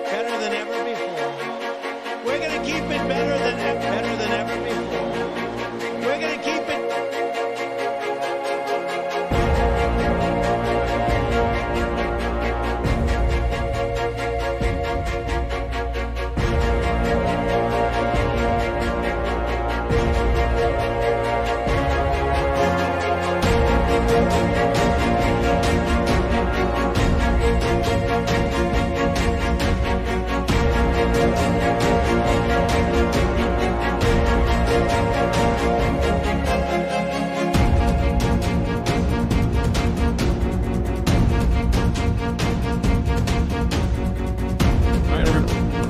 Better than ever before. We're going to keep it better than ever before. We're going to keep it.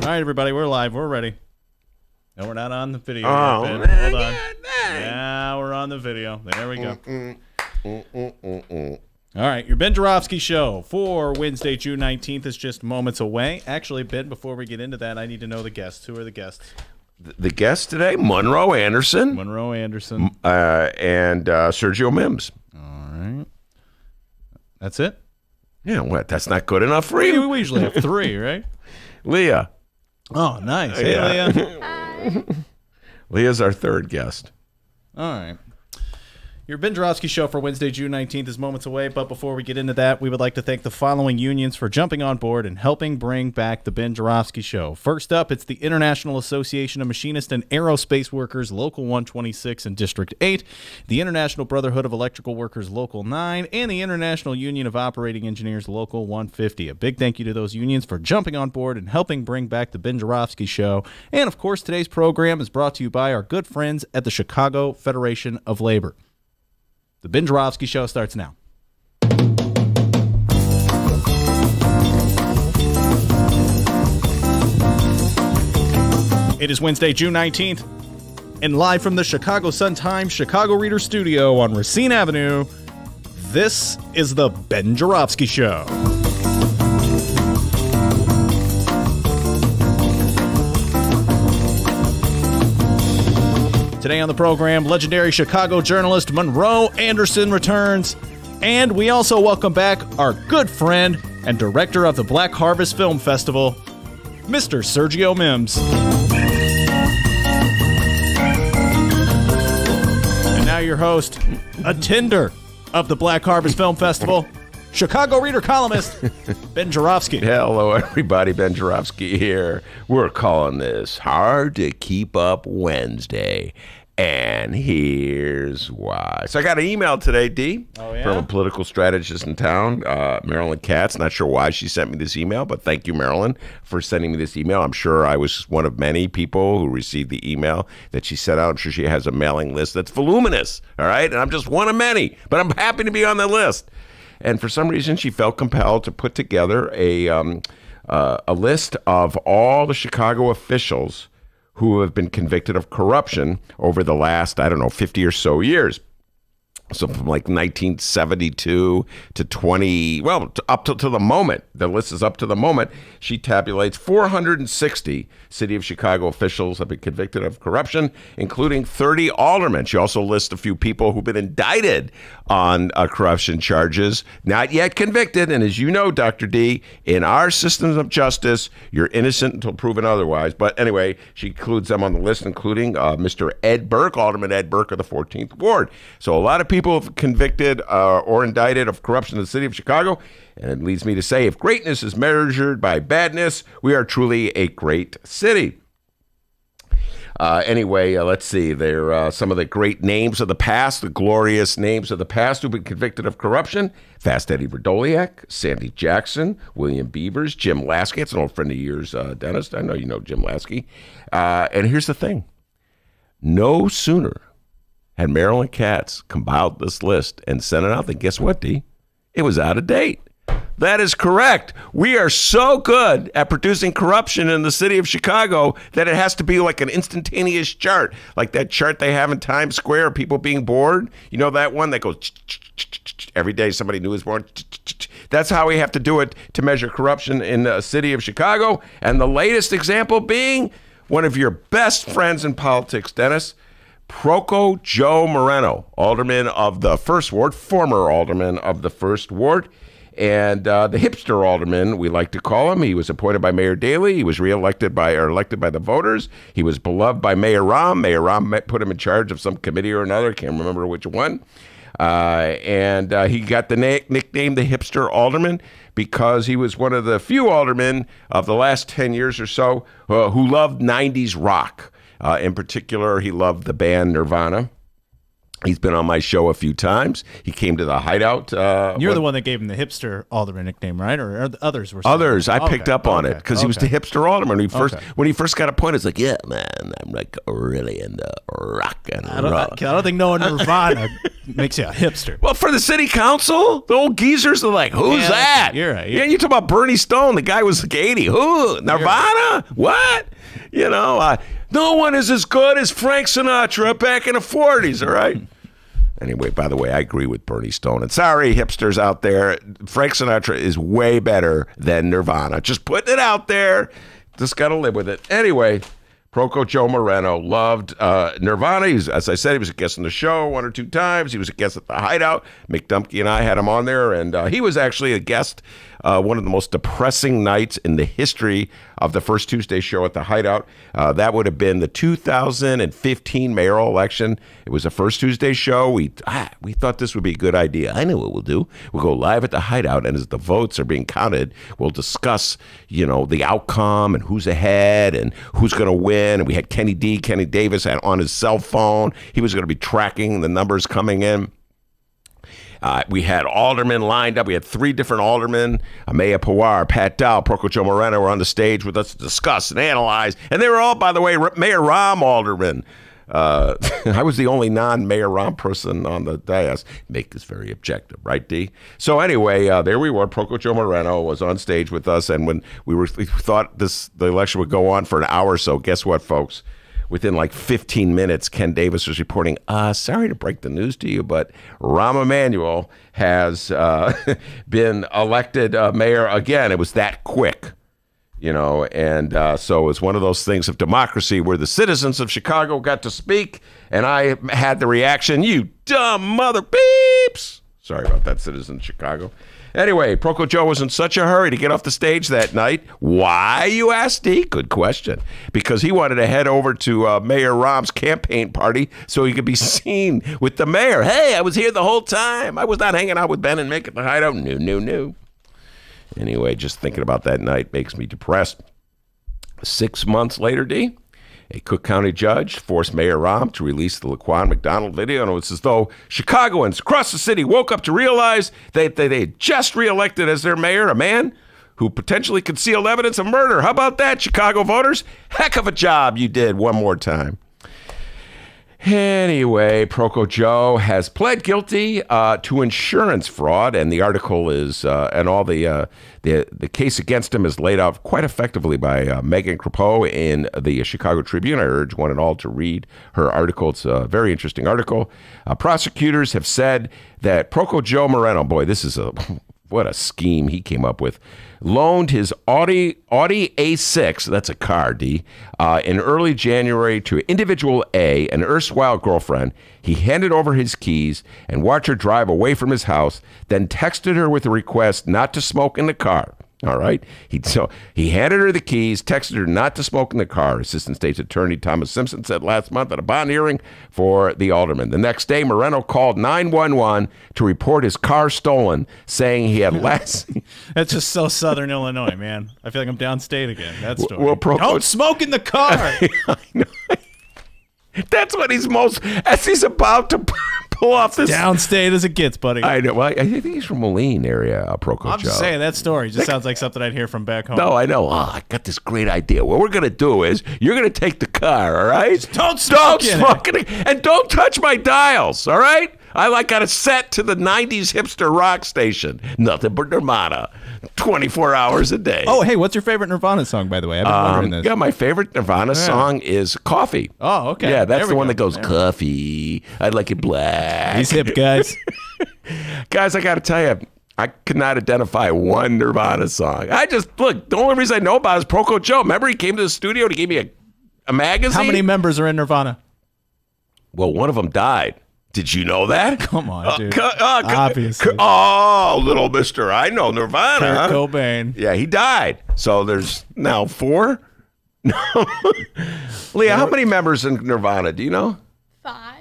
All right, everybody, we're live. We're ready. No, we're not on the video. Oh, yet, Ben. Hold on. Yeah, we're on the video. There we go. All right, your Ben Joravsky show for Wednesday, June 19th is just moments away. Actually, Ben, before we get into that, I need to know the guests. Who are the guests? The guest today, Monroe Anderson. Monroe Anderson. And Sergio Mims. All right. That's it? Yeah, what? That's not good enough for you? We usually have three, right? Leah. Oh, nice. Hey, Yeah. Leah. Leah's our third guest. All right. Your Ben Joravsky show for Wednesday, June 19th is moments away, but before we get into that, we would like to thank the following unions for jumping on board and helping bring back the Ben Joravsky show. First up, it's the International Association of Machinists and Aerospace Workers, Local 126 and District 8, the International Brotherhood of Electrical Workers, Local 9, and the International Union of Operating Engineers, Local 150. A big thank you to those unions for jumping on board and helping bring back the Ben Joravsky show. And, of course, today's program is brought to you by our good friends at the Chicago Federation of Labor. The Ben Joravsky show starts now. It is Wednesday, June 19th, and live from the Chicago Sun-Times Chicago Reader Studio on Racine Avenue, this is the Ben Joravsky show. Today on the program, legendary Chicago journalist Monroe Anderson returns, and we also welcome back our good friend and director of the Black Harvest Film Festival, Mr. Sergio Mims. And now your host, attender of the Black Harvest Film Festival, Chicago Reader columnist, Ben Joravsky. Hello, everybody. Ben Joravsky here. We're calling this Hard to Keep Up Wednesday. And here's why. So I got an email today, D, from a political strategist in town, Marilyn Katz. Not sure why she sent me this email, but thank you, Marilyn, for sending me this email. I'm sure I was one of many people who received the email that she sent out. I'm sure she has a mailing list that's voluminous, all right? And I'm just one of many, but I'm happy to be on the list. And for some reason, she felt compelled to put together a list of all the Chicago officials who have been convicted of corruption over the last, 50 or so years. So from like 1972 to 20, well, up to the moment, the list is up to the moment, she tabulates 460 city of Chicago officials have been convicted of corruption, including 30 aldermen. She also lists a few people who've been indicted on corruption charges, not yet convicted. And as you know, Dr. D, in our systems of justice, you're innocent until proven otherwise. But anyway, she includes them on the list, including Mr. Ed Burke, Alderman Ed Burke of the 14th Ward. So a lot of people have convicted or indicted of corruption in the city of Chicago. And it leads me to say, if greatness is measured by badness, we are truly a great city. Anyway, let's see. There are some of the great names of the past, the glorious names of the past who've been convicted of corruption. Fast Eddie Verdoliak, Sandy Jackson, William Beavers, Jim Lasky. It's an old friend of yours, Dennis. I know you know Jim Lasky. And here's the thing. No sooner had Marilyn Katz compiled this list and sent it out, then guess what, D? It was out of date. That is correct. We are so good at producing corruption in the city of Chicago that it has to be like an instantaneous chart, like that chart they have in Times Square of people being bored. You know that one that goes every day somebody new is born. That's how we have to do it to measure corruption in the city of Chicago. And the latest example being one of your best friends in politics, Dennis, Proco Joe Moreno, alderman of the 1st Ward, former alderman of the 1st Ward, and the hipster alderman, we like to call him. He was appointed by Mayor Daley. He was elected by the voters. He was beloved by Mayor Rahm. Mayor Rahm put him in charge of some committee or another. Can't remember which one. And he got the nickname the hipster alderman because he was one of the few aldermen of the last 10 years or so who loved 90s rock. In particular, he loved the band Nirvana. He's been on my show a few times. He came to the Hideout. You're the one that gave him the hipster alderman nickname, right? Or others were others. I picked up on it because he was the hipster alderman. When he first got appointed, it's like, yeah, man, I'm like really into rock and roll. I don't think knowing Nirvana makes you a hipster. Well, for the city council, the old geezers are like, who's that? You're right. Yeah, you talk about Bernie Stone. The guy was like 80. Who? Nirvana? What? You know, no one is as good as Frank Sinatra back in the 40s, all right? Anyway, by the way, I agree with Bernie Stone. And sorry, hipsters out there, Frank Sinatra is way better than Nirvana. Just putting it out there. Just got to live with it. Anyway, Proco Joe Moreno loved Nirvana. As I said, he was a guest on the show 1 or 2 times. He was a guest at the Hideout. Mick Dumke and I had him on there, and he was actually a guest one of the most depressing nights in the history of the First Tuesday show at the Hideout. That would have been the 2015 mayoral election. It was a First Tuesday show. We thought this would be a good idea. I know what we'll do. We'll go live at the Hideout, and as the votes are being counted, we'll discuss, the outcome and who's ahead and who's going to win. And we had Kenny Davis on his cell phone. He was going to be tracking the numbers coming in. We had aldermen lined up. We had 3 different aldermen, Amaya Pawar, Pat Dow, Proco Joe Moreno were on the stage with us to discuss and analyze. And they were all, by the way, Mayor Rahm aldermen. I was the only non-Mayor Rahm person on the dais. Make this very objective, right, D? So anyway, there we were. Proco Joe Moreno was on stage with us. And when we thought the election would go on for an hour or so, guess what, folks? Within like 15 minutes, Ken Davis was reporting, sorry to break the news to you, but Rahm Emanuel has been elected mayor again. It was that quick, and so it's one of those things of democracy where the citizens of Chicago got to speak, and I had the reaction, you dumb mother beeps. Sorry about that, citizen of Chicago. Anyway, Proco Joe was in such a hurry to get off the stage that night. Why, you ask, D? Good question. Because he wanted to head over to Mayor Rahm's campaign party so he could be seen with the mayor. Hey, I was here the whole time. I was not hanging out with Ben and Mick at the Hideout. No. Anyway, just thinking about that night makes me depressed. 6 months later, D, a Cook County judge forced Mayor Rahm to release the Laquan McDonald video, and it was as though Chicagoans across the city woke up to realize that they had just reelected as their mayor a man who potentially concealed evidence of murder. How about that, Chicago voters? Heck of a job you did one more time. Anyway, Proco Joe has pled guilty to insurance fraud, and the article is, and all the case against him is laid out quite effectively by Megan Crepeau in the Chicago Tribune. I urge one and all to read her article. It's a very interesting article. Prosecutors have said that Proco Joe Moreno, boy, this is what a scheme he came up with, loaned his Audi A6, that's a car, D, in early January to individual A, an erstwhile girlfriend. He handed over his keys and watched her drive away from his house, then texted her with a request not to smoke in the car. All right. So he handed her the keys, texted her not to smoke in the car. Assistant State's Attorney Thomas Simpson said last month at a bond hearing for the alderman. The next day, Moreno called 911 to report his car stolen, saying he had last. That's just so Southern Illinois, man. I feel like I'm downstate again. That story. Well, don't smoke in the car. I know. That's what he's most, as he's about to pull off this. Downstate as it gets, buddy. I know. Well, I think he's from Moline area, Proco Joe. I'm just saying, that story just sounds like something I'd hear from back home. No, I know. Oh, I got this great idea. What we're going to do is you're going to take the car, all right? Just don't smoke it. And don't touch my dials, all right? I got it set to the 90s hipster rock station. Nothing but Nirvana. 24 hours a day. Oh, hey, what's your favorite Nirvana song, by the way? I've been wondering this. Yeah, my favorite Nirvana song is Coffee. Oh, okay. Yeah, that's the one that goes, Coffee, I'd like it black. He's hip, guys. Guys, I got to tell you, I could not identify one Nirvana song. Look, the only reason I know about it is Proco Joe. Remember he came to the studio to give me a magazine? How many members are in Nirvana? Well, one of them died. Did you know that? Come on, dude. Obviously. Oh, little mister. I know Nirvana. Kurt Huh? Cobain. Yeah, he died. So there's now 4? No. Leah, how many members in Nirvana? Do you know? 5.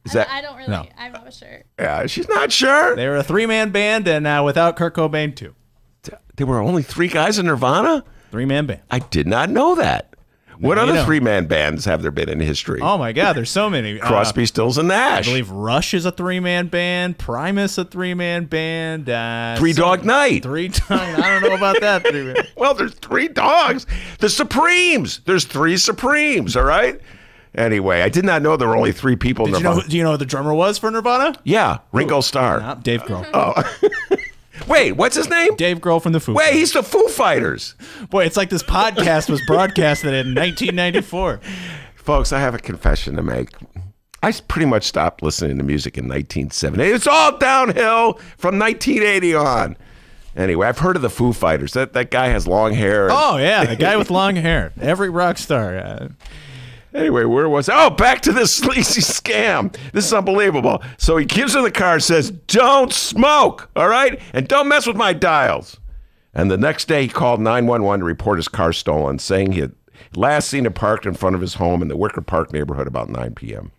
Is that? I don't really. No. I'm not sure. Yeah, she's not sure. They were a 3-man band, and without Kurt Cobain, 2. There were only 3 guys in Nirvana? 3-man band. I did not know that. What you other know. 3-man bands have there been in history? Oh my God, there's so many. Crosby, Stills, and Nash. I believe Rush is a 3-man band. Primus a 3-man band. Three Dog Night. I don't know about that. 3-man. Well, there's 3 dogs. The Supremes. There's 3 Supremes. All right. Anyway, I did not know there were only 3 people in Nirvana. Do you know who the drummer was for Nirvana? Yeah, Ringo Starr. Nah, Dave Grohl. Oh. Wait, what's his name? Dave Grohl from the Foo Wait, Fighters. he's the Foo Fighters. Boy, it's like this podcast was broadcasted in 1994. Folks, I have a confession to make. I pretty much stopped listening to music in 1970. It's all downhill from 1980 on. Anyway, I've heard of the Foo Fighters. That guy has long hair. Oh, yeah, the guy with long hair. Every rock star. Anyway, where was I? Oh, back to this sleazy scam. This is unbelievable. So he gives her the car, says, don't smoke, all right? And don't mess with my dials. And the next day he called 911 to report his car stolen, saying he had last seen it parked in front of his home in the Wicker Park neighborhood about 9 p.m.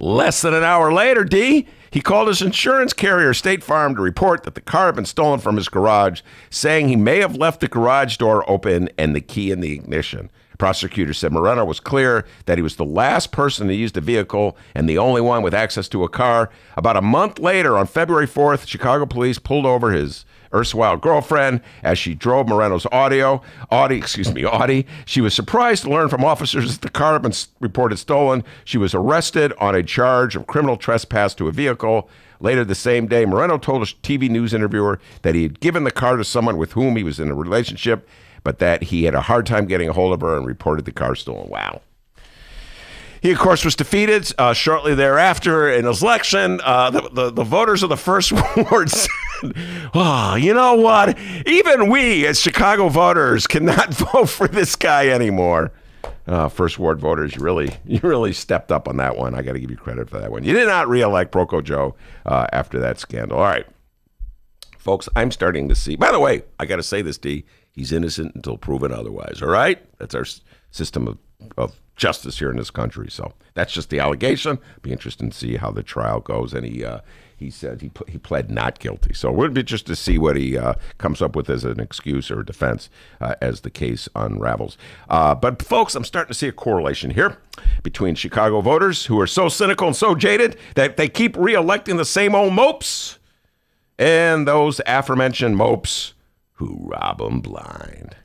Less than an hour later, he called his insurance carrier, State Farm, to report that the car had been stolen from his garage, saying he may have left the garage door open and the key in the ignition. Prosecutor said Moreno was clear that he was the last person to use the vehicle and the only one with access to a car. About a month later, on February 4th, Chicago police pulled over his erstwhile girlfriend as she drove Moreno's Audi. She was surprised to learn from officers that the car had been reported stolen. She was arrested on a charge of criminal trespass to a vehicle. Later the same day, Moreno told a TV news interviewer that he had given the car to someone with whom he was in a relationship, but that he had a hard time getting a hold of her and reported the car stolen. Wow. He, of course, was defeated shortly thereafter in his election. The voters of the First Ward said, oh, you know what? Even we as Chicago voters cannot vote for this guy anymore. First Ward voters, you really stepped up on that one. I got to give you credit for that one. You did not reelect Broco Joe after that scandal. All right. Folks, I'm starting to see. By the way, I got to say this, D. He's innocent until proven otherwise, all right? That's our system of justice here in this country. So that's just the allegation. Be interested to see how the trial goes. And he said he pled not guilty. So we'll be just to see what he comes up with as an excuse or defense as the case unravels. But folks, I'm starting to see a correlation here between Chicago voters who are so cynical and so jaded that they keep reelecting the same old mopes and those aforementioned mopes who rob them blind.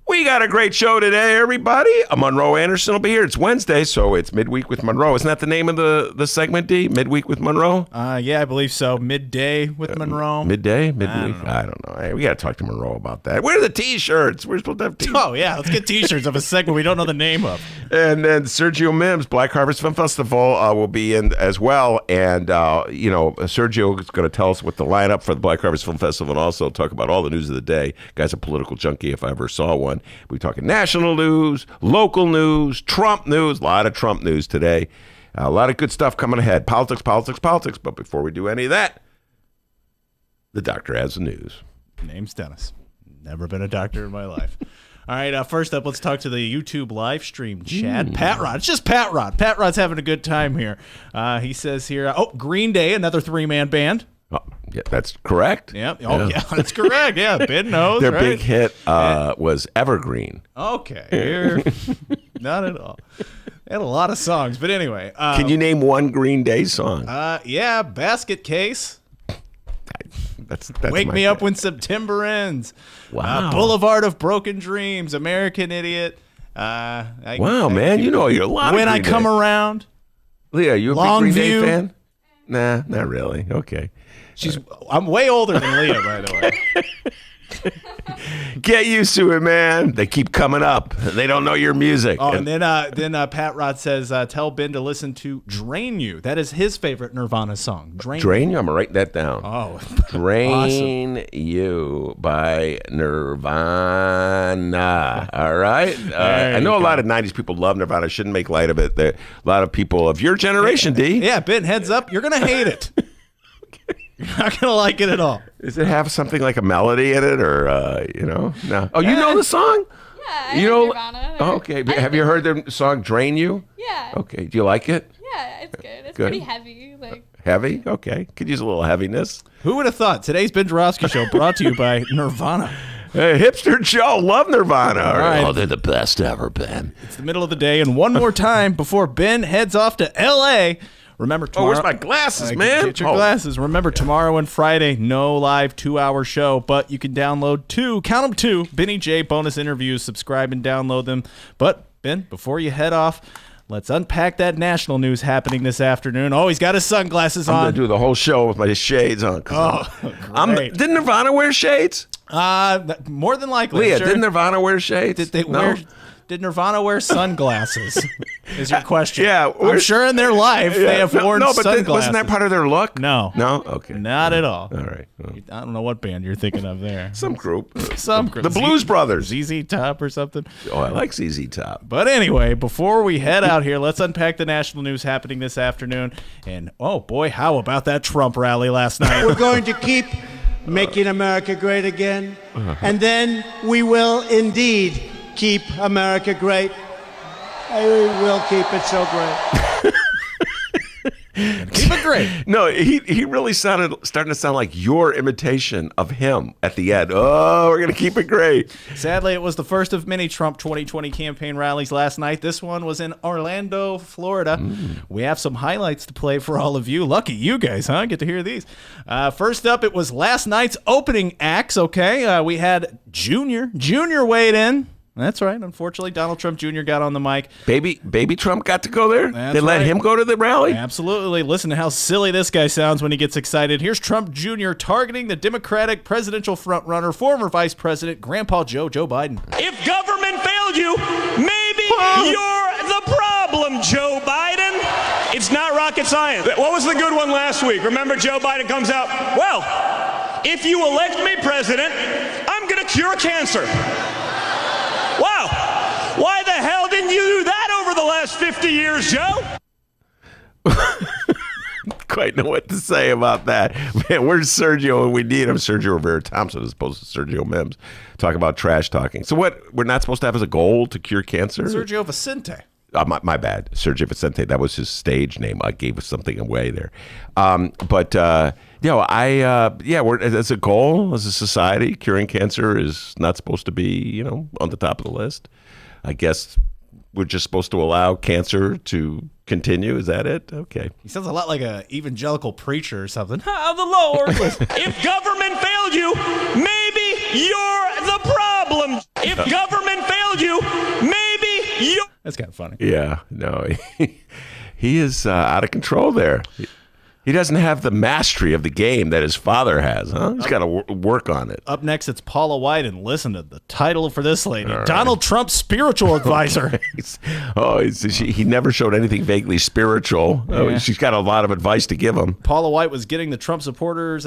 We got a great show today, everybody. Monroe Anderson will be here. It's Wednesday, so it's Midweek with Monroe. Isn't that the name of the segment, D? Midweek with Monroe? Yeah, I believe so. Midday with Monroe. Midday? Midweek? I don't know. Hey, we got to talk to Monroe about that. Where are the T-shirts? We're supposed to have T-shirts. Oh, yeah. Let's get T-shirts of a segment we don't know the name of. And then Sergio Mims, Black Harvest Film Festival, will be in as well. And, Sergio is going to tell us what the lineup for the Black Harvest Film Festival and also talk about all the news of the day. Guy's a political junkie if I ever saw one. We're talking national news, local news, Trump news, a lot of Trump news today. A lot of good stuff coming ahead. Politics. But before we do any of that, the doctor has the news. Name's Dennis. Never been a doctor in my life. All right, first up, let's talk to the YouTube live stream chat. Pat Rod. It's just Pat Rod. Pat Rod's having a good time here. He says here, Green Day, another 3-man band. Oh, yeah, that's correct. Yep. Oh, yeah, that's correct. Yeah, Ben knows. Their right? big hit was Evergreen. Okay. Not at all. They had a lot of songs, but anyway. Can you name one Green Day song? Yeah, Basket Case. That's Wake Me Up When September Ends. Wow. Boulevard of Broken Dreams. American Idiot. Wow, man. You know you're a lot When of I Green Come Day. Around. Leah, you a Longview. big Green Day fan? Nah, not really. Okay. I'm way older than Leah, by the way. Get used to it, man. They keep coming up. They don't know your music. Oh, and then Pat Rod says, tell Ben to listen to Drain You. That is his favorite Nirvana song. Drain You. I'm going to write that down. Oh, Drain You by Nirvana. All right? I know a lot of 90s people love Nirvana. I shouldn't make light of it. A lot of people of your generation, D. Yeah, Ben, heads up. You're going to hate it. You're not going to like it at all. Does it have something like a melody in it or, No. Oh, you know the song? Yeah, I know Nirvana. Oh, okay. Have you heard the song Drain You? Yeah. Okay. Do you like it? Yeah, it's good. It's pretty heavy. Heavy? Okay. Could use a little heaviness. Who would have thought? Today's Ben Joravsky Show brought to you by Nirvana. Hey, hipster Joe, love Nirvana. All right. Oh, they're the best ever, Ben. It's the middle of the day, and one more time before Ben heads off to L.A., remember tomorrow. Oh, where's my glasses, man? Get your glasses. Remember, tomorrow and Friday, no live 2-hour show, but you can download two Benny J bonus interviews. Subscribe and download them. But, Ben, before you head off, let's unpack that national news happening this afternoon. Oh, he's got his sunglasses on. I'm going to do the whole show with my shades on. Oh, great. Didn't Nirvana wear shades? More than likely. Leah, sure. didn't Nirvana wear shades? Did Nirvana wear sunglasses? Is your question? Yeah. I'm sure in their life they have worn sunglasses. But wasn't that part of their look? No. No? Okay. Not at all. All right. Well. I don't know what band you're thinking of there. Some group. The Blues Brothers. ZZ Top or something. Oh, I like ZZ Top. But anyway, before we head out here, let's unpack the national news happening this afternoon. And, oh, boy, how about that Trump rally last night? We're going to keep making America great again, and then we will indeed keep America great. We will keep it so great. Keep it great. No, he really starting to sound like your imitation of him at the end. Oh, we're going to keep it great. Sadly, it was the first of many Trump 2020 campaign rallies last night. This one was in Orlando, Florida. We have some highlights to play for all of you. Lucky you guys, huh? Get to hear these. First up, it was last night's opening acts, okay? We had Junior weighed in. That's right. Unfortunately, Donald Trump Jr. got on the mic. Baby Trump got to go there? They let him go to the rally? Absolutely. Listen to how silly this guy sounds when he gets excited. Here's Trump Jr. targeting the Democratic presidential frontrunner, former Vice President Grandpa Joe Biden. If government failed you, maybe you're the problem, Joe Biden. It's not rocket science. What was the good one last week? Remember, Joe Biden comes out, well, if you elect me president, I'm going to cure cancer. Wow. Why the hell didn't you do that over the last 50 years, Joe? Quite know what to say about that. Man, where's Sergio when we need him? Sergio Rivera Thompson as opposed to Sergio Mims. Talk about trash talking. So what we're not supposed to have as a goal to cure cancer? Sergio Vicente. My bad. Sergio Vicente. That was his stage name. I gave something away there. We're as a goal, as a society, curing cancer is not supposed to be, on the top of the list. I guess we're just supposed to allow cancer to continue. Is that it? Okay. He sounds a lot like an evangelical preacher or something. Oh, the Lord. If government failed you, maybe you're the problem. If government failed you, maybe you're... That's kind of funny. Yeah, no, he is out of control there. He doesn't have the mastery of the game that his father has, huh? He's got to work on it. Up next, it's Paula White, and listen to the title for this lady. Right. Donald Trump's spiritual advisor. He never showed anything vaguely spiritual. Yeah. She's got a lot of advice to give him. Paula White was getting the Trump supporters...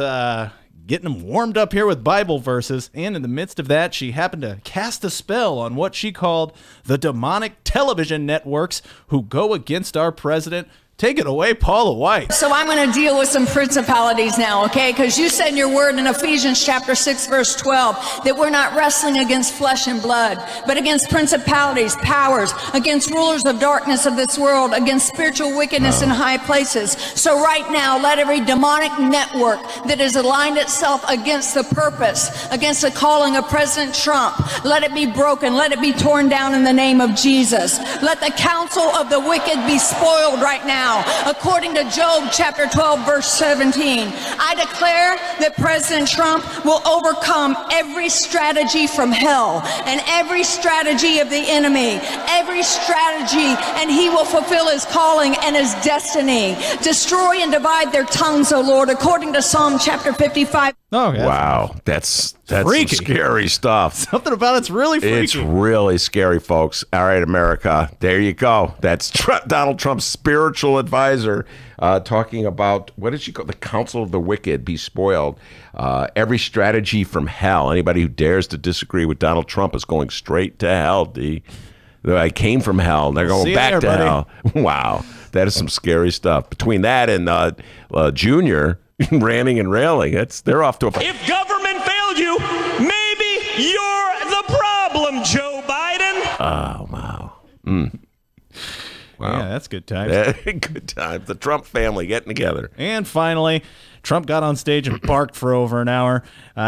getting them warmed up here with Bible verses, and in the midst of that, she happened to cast a spell on what she called the demonic television networks who go against our president. Take it away, Paula White. So I'm going to deal with some principalities now, okay? Because you said in your word in Ephesians chapter 6, verse 12, that we're not wrestling against flesh and blood, but against principalities, powers, against rulers of darkness of this world, against spiritual wickedness in high places. So right now, let every demonic network that has aligned itself against the purpose, against the calling of President Trump, let it be broken, let it be torn down in the name of Jesus. Let the counsel of the wicked be spoiled right now. According to Job chapter 12, verse 17, I declare that President Trump will overcome every strategy from hell and every strategy of the enemy, every strategy, and he will fulfill his calling and his destiny. Destroy and divide their tongues, O Lord, according to Psalm chapter 55. Oh, yeah. Wow. That's freaky. some scary stuff. Something about it's really freaky. It's really scary, folks. All right, America. There you go. That's Donald Trump's spiritual advisor talking about, what did she call the counsel of the wicked be spoiled? Every strategy from hell. Anybody who dares to disagree with Donald Trump is going straight to hell, D. I came from hell. They're going back to hell. Wow. That is some scary stuff. Between that and Junior ranting and railing, they're off to a... If government failed you, maybe you're the problem, Joe Biden. Oh, wow. Wow. Yeah, that's good times. Good times. The Trump family getting together. And finally, Trump got on stage and barked for over an hour.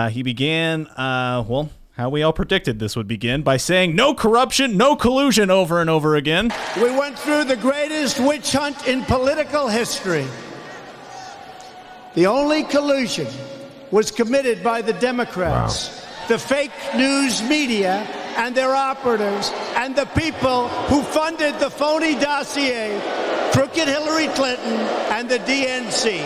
He began, how we all predicted this would begin, by saying no corruption, no collusion over and over again. We went through the greatest witch hunt in political history. The only collusion was committed by the Democrats, the fake news media, and their operatives, and the people who funded the phony dossier, crooked Hillary Clinton, and the DNC.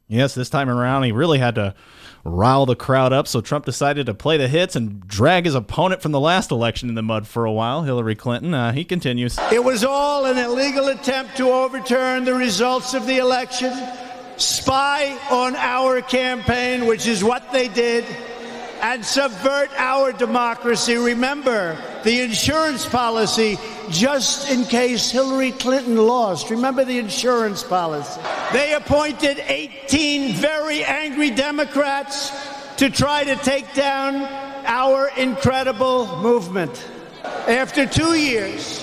Yes, this time around, he really had to rile the crowd up, so Trump decided to play the hits and drag his opponent from the last election in the mud for a while, Hillary Clinton. He continues. It was all an illegal attempt to overturn the results of the election, spy on our campaign, which is what they did, and subvert our democracy. Remember the insurance policy, just in case Hillary Clinton lost. Remember the insurance policy. They appointed 18 very angry Democrats to try to take down our incredible movement. After 2 years,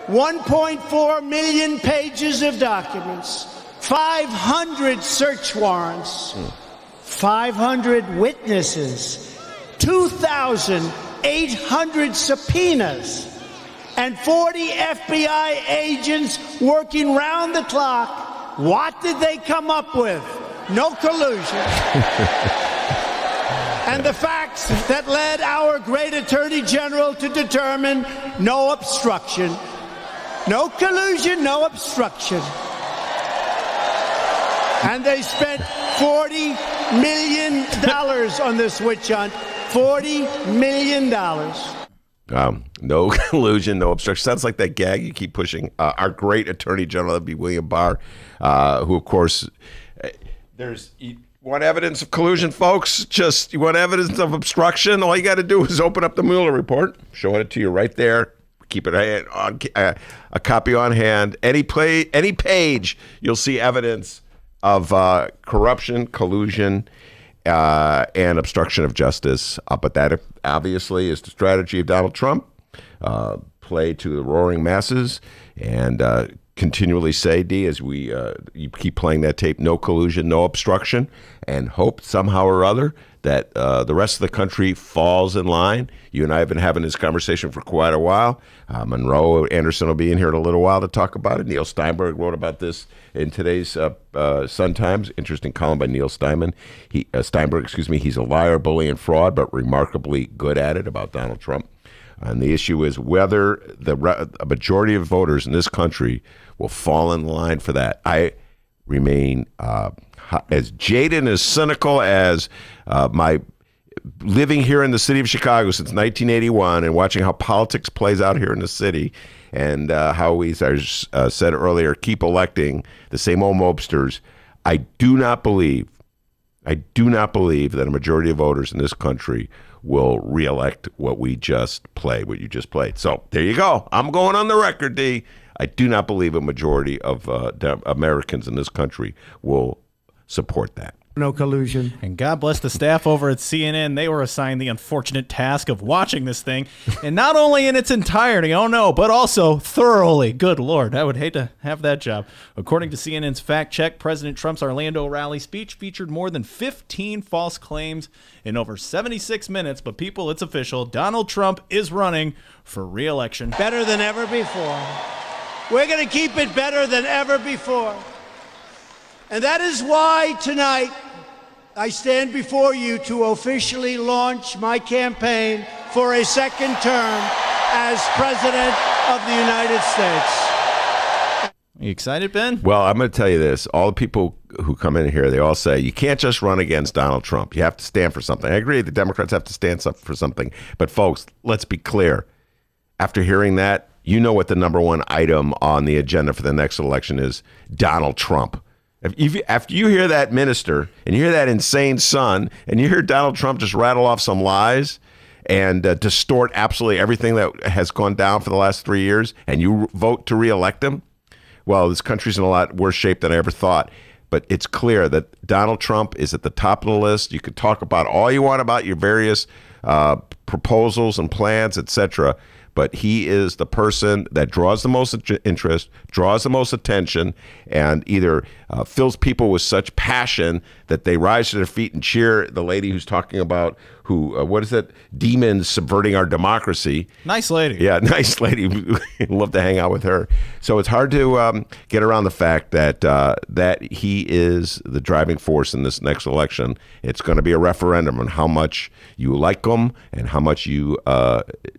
1.4 million pages of documents, 500 search warrants, 500 witnesses, 2,800 subpoenas, and 40 FBI agents working round the clock. What did they come up with? No collusion. And the facts that led our great Attorney General to determine no obstruction. No collusion, no obstruction. And they spent $40 million on this witch hunt. $40 million. No collusion, no obstruction. Sounds like that gag you keep pushing. Our great Attorney General, that'd be William Barr, who, of course, you want evidence of collusion, folks? You want evidence of obstruction? All you got to do is open up the Mueller report, showing it to you right there. Keep it on a copy on hand. Any page, you'll see evidence of corruption, collusion, and obstruction of justice. But that obviously is the strategy of Donald Trump. Play to the roaring masses and continually say, D, as you keep playing that tape, no collusion, no obstruction, and hope somehow or other that the rest of the country falls in line. You and I have been having this conversation for quite a while. Monroe Anderson will be in here in a little while to talk about it. Neil Steinberg wrote about this in today's Sun Times. Interesting column by Neil Steinberg. He's a liar, bully, and fraud, but remarkably good at it, about Donald Trump. And the issue is whether a majority of voters in this country will fall in line for that. I remain as jaded and as cynical as my living here in the city of Chicago since 1981 and watching how politics plays out here in the city, and how we, as I said earlier, keep electing the same old mobsters. I do not believe that a majority of voters in this country will reelect what you just played. So there you go. I'm going on the record, D. I do not believe a majority of Americans in this country will support that. No collusion. And God bless the staff over at CNN. They were assigned the unfortunate task of watching this thing, and not only in its entirety, oh no, but also thoroughly. Good Lord, I would hate to have that job. According to CNN's fact check, President Trump's Orlando rally speech featured more than 15 false claims in over 76 minutes, but people, it's official. Donald Trump is running for re-election. Better than ever before. We're going to keep it better than ever before. And that is why tonight I stand before you to officially launch my campaign for a second term as President of the United States. You excited, Ben? Well, I'm going to tell you this. All the people who come in here, they all say, you can't just run against Donald Trump. You have to stand for something. I agree. The Democrats have to stand up for something. But, folks, let's be clear. After hearing that, you know what the number one item on the agenda for the next election is: Donald Trump. After you hear that minister and you hear that insane son and you hear Donald Trump just rattle off some lies and distort absolutely everything that has gone down for the last 3 years, and you vote to reelect him, well, this country's in a lot worse shape than I ever thought. But it's clear that Donald Trump is at the top of the list. You could talk about all you want about your various proposals and plans, etc., but he is the person that draws the most interest, draws the most attention, and either fills people with such passion that they rise to their feet and cheer the lady who's talking about what is it? Demons subverting our democracy. Nice lady. Yeah, nice lady. Love to hang out with her. So it's hard to get around the fact that that he is the driving force in this next election. It's going to be a referendum on how much you like him and how much you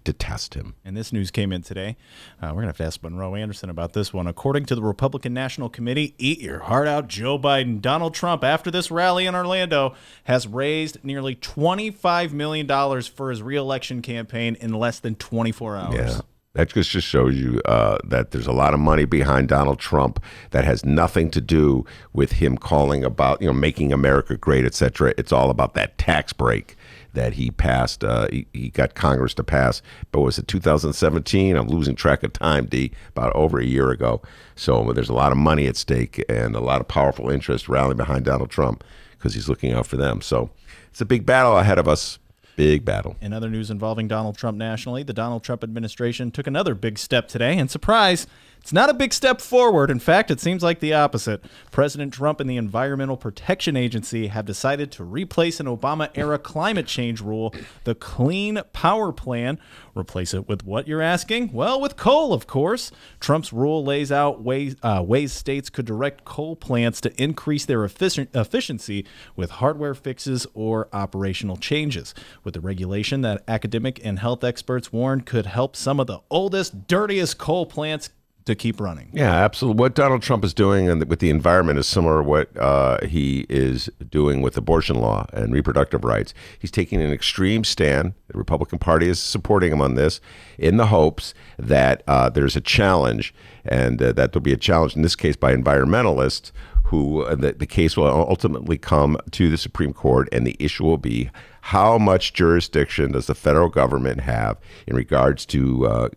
detest him. And this news came in today. We're going to have to ask Monroe Anderson about this one. According to the Republican National Committee, eat your heart out, Joe Biden. Donald Trump, after this rally in Orlando, has raised nearly $25 million for his re-election campaign in less than 24 hours. Yeah. That just shows you that there's a lot of money behind Donald Trump that has nothing to do with him calling about, making America great, et cetera. It's all about that tax break that he passed. He got Congress to pass, but was it 2017? I'm losing track of time, D, about over a year ago. So there's a lot of money at stake and a lot of powerful interest rallying behind Donald Trump because he's looking out for them. So it's a big battle ahead of us. Big battle. In other news involving Donald Trump nationally, the Donald Trump administration took another big step today. And surprise, it's not a big step forward. In fact, it seems like the opposite. President Trump and the Environmental Protection Agency have decided to replace an Obama-era climate change rule, the Clean Power Plan. Replace it with what, you're asking? Well, with coal, of course. Trump's rule lays out ways states could direct coal plants to increase their efficiency with hardware fixes or operational changes. With the regulation that academic and health experts warn could help some of the oldest, dirtiest coal plants to keep running. Yeah, absolutely. What Donald Trump is doing with the environment is similar to what he is doing with abortion law and reproductive rights. He's taking an extreme stand. The Republican Party is supporting him on this in the hopes that there's a challenge, and that there'll be a challenge in this case by environmentalists who the case will ultimately come to the Supreme Court, and the issue will be how much jurisdiction does the federal government have in regards to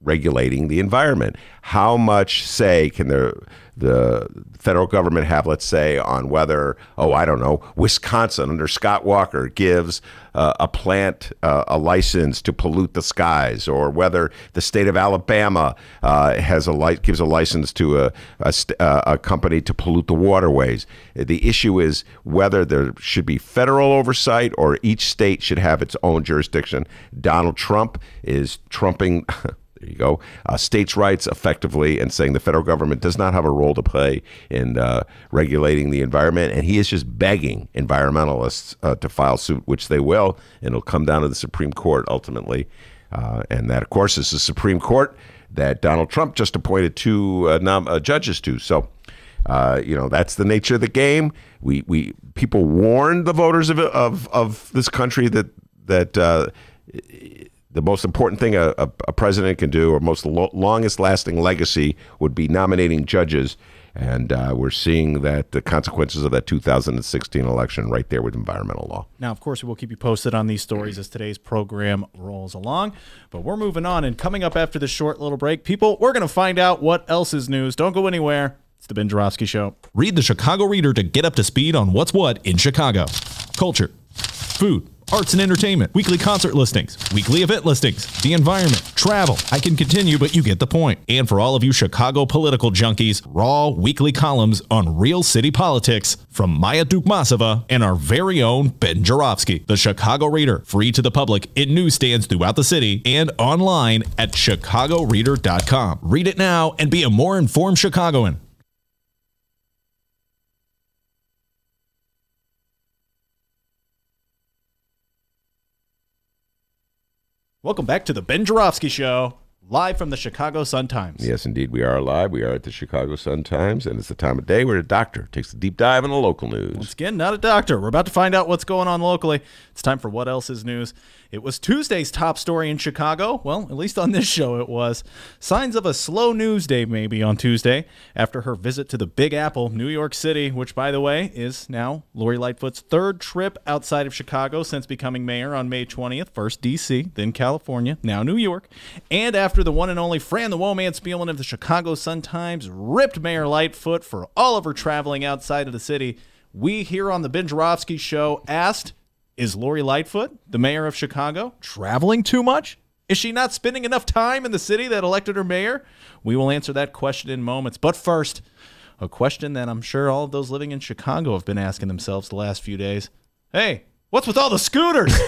regulating the environment? How much say can the federal government have, let's say, on whether, I don't know, Wisconsin under Scott Walker gives a plant a license to pollute the skies, or whether the state of Alabama gives a license to a company to pollute the waterways. The issue is whether there should be federal oversight or each state should have its own jurisdiction. Donald Trump is trumping there you go, states' rights effectively, and saying the federal government does not have a role to play in regulating the environment. And he is just begging environmentalists to file suit, which they will, and it'll come down to the Supreme Court ultimately. And that, of course, is the Supreme Court that Donald Trump just appointed two judges to. So, that's the nature of the game. People warned the voters of this country that the most important thing a president can do, or most longest lasting legacy, would be nominating judges. And we're seeing that the consequences of that 2016 election right there with environmental law. Now, of course, we will keep you posted on these stories as today's program rolls along. But we're moving on. And coming up after this short little break, people, we're going to find out what else is news. Don't go anywhere. It's the Ben Joravsky Show. Read the Chicago Reader to get up to speed on what's what in Chicago. Culture, food, arts and entertainment, weekly concert listings, weekly event listings, the environment, travel. I can continue, but you get the point. And for all of you Chicago political junkies, raw weekly columns on real city politics from Maya Dukmasova and our very own Ben Joravsky. The Chicago Reader, free to the public in newsstands throughout the city and online at chicagoreader.com. Read it now and be a more informed Chicagoan. Welcome back to the Ben Joravsky Show, live from the Chicago Sun-Times. Yes, indeed, we are live. We are at the Chicago Sun-Times, and it's the time of day where a doctor takes a deep dive in the local news. Once again, not a doctor. We're about to find out what's going on locally. It's time for What Else Is News. It was Tuesday's top story in Chicago. Well, at least on this show it was. Signs of a slow news day maybe on Tuesday after her visit to the Big Apple, New York City, which, by the way, is now Lori Lightfoot's third trip outside of Chicago since becoming mayor on May 20th. First D.C., then California, now New York. And after the one and only Fran the Woman Spielman of the Chicago Sun-Times ripped Mayor Lightfoot for all of her traveling outside of the city, we here on the Ben Joravsky Show asked, is Lori Lightfoot, the mayor of Chicago, traveling too much? Is she not spending enough time in the city that elected her mayor? We will answer that question in moments. But first, a question that I'm sure all of those living in Chicago have been asking themselves the last few days. Hey, what's with all the scooters?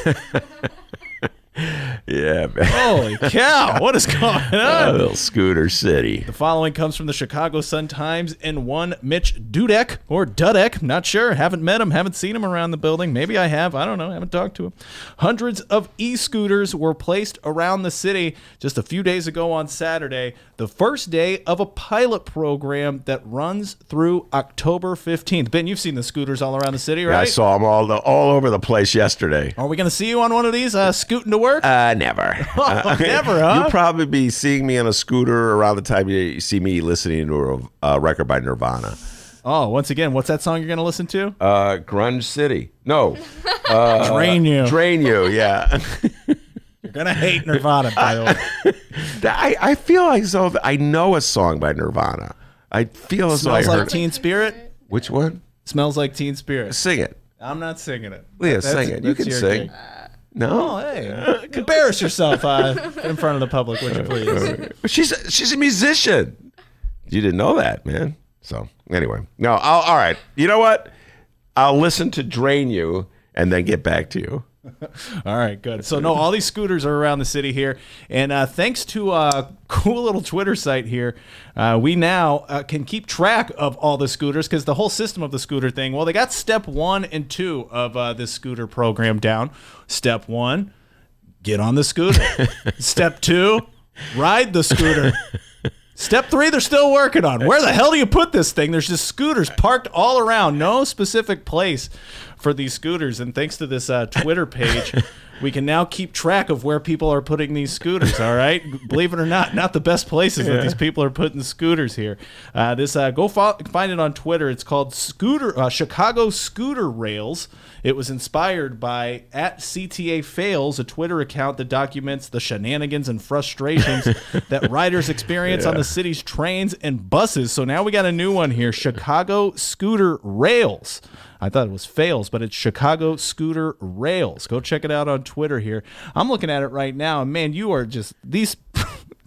Yeah, man. Holy cow, what is going on? A little scooter city. The following comes from the Chicago Sun-Times and one Mitch Dudek, or Dudek, not sure, haven't met him, haven't seen him around the building. Maybe I have, I don't know, haven't talked to him. Hundreds of e-scooters were placed around the city just a few days ago on Saturday, the first day of a pilot program that runs through October 15th. Ben, you've seen the scooters all around the city, right? Yeah, I saw them all over the place yesterday. Are we going to see you on one of these scooting to work? Never. Never, huh? You'll probably be seeing me on a scooter around the time you see me listening to a record by Nirvana. Oh, once again, what's that song you're going to listen to? Grunge City. No. Drain You. Drain You, yeah. You're going to hate Nirvana, by the way. I feel like so I know a song by Nirvana. I feel as though I Smells heard Like Teen Spirit? Which one? Smells Like Teen Spirit. Sing it. I'm not singing it. Leah, sing it. You can sing. No. Oh, hey. Embarrass yourself in front of the public, would you please? She's a musician. You didn't know that, man. So, anyway. No, all right. You know what? I'll listen to Drain You and then get back to you. All right, good. So, no, all these scooters are around the city here. And thanks to a cool little Twitter site here, we now can keep track of all the scooters because the whole system of the scooter thing, well, they got step 1 and 2 of this scooter program down. Step 1, get on the scooter. Step 2, ride the scooter. Step 3, they're still working on. Where the hell do you put this thing? There's just scooters parked all around. No specific place for these scooters. And thanks to this Twitter page, we can now keep track of where people are putting these scooters, all right? Believe it or not the best places that these people are putting scooters here. Go find it on Twitter. It's called Chicago Scooter Rails. It was inspired by @CTA Fails, a Twitter account that documents the shenanigans and frustrations that riders experience on the city's trains and buses. So now we got a new one here, Chicago Scooter Rails. I thought it was Fails, but it's Chicago Scooter Rails. Go check it out on Twitter here. I'm looking at it right now, and man, you are just these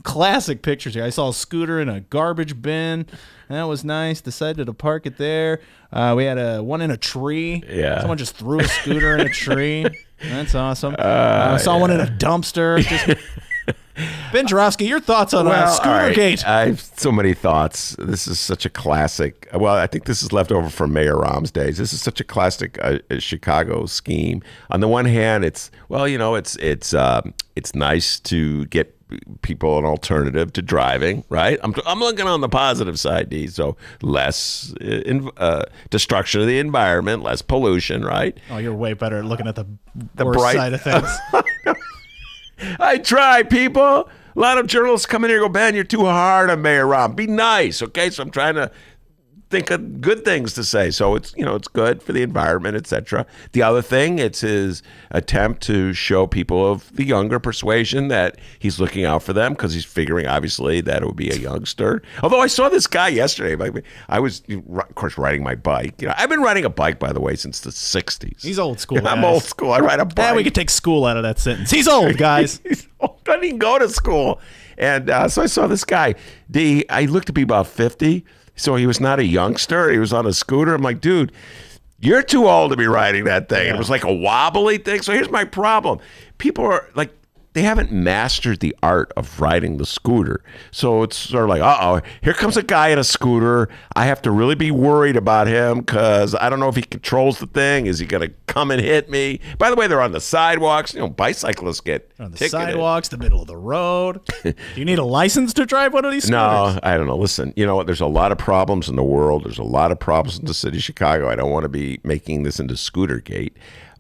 classic pictures here. I saw a scooter in a garbage bin. That was nice. Decided to park it there. We had one in a tree. Yeah. Someone just threw a scooter in a tree. That's awesome. I saw one in a dumpster. Just Ben Joravsky, your thoughts on Scootergate? I have so many thoughts. This is such a classic. Well, I think this is left over from Mayor Rahm's days. This is such a classic Chicago scheme. On the one hand, it's nice to get people an alternative to driving, right? I'm looking on the positive side, D. So less destruction of the environment, less pollution, right? Oh, you're way better at looking at the worst side of things. I try, people. A lot of journalists come in here and go, Ben, you're too hard on Mayor Rahm. Be nice, okay? So I'm trying to think of good things to say. So it's good for the environment, etc. The other thing, it's his attempt to show people of the younger persuasion that he's looking out for them because he's figuring, obviously, that it would be a youngster. Although I saw this guy yesterday. I was, of course, riding my bike. I've been riding a bike, by the way, since the 60s. He's old school. I'm old school. I ride a bike. Yeah, we could take school out of that sentence. He's old, guys. He's old. Doesn't even go to school. And so I saw this guy. I looked to be about 50. So he was not a youngster. He was on a scooter. I'm like, dude, you're too old to be riding that thing. Yeah. It was like a wobbly thing. So here's my problem. People are like, they haven't mastered the art of riding the scooter. So it's sort of like, uh-oh, here comes a guy in a scooter. I have to really be worried about him because I don't know if he controls the thing. Is he going to come and hit me? By the way, they're on the sidewalks. You know, bicyclists get on the ticketed. Sidewalks, the middle of the road. Do you need a license to drive one of these scooters? No, I don't know. Listen, you know what? There's a lot of problems in the world. There's a lot of problems in the city of Chicago. I don't want to be making this into Scootergate.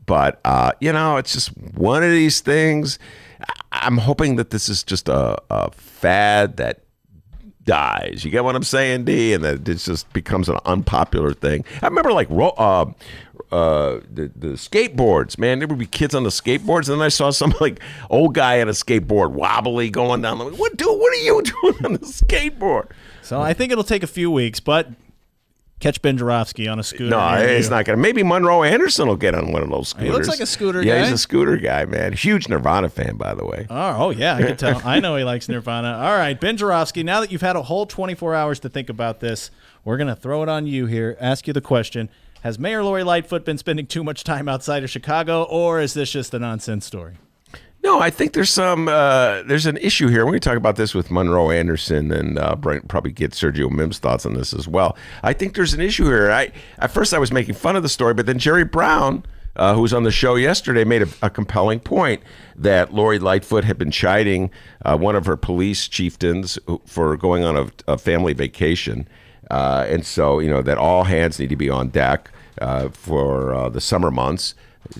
But, you know, it's just one of these things. I'm hoping that this is just a fad that dies. You get what I'm saying, D? And that it just becomes an unpopular thing. I remember, like, the skateboards, man. There would be kids on the skateboards, and then I saw some, like, old guy on a skateboard wobbly going down. Like, what are you doing on the skateboard? So I think it'll take a few weeks, but catch Ben Joravsky on a scooter. No, he's not going to. Maybe Monroe Anderson will get on one of those scooters. He looks like a scooter guy. Yeah, he's a scooter guy, man. Huge Nirvana fan, by the way. Oh, yeah, I can tell. I know he likes Nirvana. All right, Ben Joravsky, now that you've had a whole 24 hours to think about this, we're going to throw it on you here, ask you the question. Has Mayor Lori Lightfoot been spending too much time outside of Chicago, or is this just a nonsense story? No, I think there's an issue here. We're going to talk about this with Monroe Anderson and probably get Sergio Mim's thoughts on this as well. I think there's an issue here. At first I was making fun of the story, but then Jerry Brown, who was on the show yesterday, made a compelling point that Lori Lightfoot had been chiding one of her police chieftains for going on a family vacation. And so, you know, that all hands need to be on deck for the summer months,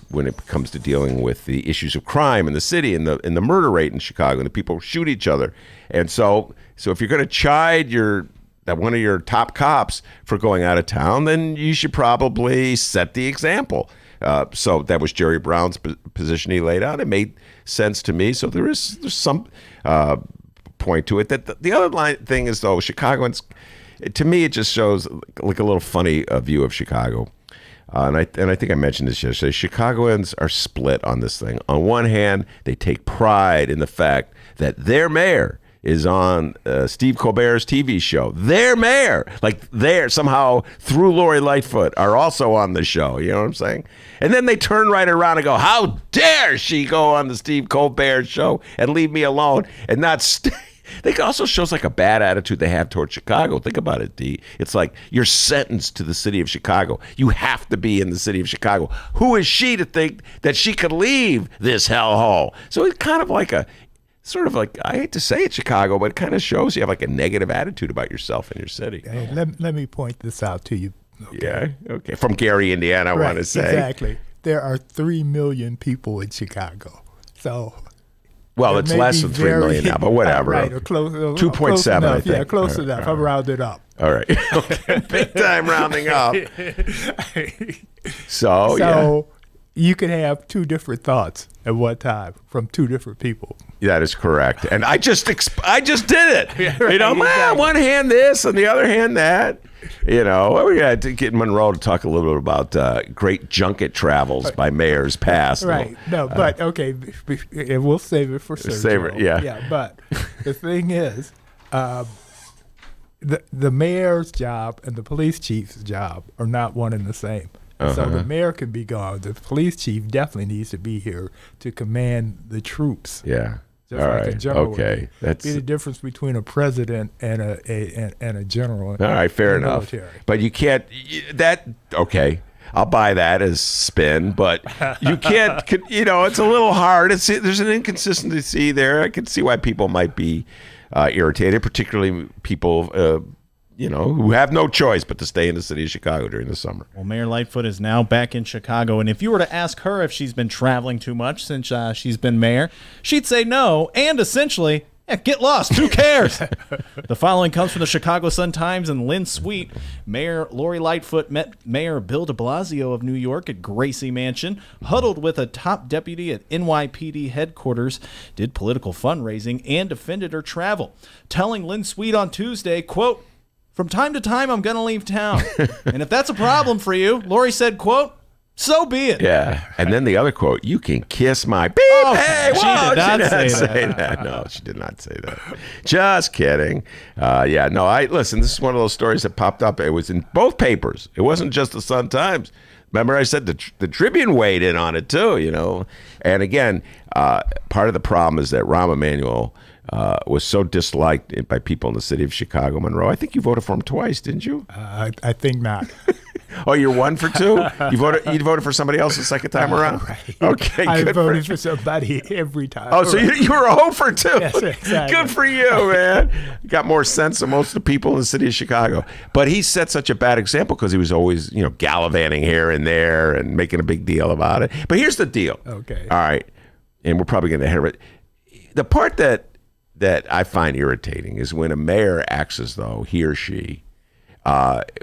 when it comes to dealing with the issues of crime in the city and the murder rate in Chicago, and the people shoot each other. And so if you're going to chide one of your top cops for going out of town, then you should probably set the example. So that was Jerry Brown's position he laid out. It made sense to me. So there's some point to it. That the other thing is, though, Chicagoans, to me, it just shows like a little funny view of Chicago. And I think I mentioned this yesterday. Chicagoans are split on this thing. On one hand, they take pride in the fact that their mayor is on Steve Colbert's TV show. Their mayor, like they're somehow through Lori Lightfoot, are also on the show. You know what I'm saying? And then they turn right around and go, "How dare she go on the Steve Colbert show and leave me alone and not stay?" They also shows like a bad attitude they have towards Chicago. Think about it, D. It's like you're sentenced to the city of Chicago. You have to be in the city of Chicago. Who is she to think that she could leave this hellhole? So it's kind of like sort of like, I hate to say it, Chicago, but it kind of shows you have like a negative attitude about yourself and your city. Hey, let me point this out to you. Okay? Yeah, okay. From Gary, Indiana, I want to say. Exactly. There are 3 million people in Chicago. So... Well, it's less than 3 million now, but whatever. Right, or close, 2.7, I think. Yeah, close enough. I've rounded up. All right. Okay. Big time rounding up. So yeah. You can have 2 different thoughts at one time from 2 different people. That is correct. And I just did it. Yeah, right, you know, exactly. One hand this and the other hand that. You know, we're going to get Monroe to talk a little bit about great junket travels by mayors past. Right. No, but okay, we'll save it for Sergio. Save it, yeah. Yeah, but the thing is, the mayor's job and the police chief's job are not one and the same. So the mayor can be gone. The police chief definitely needs to be here to command the troops. Yeah. Just all like right. a general. Okay. That's be the difference between a president and a general. All right. Fair enough. Military. But you can't. Okay. I'll buy that as spin, but you can't. You know, it's a little hard. There's an inconsistency there. I can see why people might be irritated, particularly people. You know, who have no choice but to stay in the city of Chicago during the summer. Well, Mayor Lightfoot is now back in Chicago, and if you were to ask her if she's been traveling too much since she's been mayor, she'd say no, and essentially, get lost, who cares? The following comes from the Chicago Sun-Times and Lynn Sweet. Mayor Lori Lightfoot met Mayor Bill de Blasio of New York at Gracie Mansion, huddled with a top deputy at NYPD headquarters, did political fundraising, and defended her travel, telling Lynn Sweet on Tuesday, quote, "From time to time, I'm going to leave town. And if that's a problem for you," Lori said, quote, So be it. Yeah. And then the other quote, you can kiss my beep. Oh, Hey, she whoa, did not say that. No, she did not say that. Just kidding. Yeah, no, listen, this is one of those stories that popped up. It was in both papers. It wasn't just the Sun-Times. Remember I said the Tribune weighed in on it too, you know. And again, part of the problem is that Rahm Emanuel was so disliked by people in the city of Chicago, Monroe. I think you voted for him twice, didn't you? I think not. Oh, you're 1 for 2? You voted for somebody else the second time around? Right. Okay, I good voted for somebody every time. Oh, so you were a 0 for 2. Yes, exactly. Good for you, man. You got more sense than most of the people in the city of Chicago. But he set such a bad example because he was always, you know, gallivanting here and there and making a big deal about it. But here's the deal. Okay. All right. And we're probably going to hear it. The part that I find irritating is when a mayor acts as though he or she,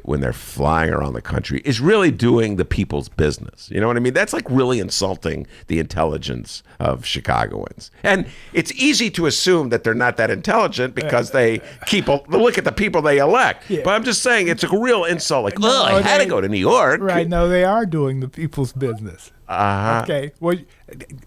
when they're flying around the country, is really doing the people's business. You know what I mean? That's like really insulting the intelligence of Chicagoans. And it's easy to assume that they're not that intelligent because they look at the people they elect. Yeah. But I'm just saying it's a real insult. Like, oh, I had to go to New York. Right. No, they are doing the people's business. Okay. Well,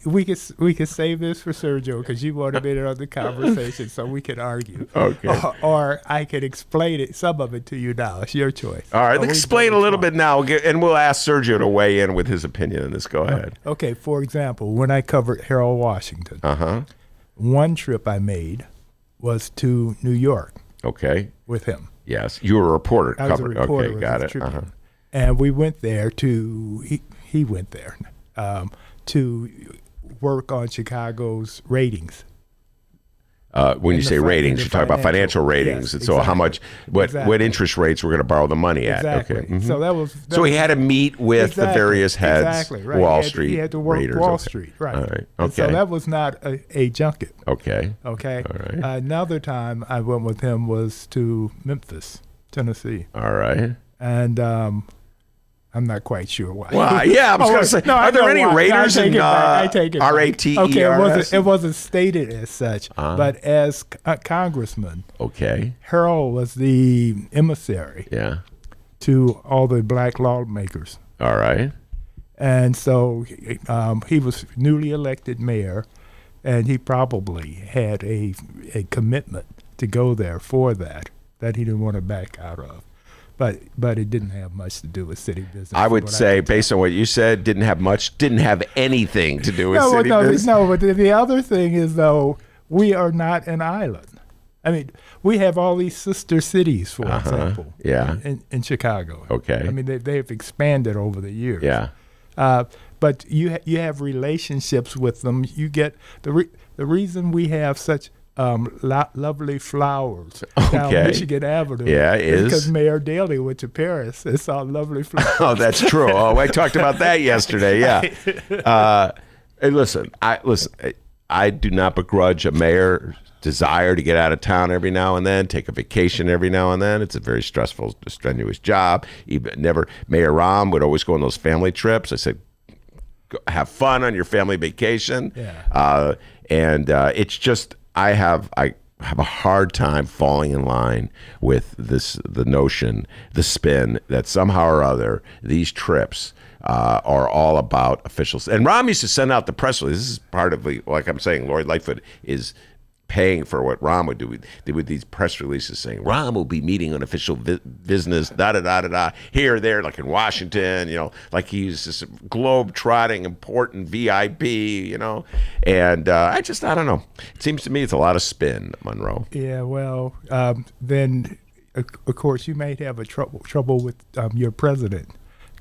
we could save this for Sergio because you want to be in on the conversation, so we can argue. Okay. Or I could explain it, some of it to you now. It's your choice. All right. Explain a little bit now, and we'll ask Sergio to weigh in with his opinion on this. Go ahead. Okay. For example, when I covered Harold Washington, one trip I made was to New York. Okay. With him. Yes. You were a reporter. I was a reporter. Okay. Got it. And we went there he went there to work on Chicago's ratings. When you say ratings, you're talking about financial ratings. Yes, and so exactly. what interest rates we're going to borrow the money at. Exactly. Okay. Mm-hmm. So that was he had to meet with the various heads. Exactly. Right. Wall Street. He had to work Raiders. Wall Street. Right. All right. Okay. And so that was not a junket. Okay. Okay. All right. Another time I went with him was to Memphis, Tennessee. All right. And I'm not quite sure why. Well, yeah, I was going to say, are there any Raiders in RATERS? Okay, it wasn't stated as such, but as congressman. Okay. Harold was the emissary. Yeah. To all the black lawmakers. All right. And so he was newly elected mayor, and he probably had a commitment to go there for that he didn't want to back out of. But it didn't have much to do with city business. I would say, based on what you said, didn't have anything to do with city business. No, but the other thing is, though, we are not an island. I mean, we have all these sister cities, for example, in Chicago. Okay. I mean, they have expanded over the years. Yeah. But you have relationships with them. You get the reason we have such lovely flowers down Michigan Avenue. Yeah, is because Mayor Daley went to Paris and saw lovely flowers. Oh, that's true. Oh, I talked about that yesterday. Yeah. Hey, listen. I do not begrudge a mayor's desire to get out of town every now and then, take a vacation every now and then. It's a very stressful, strenuous job. Mayor Rahm would always go on those family trips. I said, have fun on your family vacation. Yeah. It's just. I have a hard time falling in line with the notion, the spin that somehow or other these trips are all about officials. And Rahm used to send out the press release. This is part of like I'm saying, Lori Lightfoot is paying for what Rahm would do with these press releases saying Rahm will be meeting on official business, here, there, like in Washington, like he's this globe-trotting important VIP, and I don't know. It seems to me it's a lot of spin, Monroe. Yeah, well, then of course you may have trouble with your president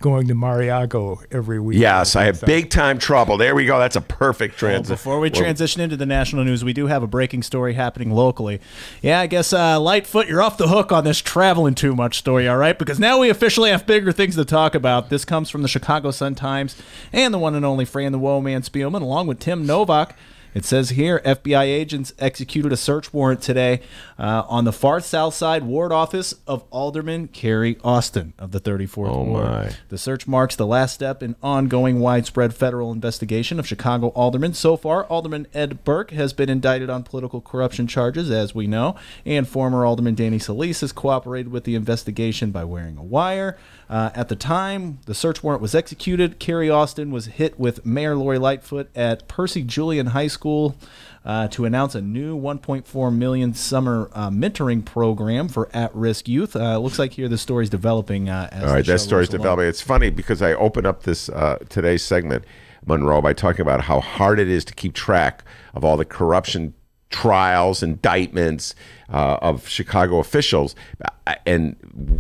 going to Mariago every week. Yes, I have big-time trouble. There we go. That's a perfect transition. Well, before we transition into the national news, we do have a breaking story happening locally. Yeah, I guess, Lightfoot, you're off the hook on this traveling too much story, all right? Because now we officially have bigger things to talk about. This comes from the Chicago Sun-Times and the one and only Fran the Woe-Man Spielman, along with Tim Novak. It says here, FBI agents executed a search warrant today on the far south side ward office of Alderman Kerry Austin of the 34th Ward. My. The search marks the last step in ongoing widespread federal investigation of Chicago aldermen. So far, Alderman Ed Burke has been indicted on political corruption charges, as we know, and former Alderman Danny Solis has cooperated with the investigation by wearing a wire. At the time the search warrant was executed, Carrie Austin was hit with Mayor Lori Lightfoot at Percy Julian High School to announce a new $1.4 million summer mentoring program for at-risk youth. Looks like here the story's developing. As all right, that story's developing. It's funny because I opened up this today's segment, Monroe, by talking about how hard it is to keep track of all the corruption trials, indictments of Chicago officials. And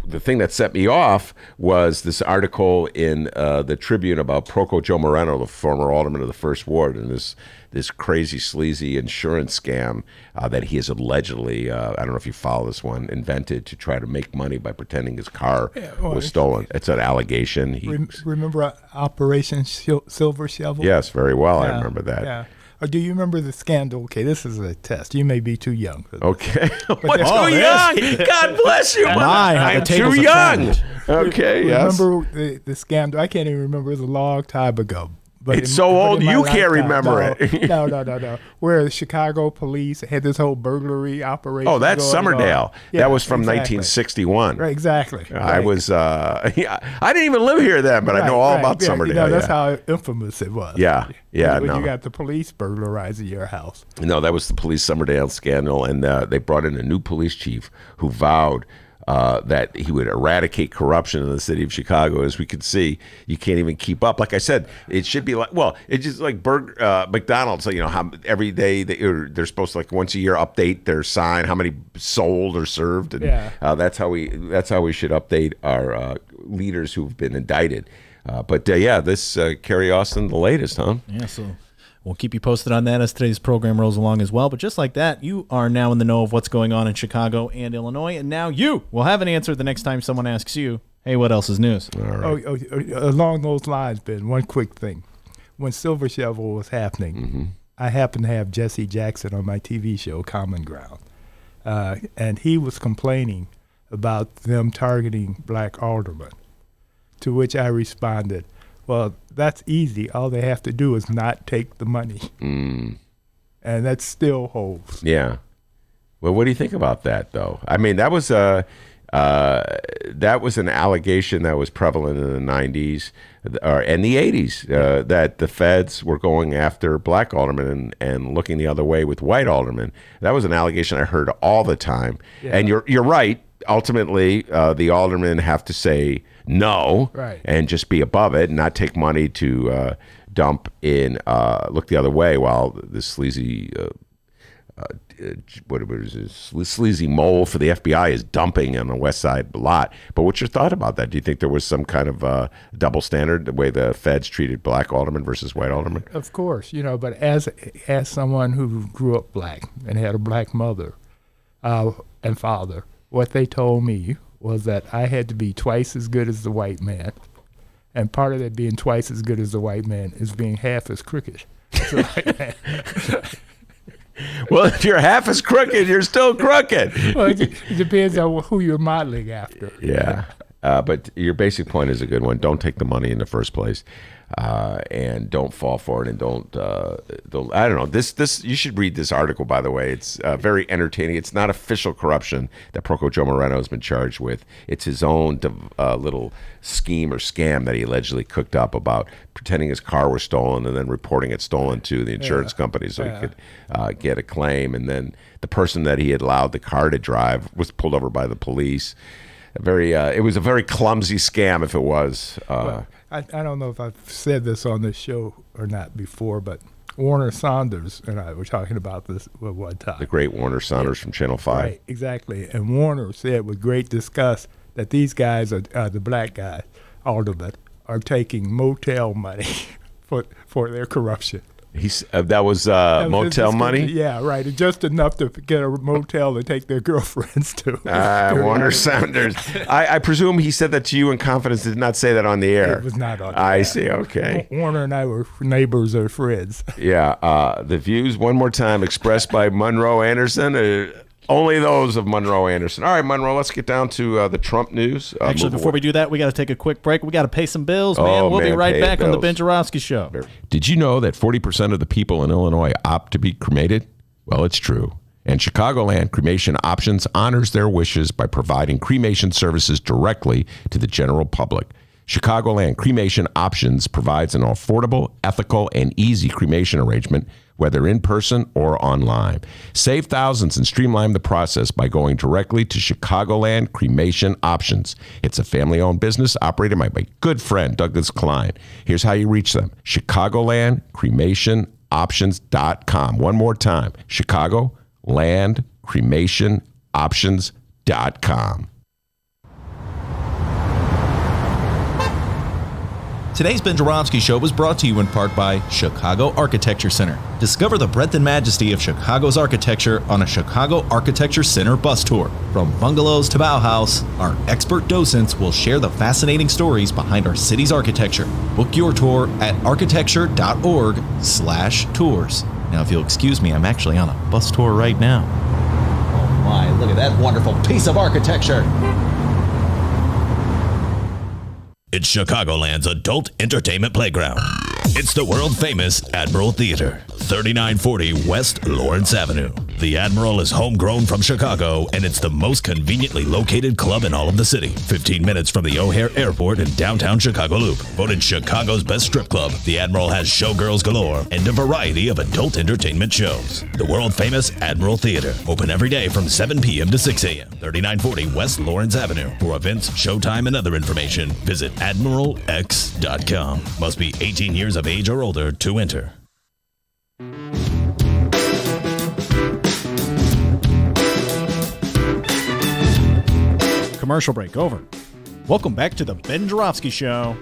the thing that set me off was this article in the Tribune about Proco Joe Moreno, the former alderman of the First Ward, and this crazy, sleazy insurance scam that he has allegedly, I don't know if you follow this one, invented to try to make money by pretending his car was stolen. It's an allegation. Remember Operation Silver Shovel? Yes, very well. I remember that. Yeah. Or do you remember the scandal? Okay, this is a test. You may be too young for this. Okay. What, too young? God bless you. I'm too young. Okay, yes. Remember the scandal? I can't even remember. It was a long time ago. But it's so old you can't remember it. No. Where the Chicago police had this whole burglary operation. Oh, that's Summerdale. Yeah, that was from exactly. 1961. Right, exactly. I was, I didn't even live here then, but I know all about Summerdale. That's how infamous it was. Yeah. When you got the police burglarizing your house. No, that was the police Summerdale scandal, and they brought in a new police chief who vowed that he would eradicate corruption in the city of Chicago. As we could see, you can't even keep up. Like I said, it should be like, well, it's just like McDonald's. You know, how every day they're supposed to, like, once a year, update their sign, how many sold or served, and that's how we should update our leaders who've been indicted. But this Carrie Austin, the latest, huh? Yeah. So we'll keep you posted on that as today's program rolls along as well. But just like that, you are now in the know of what's going on in Chicago and Illinois, and now you will have an answer the next time someone asks you, hey, what else is news? All right. Along those lines, Ben, one quick thing. When Silver Shovel was happening, I happened to have Jesse Jackson on my TV show, Common Ground. And he was complaining about them targeting black aldermen, to which I responded, well, that's easy. All they have to do is not take the money. And that still holds. Yeah. Well, what do you think about that, though? I mean, that was an allegation that was prevalent in the 90s and the 80s, that the feds were going after black aldermen and looking the other way with white aldermen. That was an allegation I heard all the time. Yeah. And you're right. Ultimately, the aldermen have to say no, and just be above it and not take money to dump in, look the other way while this sleazy, sleazy mole for the FBI is dumping on the West Side lot. But what's your thought about that? Do you think there was some kind of double standard, the way the feds treated black aldermen versus white aldermen? Of course, but as someone who grew up black and had a black mother and father, what they told me was that I had to be twice as good as the white man. And part of that being twice as good as the white man is being half as crooked as the white man. Well, if you're half as crooked, you're still crooked. Well, it depends on who you're modeling after. Yeah. But your basic point is a good one. Don't take the money in the first place. And don't fall for it, and don't I don't know, this you should read this article, by the way. It's very entertaining. It's not official corruption that Proco Joe Moreno has been charged with. It's his own little scheme or scam that he allegedly cooked up about pretending his car was stolen and then reporting it stolen to the insurance company so he could get a claim, and then the person that he had allowed the car to drive was pulled over by the police. It was a very clumsy scam, if it was. Well, I don't know if I've said this on this show or not before, but Warner Saunders and I were talking about this at one time. The great Warner Saunders from Channel 5. Right, exactly. And Warner said with great disgust that these guys, the black guys, aldermen, are taking motel money for their corruption. That was motel money? Yeah, right. It's just enough to get a motel to take their girlfriends to. Warner Saunders. I presume he said that to you in confidence, did not say that on the air. It was not on the air. I see, okay. Warner and I were neighbors or friends. Yeah. The views, one more time, expressed by Monroe Anderson. Only those of Monroe Anderson. All right, Monroe, let's get down to the Trump news. Actually, before we do that, we got to take a quick break. We got to pay some bills, man. We'll be right back on the Ben Joravsky Show. Did you know that 40% of the people in Illinois opt to be cremated? Well, it's true. And Chicagoland Cremation Options honors their wishes by providing cremation services directly to the general public. Chicagoland Cremation Options provides an affordable, ethical, and easy cremation arrangement, whether in person or online. Save thousands and streamline the process by going directly to Chicagoland Cremation Options. It's a family-owned business operated by my good friend, Douglas Klein. Here's how you reach them. ChicagolandCremationOptions.com. One more time, ChicagolandCremationOptions.com. Today's Ben Joravsky Show was brought to you in part by Chicago Architecture Center. Discover the breadth and majesty of Chicago's architecture on a Chicago Architecture Center bus tour. From bungalows to Bauhaus, our expert docents will share the fascinating stories behind our city's architecture. Book your tour at architecture.org/tours. Now, if you'll excuse me, I'm actually on a bus tour right now. Oh my, look at that wonderful piece of architecture. It's Chicagoland's adult entertainment playground. It's the world-famous Admiral Theater, 3940 West Lawrence Avenue. The Admiral is homegrown from Chicago, and it's the most conveniently located club in all of the city. 15 minutes from the O'Hare Airport in downtown Chicago Loop. Voted Chicago's best strip club, the Admiral has showgirls galore and a variety of adult entertainment shows. The world-famous Admiral Theater, open every day from 7 p.m. to 6 a.m. 3940 West Lawrence Avenue. For events, showtime, and other information, visit admiralx.com. Must be 18 years of age or older to enter. Commercial break over. Welcome back to the Ben Joravsky Show,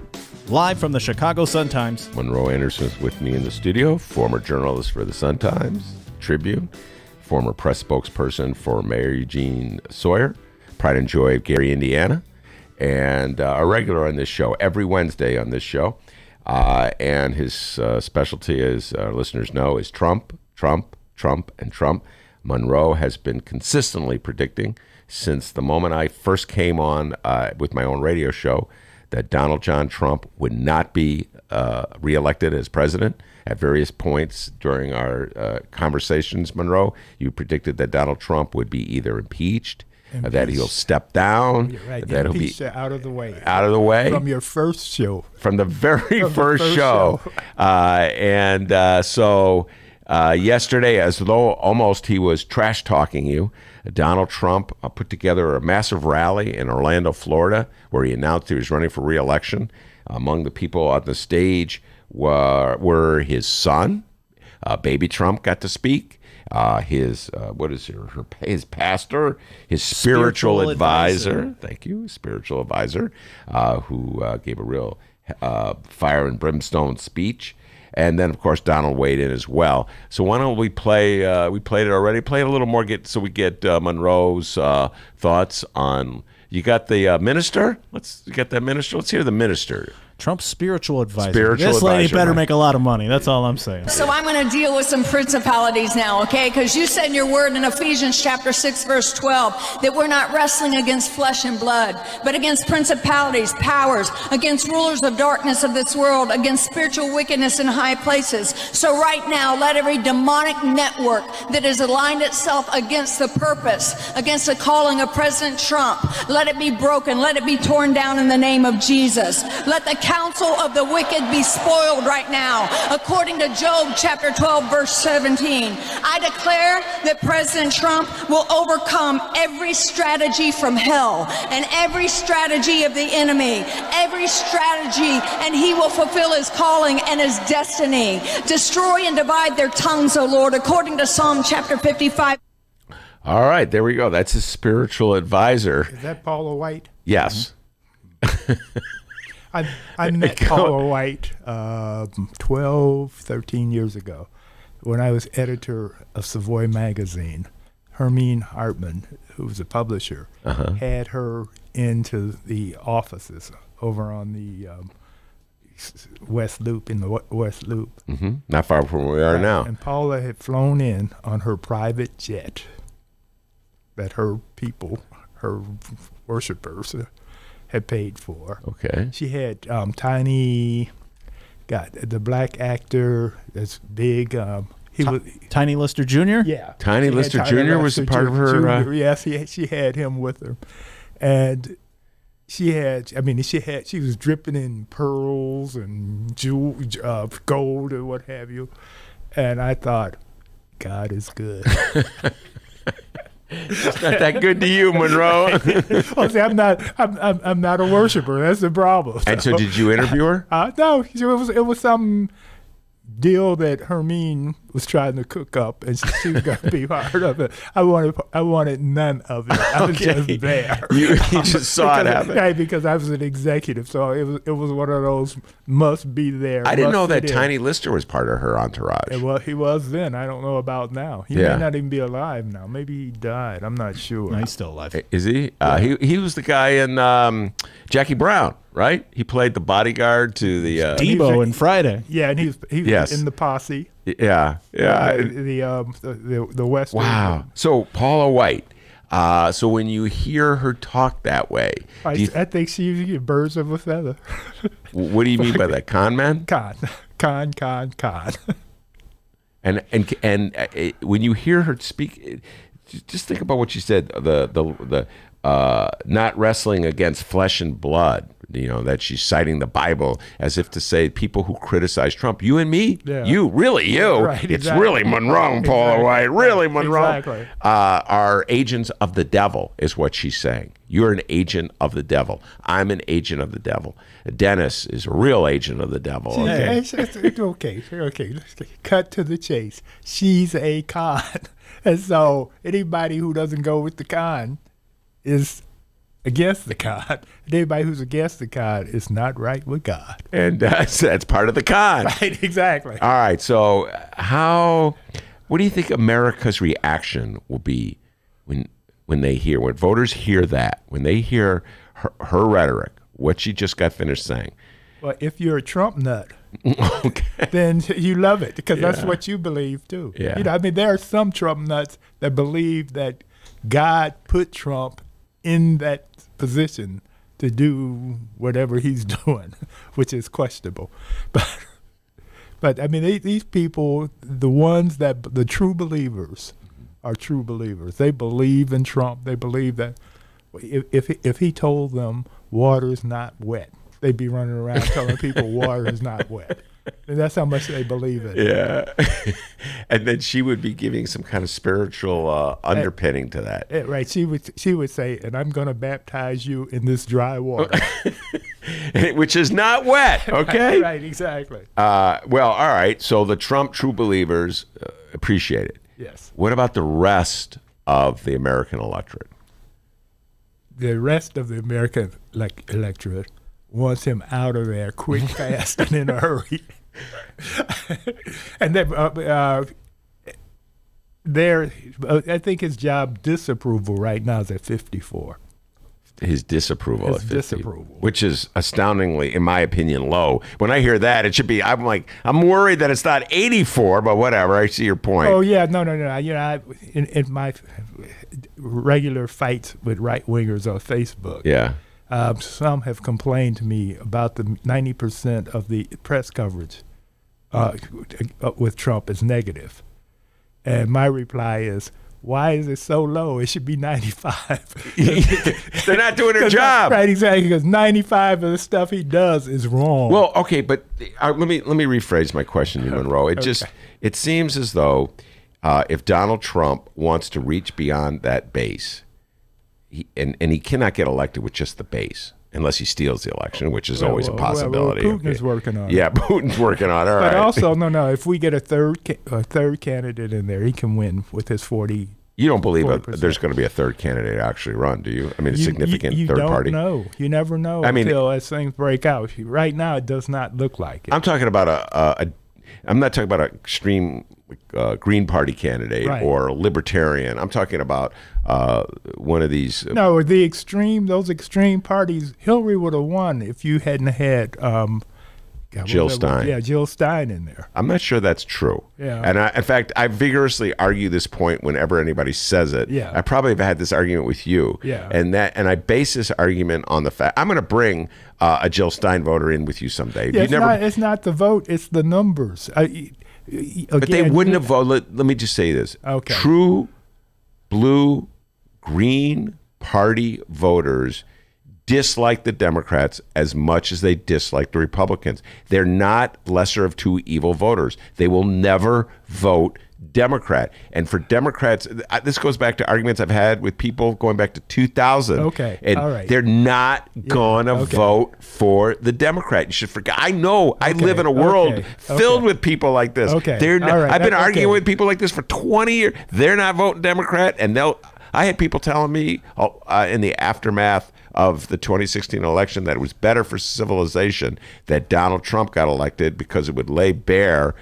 live from the Chicago Sun-Times. Monroe Anderson is with me in the studio, former journalist for the Sun-Times, Tribune, former press spokesperson for Mayor Eugene Sawyer, pride and joy of Gary, Indiana, and a regular on this show, every Wednesday on this show. And his specialty, as our listeners know, is Trump, Trump, Trump, and Trump. Monroe has been consistently predicting since the moment I first came on with my own radio show that Donald John Trump would not be reelected as president. At various points during our conversations, Monroe, you predicted that Donald Trump would be either impeached, that he'll step down, You're right. that he'll be out of the way. Out of the way. From your first show. From the very first show. So yesterday, as though almost he was trash talking you, Donald Trump put together a massive rally in Orlando, Florida, where he announced he was running for re-election. Among the people on the stage were his son, baby Trump got to speak, his pastor, his spiritual advisor. Thank you, spiritual advisor, who gave a real fire and brimstone speech. And then, of course, Donald weighed in as well. So why don't we play, we played it already, play it a little more so we get Monroe's thoughts on, you got the minister? You got that minister? Let's hear the minister. Trump's spiritual advisor. This lady better make a lot of money. That's all I'm saying. So I'm going to deal with some principalities now, okay? Because you said in your word in Ephesians chapter 6, verse 12, that we're not wrestling against flesh and blood, but against principalities, powers, against rulers of darkness of this world, against spiritual wickedness in high places. So right now, let every demonic network that has aligned itself against the purpose, against the calling of President Trump, let it be broken. Let it be torn down in the name of Jesus. Let the counsel of the wicked be spoiled right now. According to Job chapter 12, verse 17, I declare that President Trump will overcome every strategy from hell and every strategy of the enemy, every strategy, and he will fulfill his calling and his destiny. Destroy and divide their tongues, O Lord, according to Psalm chapter 55. All right, there we go. That's his spiritual advisor. Is that Paula White? Yes. I met Paula White 12, 13 years ago when I was editor of Savoy magazine. Hermine Hartman, who was a publisher, had her into the offices over on the West Loop, in the West Loop. Not far from where we are now. And Paula had flown in on her private jet that her people, her worshipers, had paid for. Okay. She had got the black actor that's big He was Tiny Lister Jr.? Yeah. Tiny Lister Jr. was a part of her. Yes, she had him with her, and she was dripping in pearls and gold and what have you, and I thought, God is good. It's not that good to you, Monroe. Well, see, I'm not a worshiper. That's the problem. And so did you interview her? No, it was some deal that Hermine was trying to cook up, and she was going to be part of it. I wanted none of it. I was just there. You just saw it happen. Right, because I was an executive, so it was one of those must be there. I didn't know that Tiny Lister was part of her entourage. Well, he was then. I don't know about now. He may not even be alive now. Maybe he died. I'm not sure. No, he's still alive. Is he? He was the guy in Jackie Brown, right? He played the bodyguard to the Debo in Friday. Yeah, and he was in the posse. Yeah. The West. Wow. So Paula White. So when you hear her talk that way, I think she's birds of a feather. What do you mean by that? Con man? Con. And when you hear her speak, just think about what she said. The not wrestling against flesh and blood. You know, that she's citing the Bible as if to say people who criticize Trump, you and me, you, right, it's really Monroe and Paula White, really Monroe, are agents of the devil, is what she's saying. You're an agent of the devil. I'm an agent of the devil. Dennis is a real agent of the devil. Okay. Okay. Cut to the chase. She's a con. And so anybody who doesn't go with the con is against the con. Anybody who's against the con is not right with God. And that's part of the con. Right, exactly. All right, so what do you think America's reaction will be when voters hear that, when they hear her rhetoric, what she just got finished saying? Well, if you're a Trump nut, then you love it because that's what you believe too. Yeah. You know, I mean, there are some Trump nuts that believe that God put Trump in that position to do whatever he's doing, which is questionable. But I mean, these people, the true believers, are true believers. They believe in Trump. They believe that if he told them water is not wet, they'd be running around telling people water is not wet. And that's how much they believe in it. Yeah. And then she would be giving some kind of spiritual underpinning to that. Right. She would say, and I'm going to baptize you in this dry water. Which is not wet, okay? Right, exactly. Well, all right. So the Trump true believers appreciate it. Yes. What about the rest of the American electorate? The rest of the American electorate wants him out of there quick, fast, and in a hurry. And then I think his job disapproval right now is at 54. His disapproval His at 50, disapproval. which is astoundingly, in my opinion, low. When I hear that, it should be, I'm worried that it's not 84, but whatever. I see your point. Oh, yeah. No. You know, in my regular fights with right-wingers on Facebook, some have complained to me about the 90% of the press coverage with Trump is negative. And my reply is, why is it so low? It should be 95. They're not doing their job. Right, exactly, because 95 of the stuff he does is wrong. Well, okay, but let me rephrase my question to you, Monroe. It seems as though if Donald Trump wants to reach beyond that base, and he cannot get elected with just the base unless he steals the election, which is always a possibility. Putin is working on it. Yeah, Putin's working on it. All right. But also, no. If we get a third candidate in there, he can win with his 40. You don't believe there's going to be a third candidate actually run, do you? I mean, a significant third party. You don't know. You never know until as things break out. Right now, it does not look like it. I'm talking about I'm not talking about an extreme Green Party candidate or libertarian. I'm talking about one of these. No, those extreme parties. Hillary would have won if you hadn't had Jill Stein. Yeah, Jill Stein in there. I'm not sure that's true. Yeah. And in fact, I vigorously argue this point whenever anybody says it. Yeah. I probably have had this argument with you. Yeah. And I base this argument on the fact I'm going to bring a Jill Stein voter in with you someday. Yeah, it's not the vote; it's the numbers. But they wouldn't have voted. Let me just say this. Okay. True blue, green party voters dislike the Democrats as much as they dislike the Republicans. They're not lesser of two evil voters. They will never vote Democrat. And for Democrats, this goes back to arguments I've had with people going back to 2000. Okay, and all right. they're not going to vote for the Democrat. You should forget. I know. I live in a world filled with people like this. Okay, They're not, all right. I've been arguing with people like this for 20 years. They're not voting Democrat, and I had people telling me in the aftermath of the 2016 election that it was better for civilization that Donald Trump got elected because it would lay bare,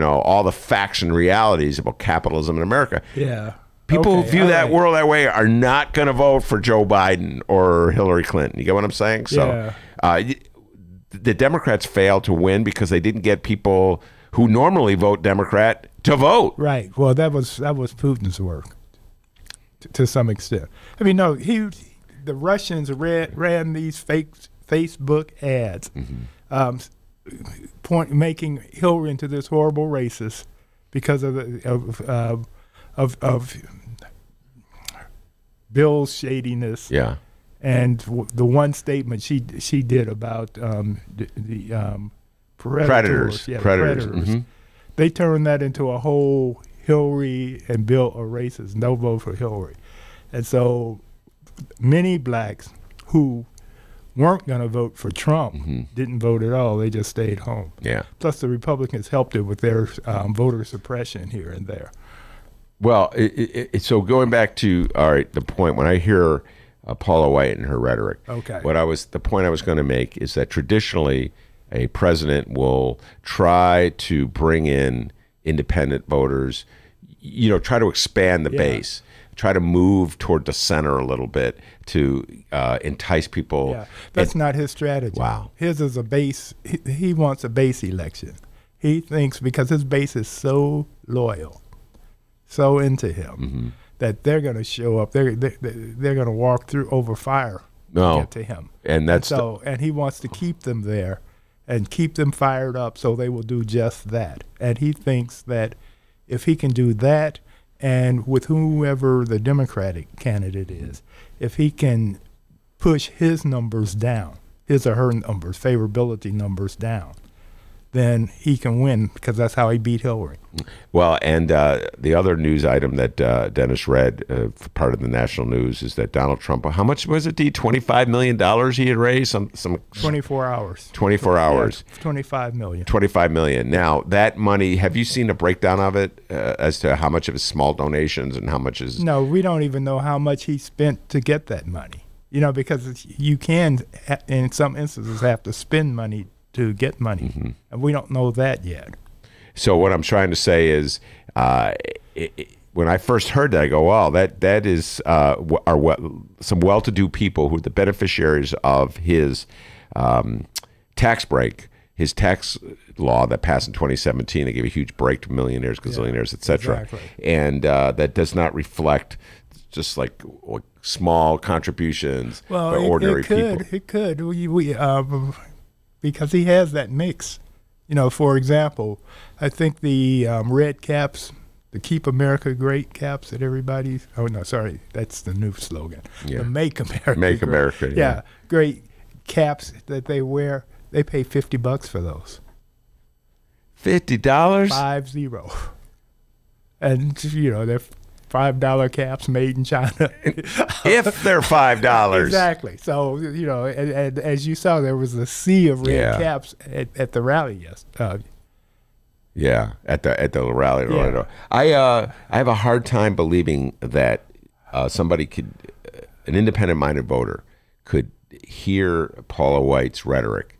all the facts and realities about capitalism in America. Yeah. People who view that world that way are not going to vote for Joe Biden or Hillary Clinton. You get what I'm saying? So the Democrats failed to win because they didn't get people who normally vote Democrat to vote. Right. Well, that was Putin's work to some extent. I mean, no, the Russians ran these fake Facebook ads, making Hillary into this horrible racist because of Bill's shadiness. Yeah. And the one statement she did about the predators. Yeah, predators. Mm-hmm. They turned that into a whole Hillary and Bill are racist. No vote for Hillary. And so many blacks who weren't going to vote for Trump didn't vote at all. They just stayed home. Yeah. Plus, the Republicans helped it with their voter suppression here and there. Well, so going back to the point when I hear Paula White and her rhetoric, the point I was going to make is that traditionally a president will try to bring in independent voters, try to expand the base. Try to move toward the center a little bit to entice people. Yeah, that's not his strategy. Wow. His is a base. He wants a base election. He thinks because his base is so loyal, so into him, that they're going to show up. They're going to walk through over fire to get to him. And that's and he wants to keep them there and keep them fired up so they will do just that. And he thinks that if he can do that, and with whoever the Democratic candidate is, if he can push his numbers down, his or her numbers, favorability numbers down, then he can win because that's how he beat Hillary. Well, and the other news item that Dennis read, part of the national news, is that Donald Trump, how much was it, D? $25 million he had raised? Some 24 hours. 24 hours. Yeah, $25 million. $25 million. Now, that money, have you seen a breakdown of it as to how much of his small donations and how much is... No, we don't even know how much he spent to get that money. Because you can, in some instances, have to spend money to get money, and we don't know that yet. So what I'm trying to say is, when I first heard that, I go, "Wow, that is some well-to-do people who are the beneficiaries of his tax break, his tax law that passed in 2017. They gave a huge break to millionaires, gazillionaires, etc. Exactly. And that does not reflect just like small contributions by ordinary people. It could. Because he has that mix. For example, I think the red caps, the Keep America Great caps that everybody's, that's the new slogan. Yeah. The Make America Make Great. America, yeah. Great caps that they wear, they pay $50 for those. $50? 50. And, they're $5 caps made in China. If they're $5. Exactly. So, and as you saw, there was a sea of red caps at the rally yesterday. Yeah, at the rally. Yeah. I have a hard time believing that somebody an independent-minded voter could hear Paula White's rhetoric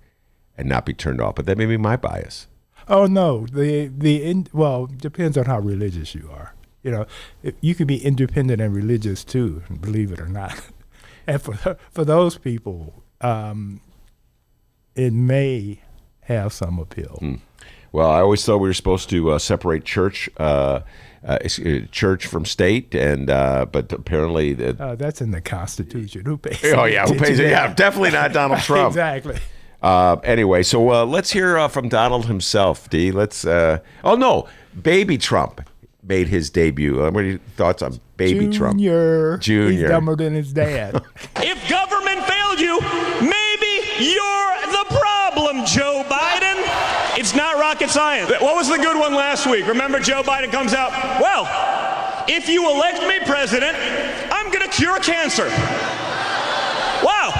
and not be turned off. But that may be my bias. Oh, no. Well, depends on how religious you are. You can be independent and religious too, believe it or not. And for those people, it may have some appeal. Well, I always thought we were supposed to separate church from state, and but apparently that's in the Constitution. Who pays? Oh yeah, who pays it? Yeah, definitely not Donald Trump. Exactly. Anyway, so let's hear from Donald himself, D. Let's. Oh no, Baby Trump made his debut. What are your thoughts on Baby Trump? Junior. He's dumber than his dad. If government failed you, maybe you're the problem, Joe Biden. It's not rocket science. What was the good one last week? Remember, Joe Biden comes out, well, if you elect me president, I'm going to cure cancer. Wow.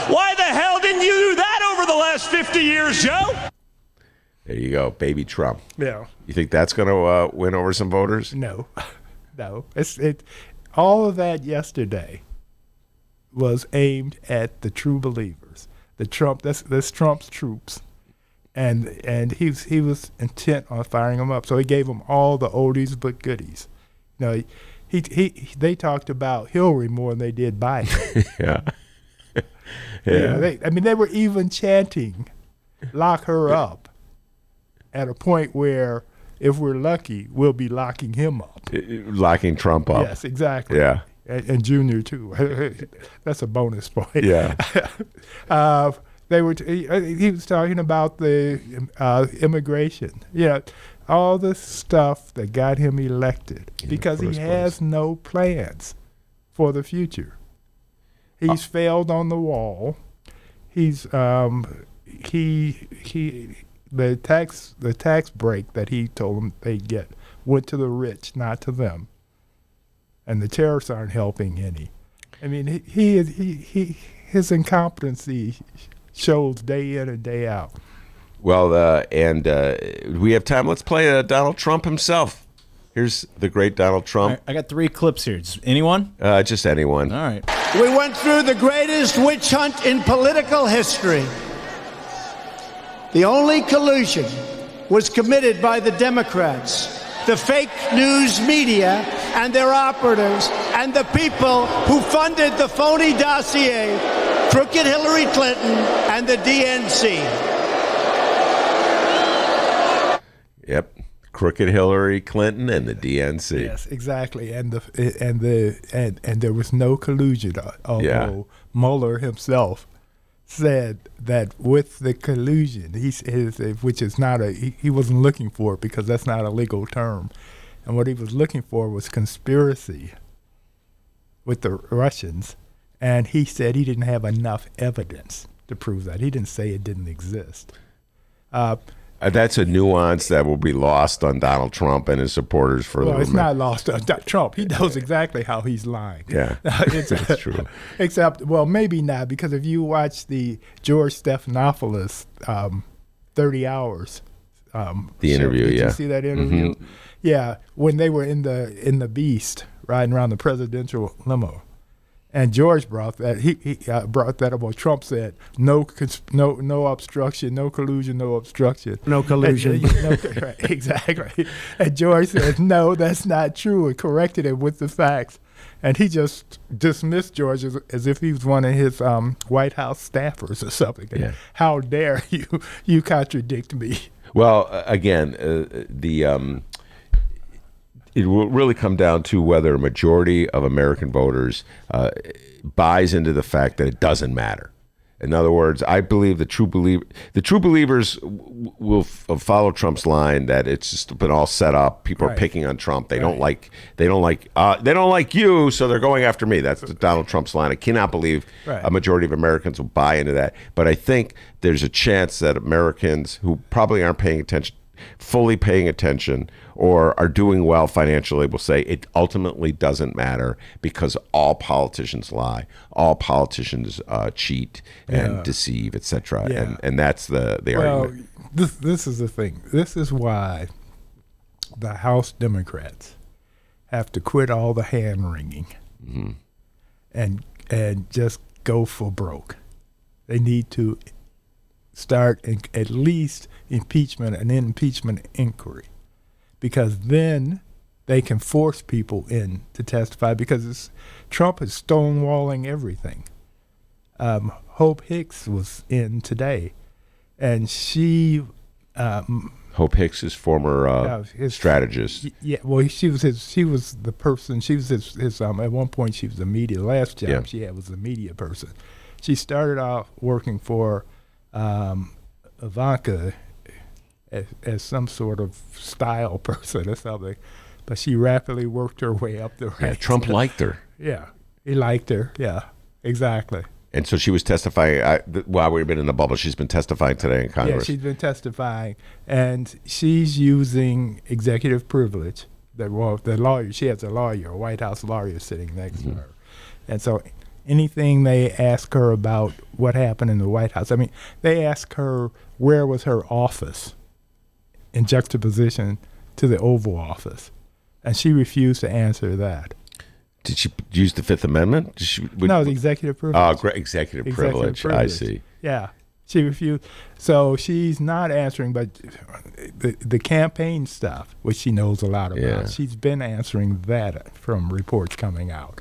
Why the hell didn't you do that over the last 50 years, Joe? There you go, Baby Trump. Yeah. You think that's going to win over some voters? No. No. All of that yesterday was aimed at the true believers. That's Trump's troops. And he was intent on firing them up. So he gave them all the oldies but goodies. You know, they talked about Hillary more than they did Biden. Yeah. Yeah. They were even chanting, lock her up, at a point where, if we're lucky, we'll be locking him up. Locking Trump up. Yes, exactly. Yeah. And Junior, too. That's a bonus point. Yeah. He was talking about the immigration. All the stuff that got him elected because he has no plans for the future. He's failed on the wall. He's the tax break that he told them they'd get went to the rich, not to them. And the tariffs aren't helping any. I mean, his incompetency shows day in and day out. Well, we have time. Let's play Donald Trump himself. Here's the great Donald Trump. Right, I got 3 clips here. Anyone? Just anyone. All right. We went through the greatest witch hunt in political history. The only collusion was committed by the Democrats, the fake news media and their operatives, and the people who funded the phony dossier, crooked Hillary Clinton and the DNC. Yep. Crooked Hillary Clinton and the DNC. Yes, exactly. And there was no collusion, although Mueller himself said that with the collusion, which is not he wasn't looking for it because that's not a legal term, and what he was looking for was conspiracy with the Russians, and he said he didn't have enough evidence to prove that. He didn't say it didn't exist. That's a nuance that will be lost on Donald Trump and his supporters for the Well, it's not lost on Trump. He knows exactly how he's lying. Yeah, that's true. Except, well, maybe not, because if you watch the George Stephanopoulos 30 Hours the interview, did you see that interview? Mm-hmm. Yeah, when they were in the Beast riding around the presidential limo. And George brought that. He brought that up. Well, Trump said no obstruction, no collusion, no obstruction, no collusion. Right, exactly. And George said no, that's not true, and corrected it with the facts. And he just dismissed George as if he was one of his White House staffers or something. Yeah. How dare you contradict me? Well, again, it will really come down to whether a majority of American voters buys into the fact that it doesn't matter. In other words, I believe the true believers will follow Trump's line that it's just been all set up. People are picking on Trump. They don't like you, so they're going after me. That's Donald Trump's line. I cannot believe a majority of Americans will buy into that. But I think there's a chance that Americans who probably aren't fully paying attention or are doing well financially will say it ultimately doesn't matter because all politicians lie, all politicians cheat and deceive, etc. Yeah. And that's the argument. This is the thing. This is why the House Democrats have to quit all the hand wringing and just go for broke. They need to start at least an impeachment inquiry, because then they can force people in to testify, because Trump is stonewalling everything. Hope Hicks was in today, and she Hope Hicks is former strategist. Yeah, well, she was the person. She was his at one point she was the media. The last job she had was the media person. She started off working for Ivanka as some sort of style person or something, but she rapidly worked her way up the ranks. Yeah, Trump liked her. Yeah, he liked her. Yeah, exactly. And so she was testifying while we've been in the bubble. She's been testifying today in Congress. Yeah, she's been testifying, and she's using executive privilege. The lawyer, she has a White House lawyer sitting next to her, and so anything they ask her about what happened in the White House, I mean, they ask her where was her office in juxtaposition to the Oval Office, and she refused to answer that. Did she use the Fifth Amendment? No, the executive privilege. Oh, executive privilege. I see. Yeah, she refused. So she's not answering, but the campaign stuff, which she knows a lot about, she's been answering that from reports coming out.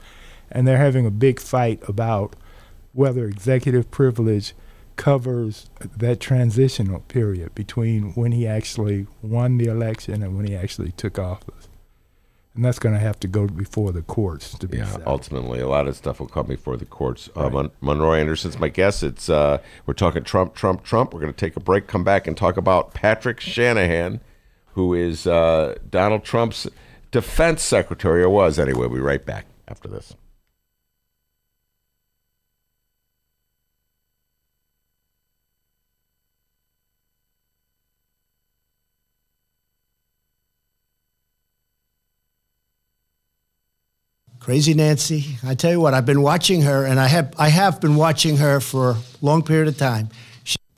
And they're having a big fight about whether executive privilege covers that transitional period between when he actually won the election and when he actually took office. And that's going to have to go before the courts to be settled. Ultimately, a lot of stuff will come before the courts. Right. Monroe Anderson's my guest. It's we're talking Trump. We're going to take a break, come back, and talk about Patrick Shanahan, who is Donald Trump's defense secretary, or was anyway. We'll be right back after this. Crazy Nancy. I tell you what, I've been watching her, and I have been watching her for a long period of time.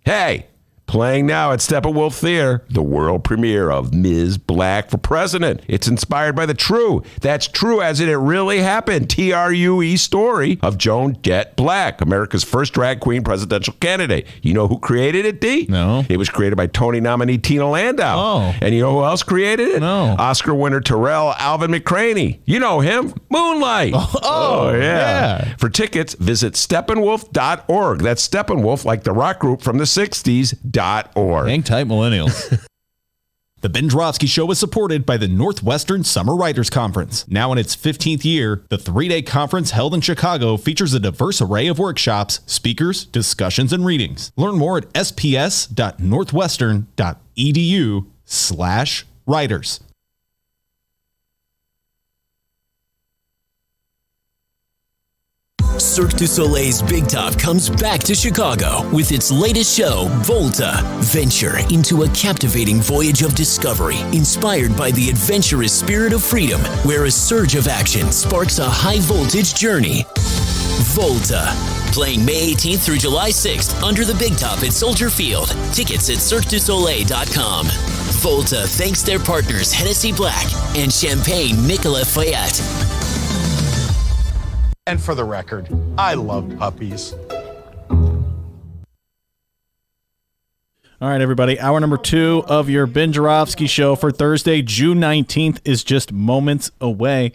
Hey, playing now at Steppenwolf Theater, the world premiere of Ms. Black for President. It's inspired by the true, that's true as in it really happened, TRUE story of Joan Jett Black, America's first drag queen presidential candidate. You know who created it, D? No. It was created by Tony nominee Tina Landau. Oh. And you know who else created it? No. Oscar winner Terrell Alvin McCraney. You know him, Moonlight. Oh, yeah. For tickets, visit steppenwolf.org. That's Steppenwolf, like the rock group from the 60s, Hang tight, millennials. The Ben Joravsky Show is supported by the Northwestern Summer Writers Conference. Now in its 15th year, the 3-day conference held in Chicago features a diverse array of workshops, speakers, discussions, and readings. Learn more at sps.northwestern.edu/writers. Cirque du Soleil's Big Top comes back to Chicago with its latest show, Volta. Venture into a captivating voyage of discovery inspired by the adventurous spirit of freedom, where a surge of action sparks a high-voltage journey. Volta. Playing May 18th through July 6th under the Big Top at Soldier Field. Tickets at CirqueDuSoleil.com. Volta thanks their partners Hennessy Black and Champagne Nicolas Fayette. And for the record, I love puppies. All right, everybody. Hour number 2 of your Ben Joravsky Show for Thursday, June 19th is just moments away.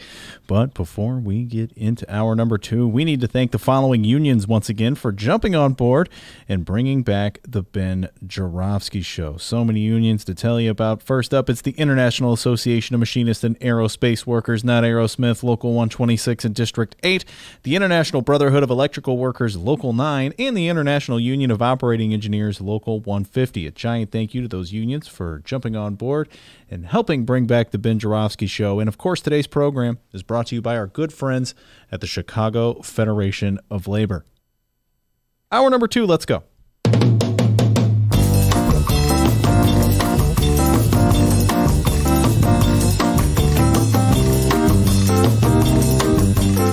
But before we get into hour number 2, we need to thank the following unions once again for jumping on board and bringing back the Ben Joravsky Show. So many unions to tell you about. First up, it's the International Association of Machinists and Aerospace Workers, not Aerosmith, Local 126 and District 8, the International Brotherhood of Electrical Workers, Local 9, and the International Union of Operating Engineers, Local 150. A giant thank you to those unions for jumping on board and helping bring back the Ben Joravsky Show. And, of course, today's program is brought to you by our good friends at the Chicago Federation of Labor. Hour number 2, let's go.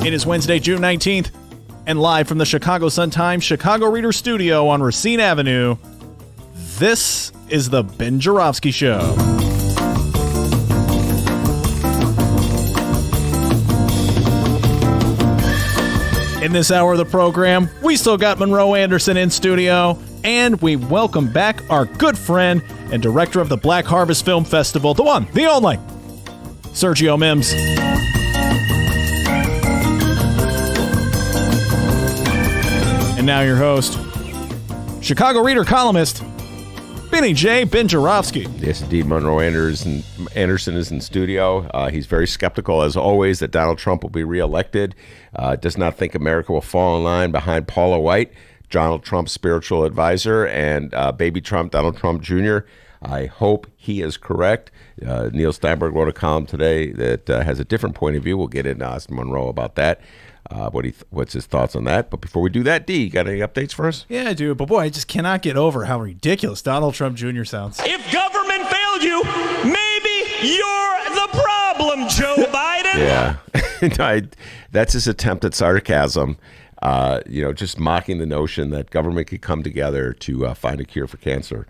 It is Wednesday, June 19th, and live from the Chicago Sun-Times Chicago Reader Studio on Racine Avenue, this is the Ben Joravsky Show. In this hour of the program, we still got Monroe Anderson in studio, and we welcome back our good friend and director of the Black Harvest Film Festival, the one, the only, Sergio Mims. And now your host, Chicago Reader columnist, Benny J. Ben Joravsky. Yes, indeed. Monroe Anderson is in studio. He's very skeptical, as always, that Donald Trump will be reelected. Does not think America will fall in line behind Paula White. Donald Trump's spiritual advisor and baby Trump, Donald Trump Jr. I hope he is correct. Neil Steinberg wrote a column today that has a different point of view. We'll get into Austin Monroe about that. What's his thoughts on that? But before we do that, D, you got any updates for us? Yeah, I do. But boy, I just cannot get over how ridiculous Donald Trump Jr. sounds. If government failed you, maybe you're the problem, Joe Biden. Yeah. That's his attempt at sarcasm. Just mocking the notion that government could come together to find a cure for cancer.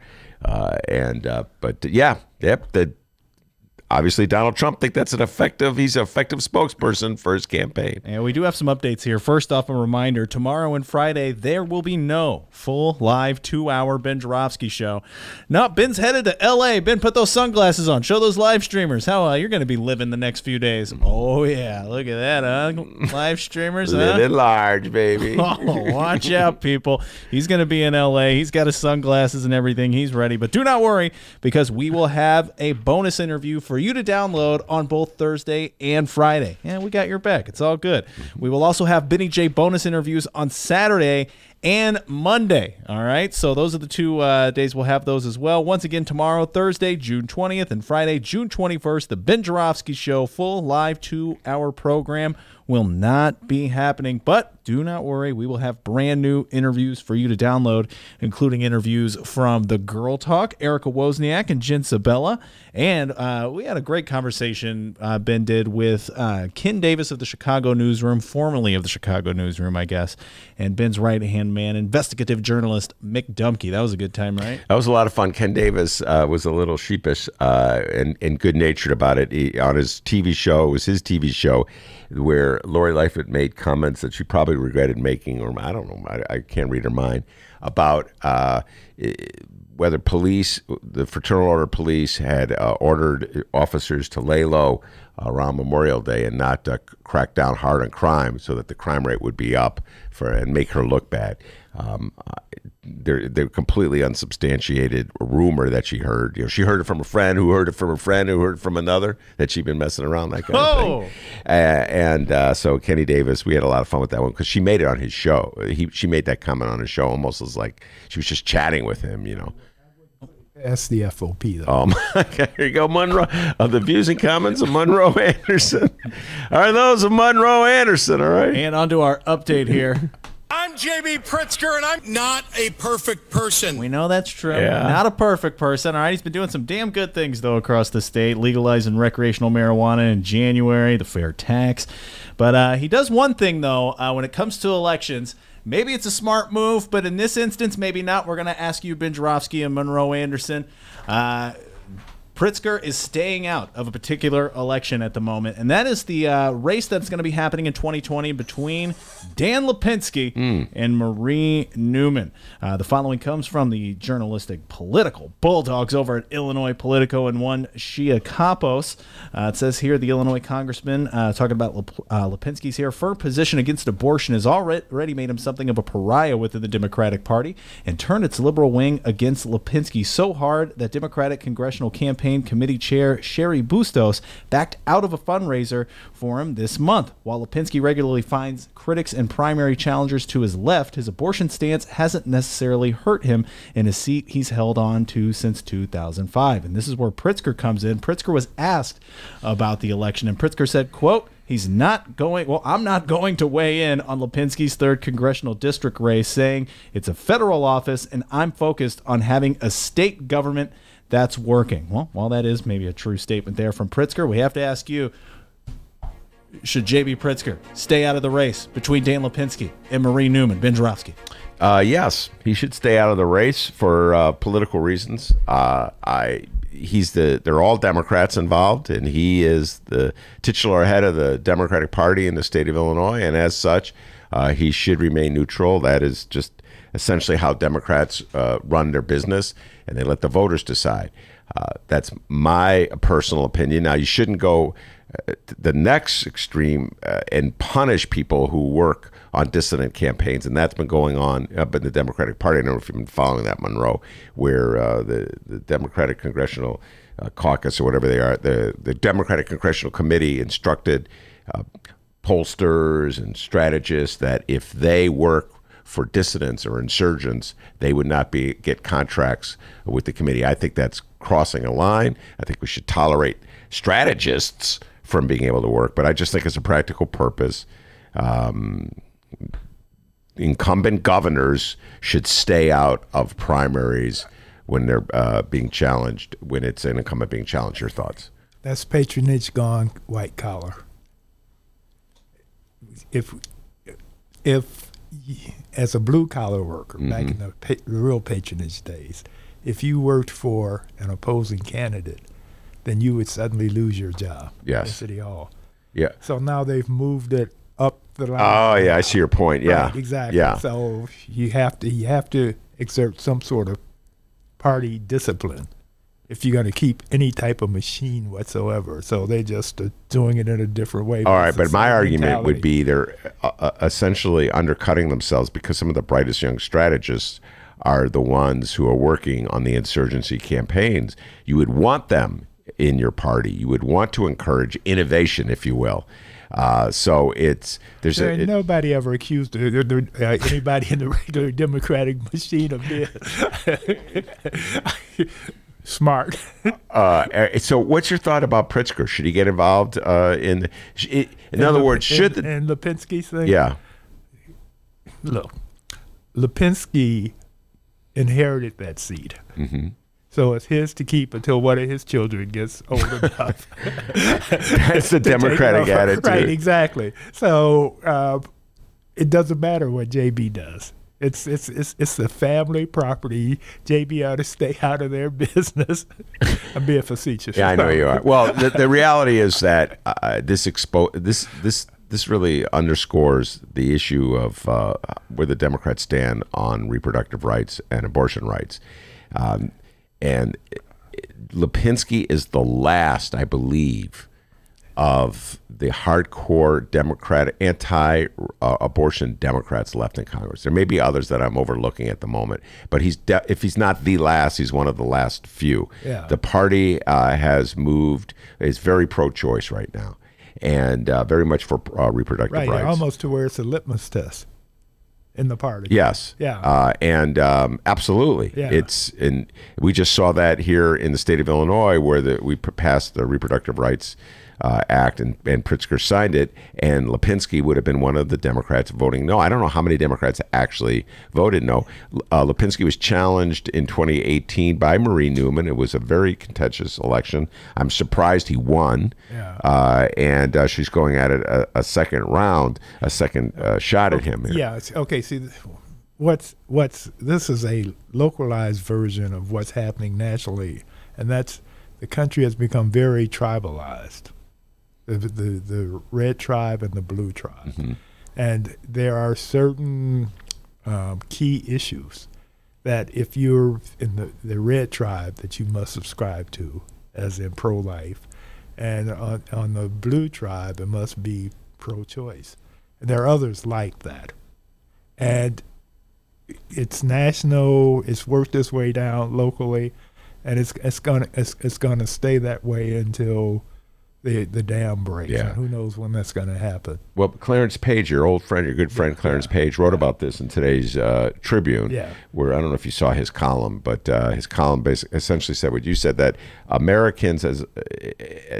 Obviously, Donald Trump think he's an effective spokesperson for his campaign. And we do have some updates here. First off, a reminder, tomorrow and Friday, there will be no full live 2-hour Ben Joravsky show. No, Ben's headed to L.A. Ben, put those sunglasses on. Show those live streamers how you're going to be living the next few days. Oh, yeah. Look at that, huh? Live streamers, Living large, baby. Oh, watch out, people. He's going to be in L.A. He's got his sunglasses and everything. He's ready. But do not worry, because we will have a bonus interview for you to download on both Thursday and Friday. And we got your back. It's all good. We will also have Benny J bonus interviews on Saturday and Monday. All right. So those are the 2 days we'll have those as well. Once again, tomorrow, Thursday, June 20th, and Friday, June 21st, the Ben Joravsky Show, full live 2-hour program will not be happening, but do not worry. We will have brand new interviews for you to download, including interviews from the Girl Talk, Erica Wozniak and Jen Sabella. And we had a great conversation Ben did with Ken Davis of the Chicago Newsroom, formerly of the Chicago Newsroom, I guess, and Ben's right-hand man, investigative journalist Mick Dumke. That was a good time, right? That was a lot of fun. Ken Davis was a little sheepish and good-natured about it. On his TV show, it was his TV show, where Lori Lightfoot made comments that she probably regretted making, or I don't know, I can't read her mind, about whether police, the Fraternal Order police, had ordered officers to lay low around Memorial Day and not crack down hard on crime so that the crime rate would be up and make her look bad. They're completely unsubstantiated rumor that she heard. She heard it from a friend who heard it from a friend who heard it from another, that she'd been messing around, that kind of thing. So Kenny Davis, we had a lot of fun with that one because she made it on his show. She made that comment on his show almost as like she was just chatting with him, That's the FOP, though. Oh, my God. Here you go, Monroe. The views and comments of Monroe Anderson are those of Monroe Anderson, all right? And on to our update here. I'm J.B. Pritzker, and I'm not a perfect person. We know that's true. Yeah. Not a perfect person. All right, he's been doing some damn good things, though, across the state, legalizing recreational marijuana in January, the fair tax. But he does one thing, though, when it comes to elections. Maybe it's a smart move, but in this instance, maybe not. We're going to ask you, Ben Joravsky and Monroe Anderson. Pritzker is staying out of a particular election at the moment, and that is the race that's going to be happening in 2020 between Dan Lipinski and Marie Newman. The following comes from the journalistic political bulldogs over at Illinois Politico and one Shia Kapos. It says here the Illinois congressman talking about Lipinski's here. Firm position against abortion has already made him something of a pariah within the Democratic Party and turned its liberal wing against Lipinski so hard that Democratic Congressional Campaign Committee Chair Sherry Bustos backed out of a fundraiser for him this month. While Lipinski regularly finds critics and primary challengers to his left, his abortion stance hasn't necessarily hurt him in a seat he's held on to since 2005. And this is where Pritzker comes in. Pritzker was asked about the election, and Pritzker said, quote, I'm not going to weigh in on Lipinski's 3rd congressional district race, saying it's a federal office and I'm focused on having a state government that's working. Well, while that is maybe a true statement there from Pritzker, we have to ask you, should J.B. Pritzker stay out of the race between Dan Lipinski and Marie Newman? Ben Joravsky. Yes, he should stay out of the race for political reasons. They're all Democrats involved, and he is the titular head of the Democratic Party in the state of Illinois, and as such, he should remain neutral. That is just essentially how Democrats run their business, and they let the voters decide. That's my personal opinion. Now, you shouldn't go the next extreme and punish people who work on dissident campaigns, and that's been going on up in the Democratic Party. I don't know if you've been following that, Monroe, where the Democratic Congressional Caucus, or whatever they are, the Democratic Congressional Committee instructed pollsters and strategists that if they work for dissidents or insurgents, they would not get contracts with the committee. I think that's crossing a line. I think we should tolerate strategists from being able to work, but I just think as a practical purpose, incumbent governors should stay out of primaries when they're being challenged, when it's an incumbent being challenged. Your thoughts? That's patronage gone white collar. If as a blue collar worker back in the real patronage days, if you worked for an opposing candidate, then you would suddenly lose your job in City Hall. Yeah. So now they've moved it up the line. Oh yeah, I see your point. Yeah. Right, exactly. Yeah. So you have to exert some sort of party discipline if you're going to keep any type of machine whatsoever. So they just are doing it in a different way. All right, but my argument would be they're essentially undercutting themselves because some of the brightest young strategists are the ones who are working on the insurgency campaigns. You would want them in your party. You would want to encourage innovation, if you will. So nobody ever accused anybody in the regular Democratic machine of being smart. So what's your thought about Pritzker? Should he get involved in other words, should and Lipinski's thing? Yeah. Look, Lipinski inherited that seat. So it's his to keep until one of his children gets old enough. That's the Democratic attitude. Right, exactly. So it doesn't matter what JB does. It's the family property. JB ought to stay out of their business. I'm being facetious. Yeah, I know you are. Well, the reality is that this really underscores the issue of where the Democrats stand on reproductive rights and abortion rights. And Lipinski is the last, I believe, of the hardcore anti-abortion Democrats left in Congress. There may be others that I'm overlooking at the moment, but if he's not the last, he's one of the last few. Yeah. The party has moved, is very pro-choice right now, and very much for reproductive rights. Right, almost to where it's a litmus test in the party. Yes. Yeah. And absolutely. Yeah. We just saw that here in the state of Illinois, where we passed the Reproductive Rights Act, and Pritzker signed it, and Lipinski would have been one of the Democrats voting no. I don't know how many Democrats actually voted no. Lipinski was challenged in 2018 by Marie Newman. It was a very contentious election. I'm surprised he won. Yeah. And she's going at it a second round, a second shot at him. Yeah. Okay. See, this is a localized version of what's happening nationally, and that's the country has become very tribalized. The red tribe and the blue tribe. And there are certain key issues that if you're in the red tribe that you must subscribe to, as in pro-life, and on the blue tribe it must be pro-choice. And there are others like that. And it's national, it's worked its way down locally, and it's gonna stay that way until the dam breaks. Yeah. And who knows when that's going to happen. Well, Clarence Page, your old friend, your good friend Clarence Page, wrote about this in today's Tribune, where I don't know if you saw his column, but his column essentially said what you said, that Americans as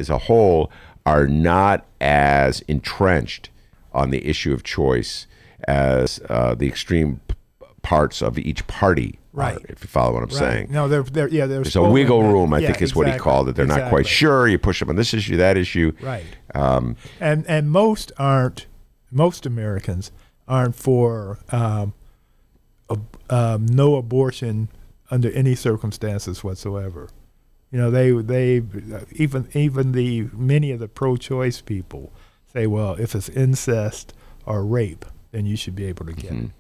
a whole are not as entrenched on the issue of choice as the extreme parts of each party. Right. If you follow what I'm saying. No, there's a wiggle room, I think is what he called it. They're not quite sure. You push them on this issue, that issue. Right. And most Americans aren't for no abortion under any circumstances whatsoever. You know, even many of the pro-choice people say, well, if it's incest or rape, then you should be able to get it.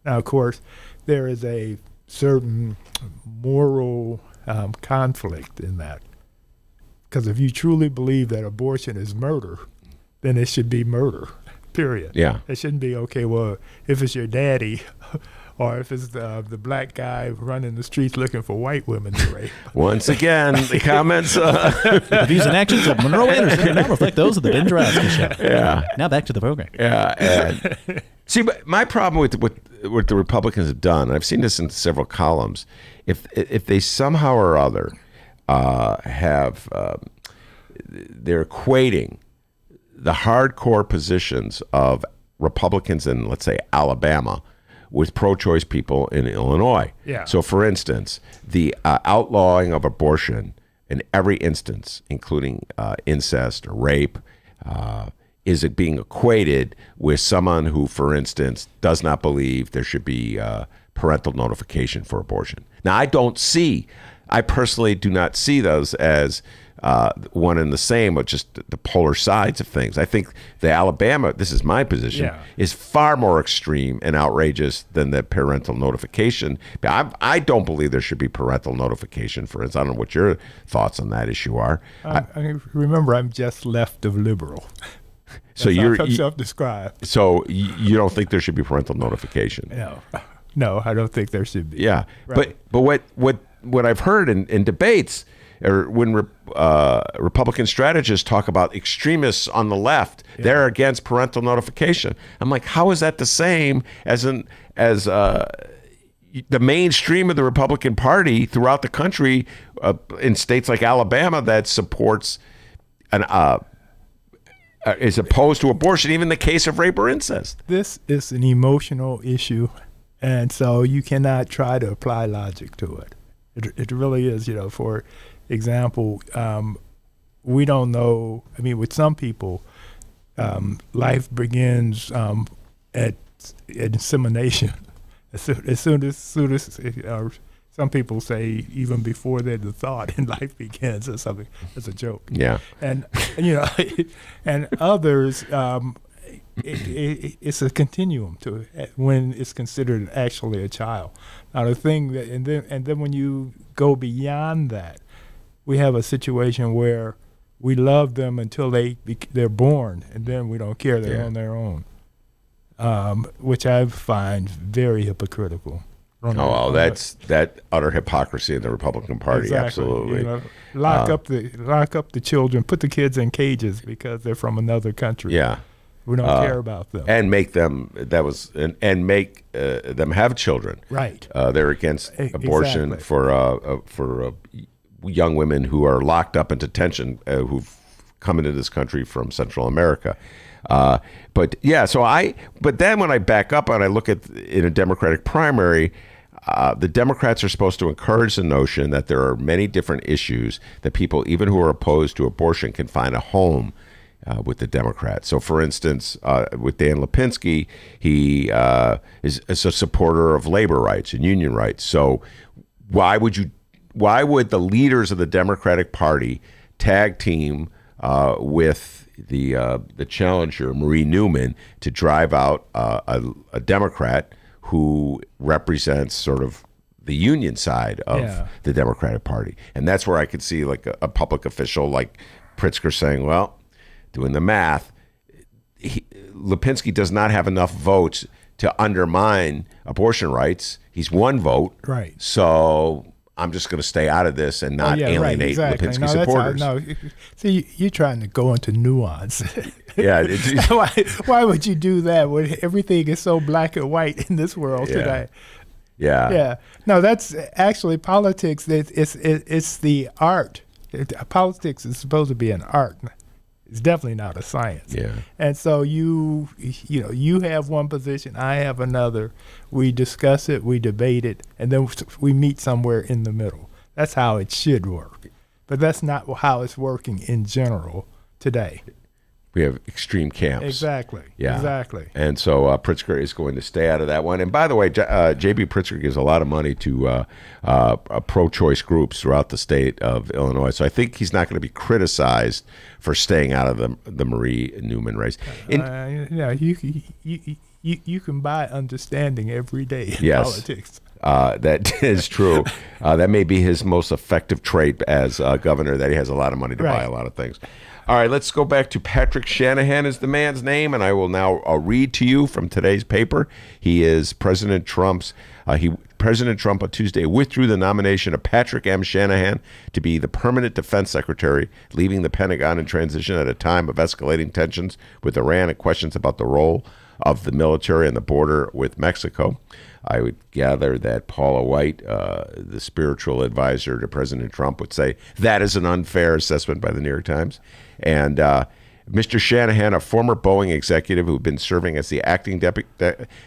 Now, of course, there is a certain moral conflict in that, because if you truly believe that abortion is murder, then it should be murder, period. Yeah. It shouldn't be, okay, well, if it's your daddy or if it's the black guy running the streets looking for white women to rape. Once again, the comments. The views and actions of Monroe Anderson do not reflect those of the Ben Joravsky Show. Yeah. Now back to the program. Yeah. See, but my problem with what the Republicans have done, and I've seen this in several columns, if they somehow or other they're equating the hardcore positions of Republicans in, let's say, Alabama with pro-choice people in Illinois. Yeah. So, for instance, the outlawing of abortion in every instance, including incest or rape, is it being equated with someone who, for instance, does not believe there should be parental notification for abortion. Now, I personally do not see those as one and the same, but just the polar sides of things. I think the Alabama, this is my position, is far more extreme and outrageous than the parental notification. I don't believe there should be parental notification, for instance. I don't know what your thoughts on that issue are. I remember, I'm just left of liberal. So you're self-described. So you don't think there should be parental notification? No, I don't think there should be. Yeah, right. but what I've heard in debates, or when Republican strategists talk about extremists on the left, they're against parental notification. I'm like, how is that the same as the mainstream of the Republican Party throughout the country, in states like Alabama, that supports is opposed to abortion, even in the case of rape or incest? This is an emotional issue, and so you cannot try to apply logic to it. It really is. For example, we don't know. I mean, with some people, life begins at insemination. As soon as some people say even before the thought and life begins or something. It's a joke. Yeah. And and others, it's a continuum to it when it's considered actually a child. Now the thing that and then when you go beyond that, we have a situation where we love them until they're born, and then we don't care. They're on their own, which I find very hypocritical. That utter hypocrisy in the Republican Party. Exactly. Absolutely. Lock up the children, put the kids in cages because they're from another country. Yeah. We don't care about them. And make them make them have children. Right. They're against abortion for young women who are locked up in detention who've come into this country from Central America. But then when I back up and I look at in a Democratic primary, the Democrats are supposed to encourage the notion that there are many different issues that people, even who are opposed to abortion, can find a home with the Democrats. So, for instance, with Dan Lipinski, he is a supporter of labor rights and union rights. So, why would the leaders of the Democratic Party tag team with the challenger, Marie Newman, to drive out a Democrat who represents sort of the union side of the Democratic Party? And that's where I could see like a public official like Pritzker saying, well, doing the math, Lipinski does not have enough votes to undermine abortion rights. He's one vote. Right. So I'm just going to stay out of this and not alienate Lipinski supporters. See, you're trying to go into nuance. Yeah. Why would you do that when everything is so black and white in this world today? Yeah. Yeah. No, that's actually politics. It's the art. Politics is supposed to be an art. It's definitely not a science. Yeah. And so you have one position, I have another. We discuss it, we debate it, and then we meet somewhere in the middle. That's how it should work. But that's not how it's working in general today. We have extreme camps. Exactly. Yeah. Exactly. And so Pritzker is going to stay out of that one. And by the way, J.B. Pritzker gives a lot of money to pro-choice groups throughout the state of Illinois. So I think he's not going to be criticized for staying out of the Marie Newman race. You can buy understanding every day in politics. That is true. That may be his most effective trait as governor, that he has a lot of money to buy a lot of things. All right, let's go back to Patrick Shanahan is the man's name, and I will now read to you from today's paper. He is President Trump's. President Trump on Tuesday withdrew the nomination of Patrick M. Shanahan to be the permanent defense secretary, leaving the Pentagon in transition at a time of escalating tensions with Iran and questions about the role of the military and the border with Mexico. I would gather that Paula White, the spiritual advisor to President Trump, would say that is an unfair assessment by the New York Times. And Mr. Shanahan, a former Boeing executive who had been serving as the acting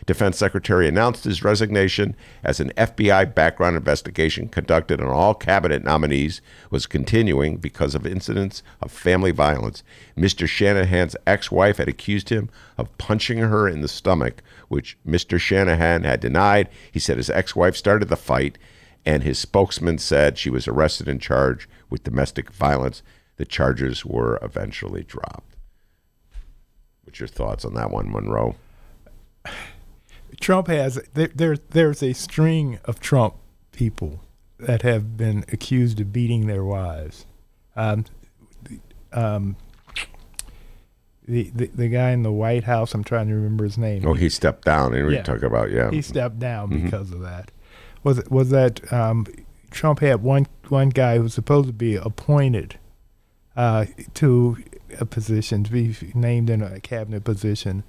defense secretary, announced his resignation as an FBI background investigation conducted on all cabinet nominees was continuing because of incidents of family violence. Mr. Shanahan's ex-wife had accused him of punching her in the stomach, which Mr. Shanahan had denied. He said his ex-wife started the fight, and his spokesman said she was arrested and charged with domestic violence. The charges were eventually dropped. What's your thoughts on that one, Monroe? Trump has there's a string of Trump people that have been accused of beating their wives. The guy in the White House, I'm trying to remember his name. Oh, he stepped down, and we talk about he stepped down because of that. Was that Trump had one guy who was supposed to be appointed to a position, to be named in a cabinet position,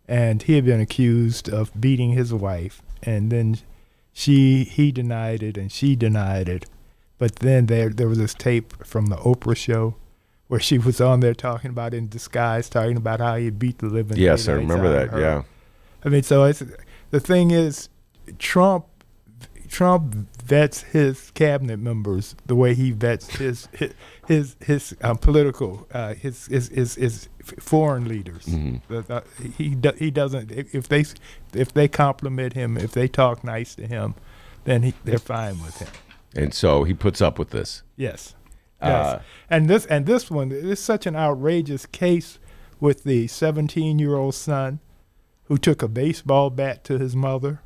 and he had been accused of beating his wife, and then he denied it and she denied it. But then there was this tape from the Oprah show where she was on there talking about in disguise, talking about how he beat the living. Yes, I remember that. Her. Yeah. I mean, so the thing is, Trump vets his cabinet members the way he vets his political his foreign leaders. Mm-hmm. He doesn't, if they compliment him, if they talk nice to him, then they're fine with him. And so he puts up with this. Yes. Yes. And this one is such an outrageous case with the 17-year-old son who took a baseball bat to his mother.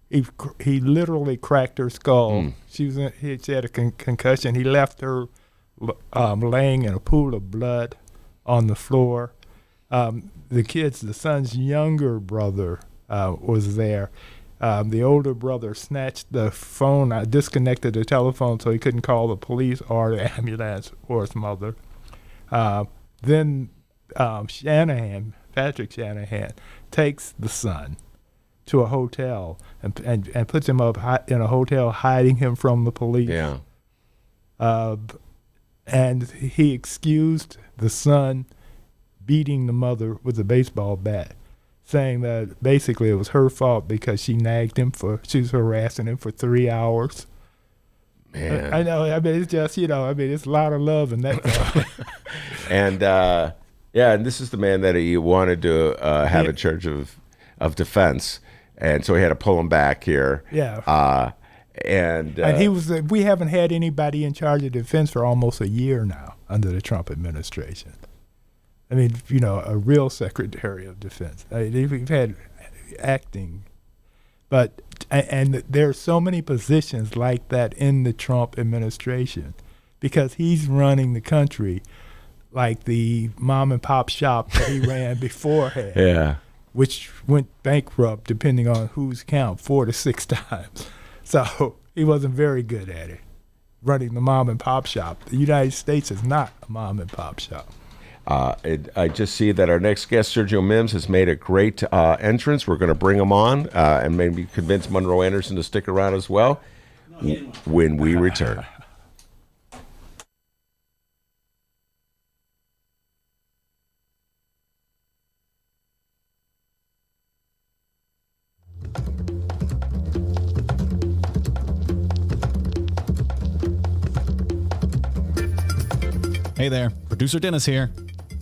He literally cracked her skull. She had a concussion. He left her laying in a pool of blood on the floor. The son's younger brother was there. The older brother snatched the phone, disconnected the telephone so he couldn't call the police or the ambulance or his mother. Then Patrick Shanahan, takes the son to a hotel and puts him up in a hotel, hiding him from the police. Yeah. And he excused the son beating the mother with a baseball bat, saying that basically it was her fault because she nagged him she was harassing him for 3 hours. Man. I know. I mean, it's just, it's a lot of love in that. And, and this is the man that he wanted to have in charge of defense. And so he had to pull him back here. Yeah. And he was. We haven't had anybody in charge of defense for almost a year now under the Trump administration. I mean, a real Secretary of Defense. We've had acting, and there are so many positions like that in the Trump administration because he's running the country like the mom and pop shop that he ran beforehand. Yeah. Which went bankrupt, depending on whose count, 4 to 6 times. So he wasn't very good at it, running the mom and pop shop. The United States is not a mom and pop shop. I just see that our next guest, Sergio Mims, has made a great entrance. We're going to bring him on and maybe convince Monroe Anderson to stick around as well when we return. Hey there, producer Dennis here.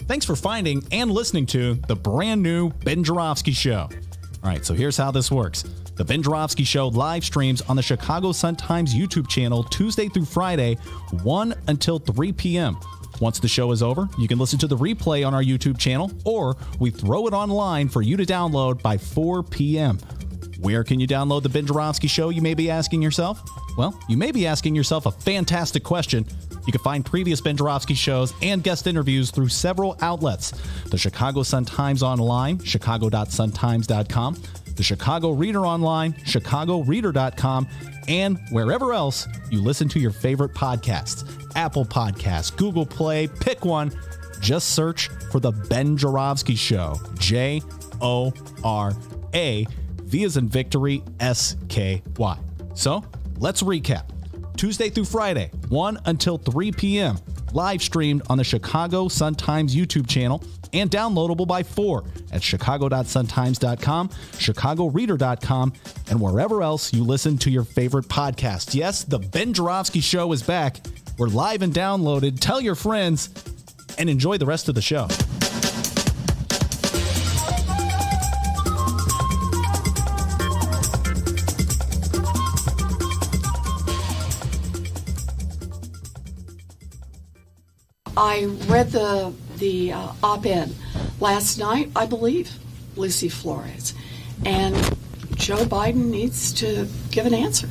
Thanks for finding and listening to the brand new Ben Joravsky Show. All right, so here's how this works. The Ben Joravsky Show live streams on the Chicago Sun-Times YouTube channel Tuesday through Friday, 1 until 3 p.m. Once the show is over, you can listen to the replay on our YouTube channel, or we throw it online for you to download by 4 p.m. Where can you download the Ben Joravsky Show, you may be asking yourself? Well, you may be asking yourself a fantastic question. You can find previous Ben Joravsky shows and guest interviews through several outlets. The Chicago Sun-Times Online, chicago.suntimes.com, the Chicago Reader Online, chicagoreader.com, and wherever else you listen to your favorite podcasts. Apple Podcasts, Google Play, pick one. Just search for The Ben Joravsky Show, JORAVSKY. V as in victory, S-K-Y. So, let's recap. Tuesday through Friday, 1 until 3 p.m., live streamed on the Chicago Sun-Times YouTube channel and downloadable by 4 at chicago.suntimes.com, chicagoreader.com, and wherever else you listen to your favorite podcast. Yes, the Ben Joravsky Show is back. We're live and downloaded. Tell your friends and enjoy the rest of the show. I read the op-ed last night, I believe, Lucy Flores, and Joe Biden needs to give an answer.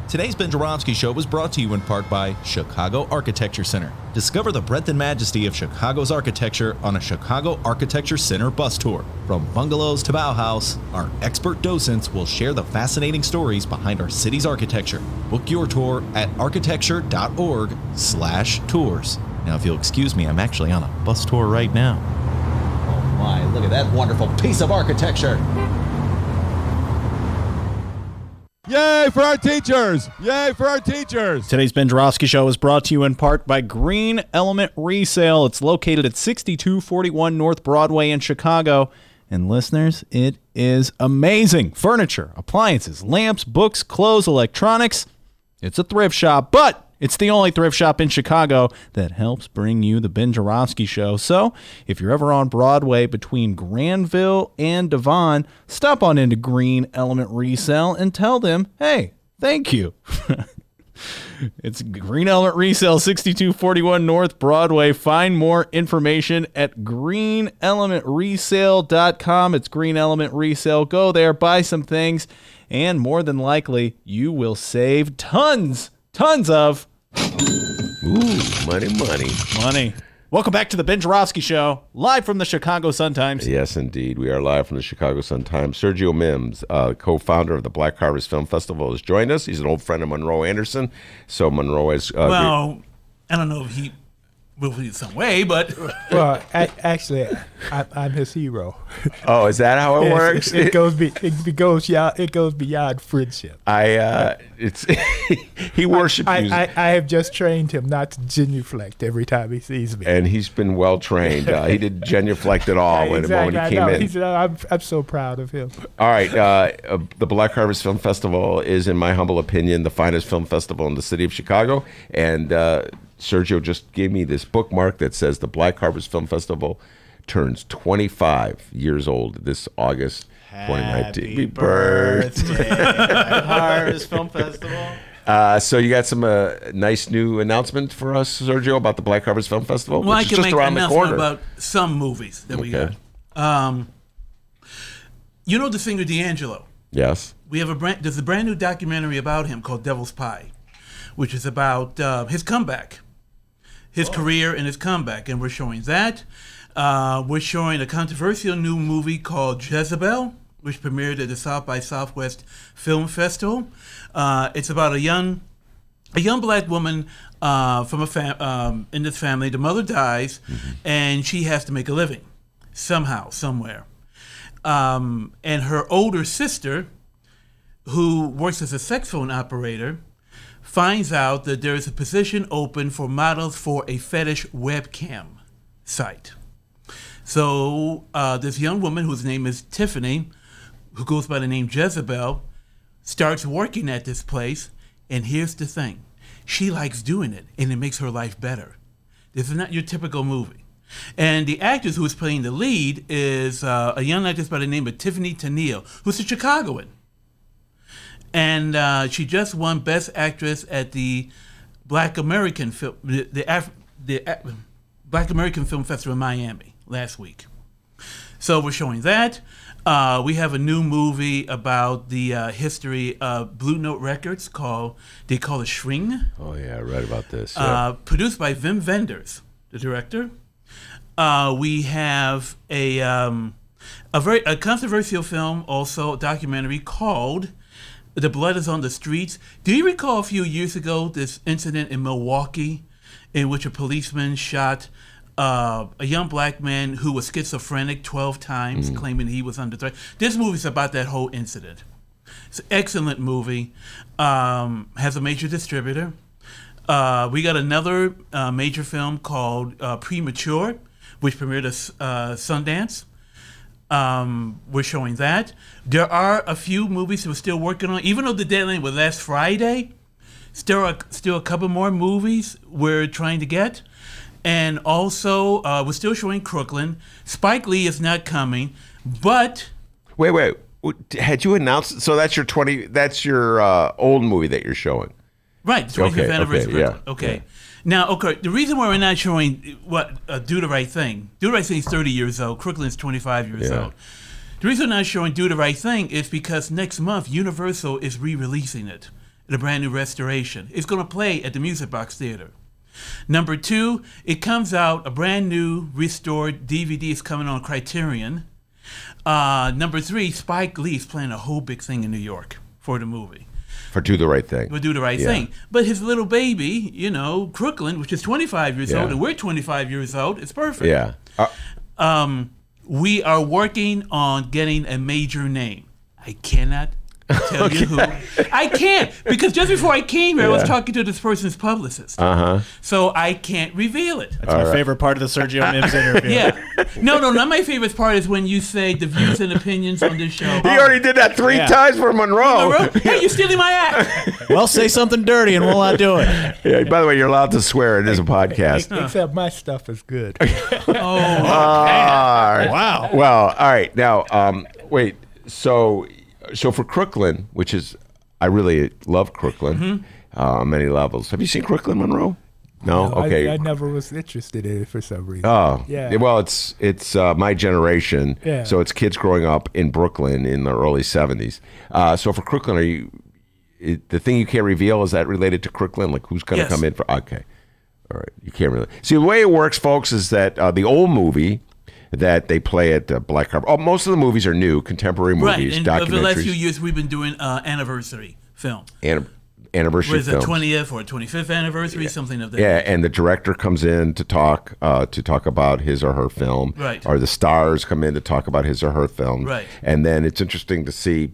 Today's Ben Joravsky Show was brought to you in part by Chicago Architecture Center. Discover the breadth and majesty of Chicago's architecture on a Chicago Architecture Center bus tour. From bungalows to Bauhaus, our expert docents will share the fascinating stories behind our city's architecture. Book your tour at architecture.org/tours. Now, if you'll excuse me, I'm actually on a bus tour right now. Oh my, look at that wonderful piece of architecture. Yay for our teachers! Yay for our teachers! Today's Ben Joravsky Show is brought to you in part by Green Element Resale. It's located at 6241 North Broadway in Chicago. And listeners, it is amazing. Furniture, appliances, lamps, books, clothes, electronics. It's a thrift shop, but it's the only thrift shop in Chicago that helps bring you the Ben Joravsky Show. So if you're ever on Broadway between Granville and Devon, stop on into Green Element Resale and tell them, hey, thank you. It's Green Element Resale, 6241 North Broadway. Find more information at greenelementresale.com. It's Green Element Resale. Go there, buy some things, and more than likely, you will save tons of money. Welcome back to the Ben Joravsky Show, live from the Chicago Sun-Times. Yes, indeed. We are live from the Chicago Sun-Times. Sergio Mims, co-founder of the Black Harvest Film Festival, has joined us. He's an old friend of Monroe Anderson. So Monroe is... I don't know if he will in some way, but... Well, actually, I'm his hero. Oh, is that how it works? It goes beyond friendship. He worships you. I have just trained him not to genuflect every time he sees me. And he's been well trained. He didn't genuflect at all when he came in. I'm so proud of him. All right. The Black Harvest Film Festival is, in my humble opinion, the finest film festival in the city of Chicago. And Sergio just gave me this bookmark that says the Black Harvest Film Festival turns 25 years old this August 2019. Happy birthday, Black Harvest Film Festival. So you got some nice new announcement for us, Sergio, about the Black Harvest Film Festival? Well, which I can is just make around an the announcement corner. about some movies that we got. You know the singer D'Angelo? Yes. There's a brand new documentary about him called Devil's Pie, which is about his comeback. His career and his comeback, and we're showing that. We're showing a controversial new movie called Jezebel, which premiered at the South by Southwest Film Festival. It's about a young black woman from in this family. The mother dies, and she has to make a living somehow, somewhere. And her older sister, who works as a sex phone operator, finds out that there is a position open for models for a fetish webcam site. So this young woman, whose name is Tiffany, who goes by the name Jezebel, starts working at this place. And here's the thing. She likes doing it, and it makes her life better. This is not your typical movie. And the actress who is playing the lead is a young actress by the name of Tiffany Tennille, who's a Chicagoan. And she just won Best Actress at the Black American Film Black American Film Festival in Miami last week. So we're showing that. We have a new movie about the history of Blue Note Records they call it Shring. Oh yeah, I read about this. Yeah. Produced by Wim Wenders, the director. We have a controversial film, also a documentary called The blood is on the streets. Do you recall a few years ago this incident in Milwaukee in which a policeman shot a young black man who was schizophrenic 12 times, claiming he was under threat? This movie's about that whole incident. It's an excellent movie. Has a major distributor. We got another major film called Premature, which premiered at Sundance. We're showing that. There are a few movies that we're still working on. Even though the deadline was last Friday, still a couple more movies we're trying to get. And also, we're still showing Crooklyn. Spike Lee is not coming, but... Wait. Had you announced? So that's your old movie that you're showing. Right, the 25th anniversary. Okay. Yeah. Now, the reason why we're not showing Do the Right Thing. Do the Right Thing is 30 years old. Crooklyn's 25 years old. The reason we're not showing Do the Right Thing is because next month Universal is re-releasing it in a brand new restoration. It's going to play at the Music Box Theater. Number 2, it comes out, a brand new restored DVD is coming on Criterion. Number 3, Spike Lee's playing a whole big thing in New York for the movie. For Do the Right Thing. For Do the Right Thing. But his little baby, Crooklyn, which is 25 years old, and we're 25 years old, it's perfect. Yeah. We are working on getting a major name. I cannot tell you who. I can't, because just before I came here, I was talking to this person's publicist. So I can't reveal it. That's my favorite part of the Sergio Mims interview. Yeah. No, not my favorite part is when you say the views and opinions on this show. He already did that 3 times for Monroe. Hey, you're stealing my act. Well, say something dirty and we'll not do it. Yeah, by the way, you're allowed to swear. It is a podcast. Except my stuff is good. Wow. Well, all right. Now, wait. So for Crooklyn, which is, I really love Crooklyn on many levels. Have you seen Crooklyn, Monroe? No? Okay. I never was interested in it for some reason. Oh. Yeah. Well, it's my generation. Yeah. So it's kids growing up in Brooklyn in the early 70s. So for Crooklyn, the thing you can't reveal, is that related to Crooklyn? Like who's going to come in for? Okay. All right. You can't really. See, the way it works, folks, is that the old movie that they play at Black Carpet. Oh, most of the movies are new, contemporary movies, right. And documentaries. over the last few years, we've been doing anniversary film. Anniversary films. What is it, 20th or 25th anniversary, something of that. Yeah, and the director comes in to talk about his or her film. Right. Or the stars come in to talk about his or her film. Right. And then it's interesting to see,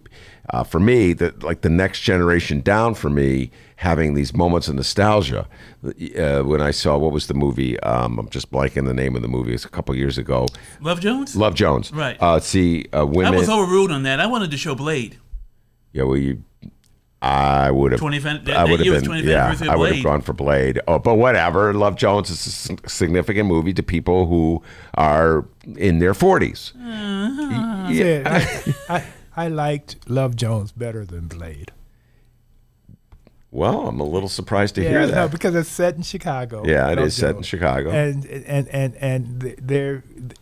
for me, that like the next generation down for me, having these moments of nostalgia. When I saw, what was the movie? I'm just blanking the name of the movie. It's a couple years ago. Love Jones? Love Jones. Right. Women. I was overruled on that. I wanted to show Blade. Yeah, well, I would have. I would have been. Yeah, I would have gone for Blade. Oh, but whatever. Love Jones is a significant movie to people who are in their 40s. Yeah, I liked Love Jones better than Blade. Well, I'm a little surprised to hear that. No, because it's set in Chicago. Yeah, it is set in Chicago. And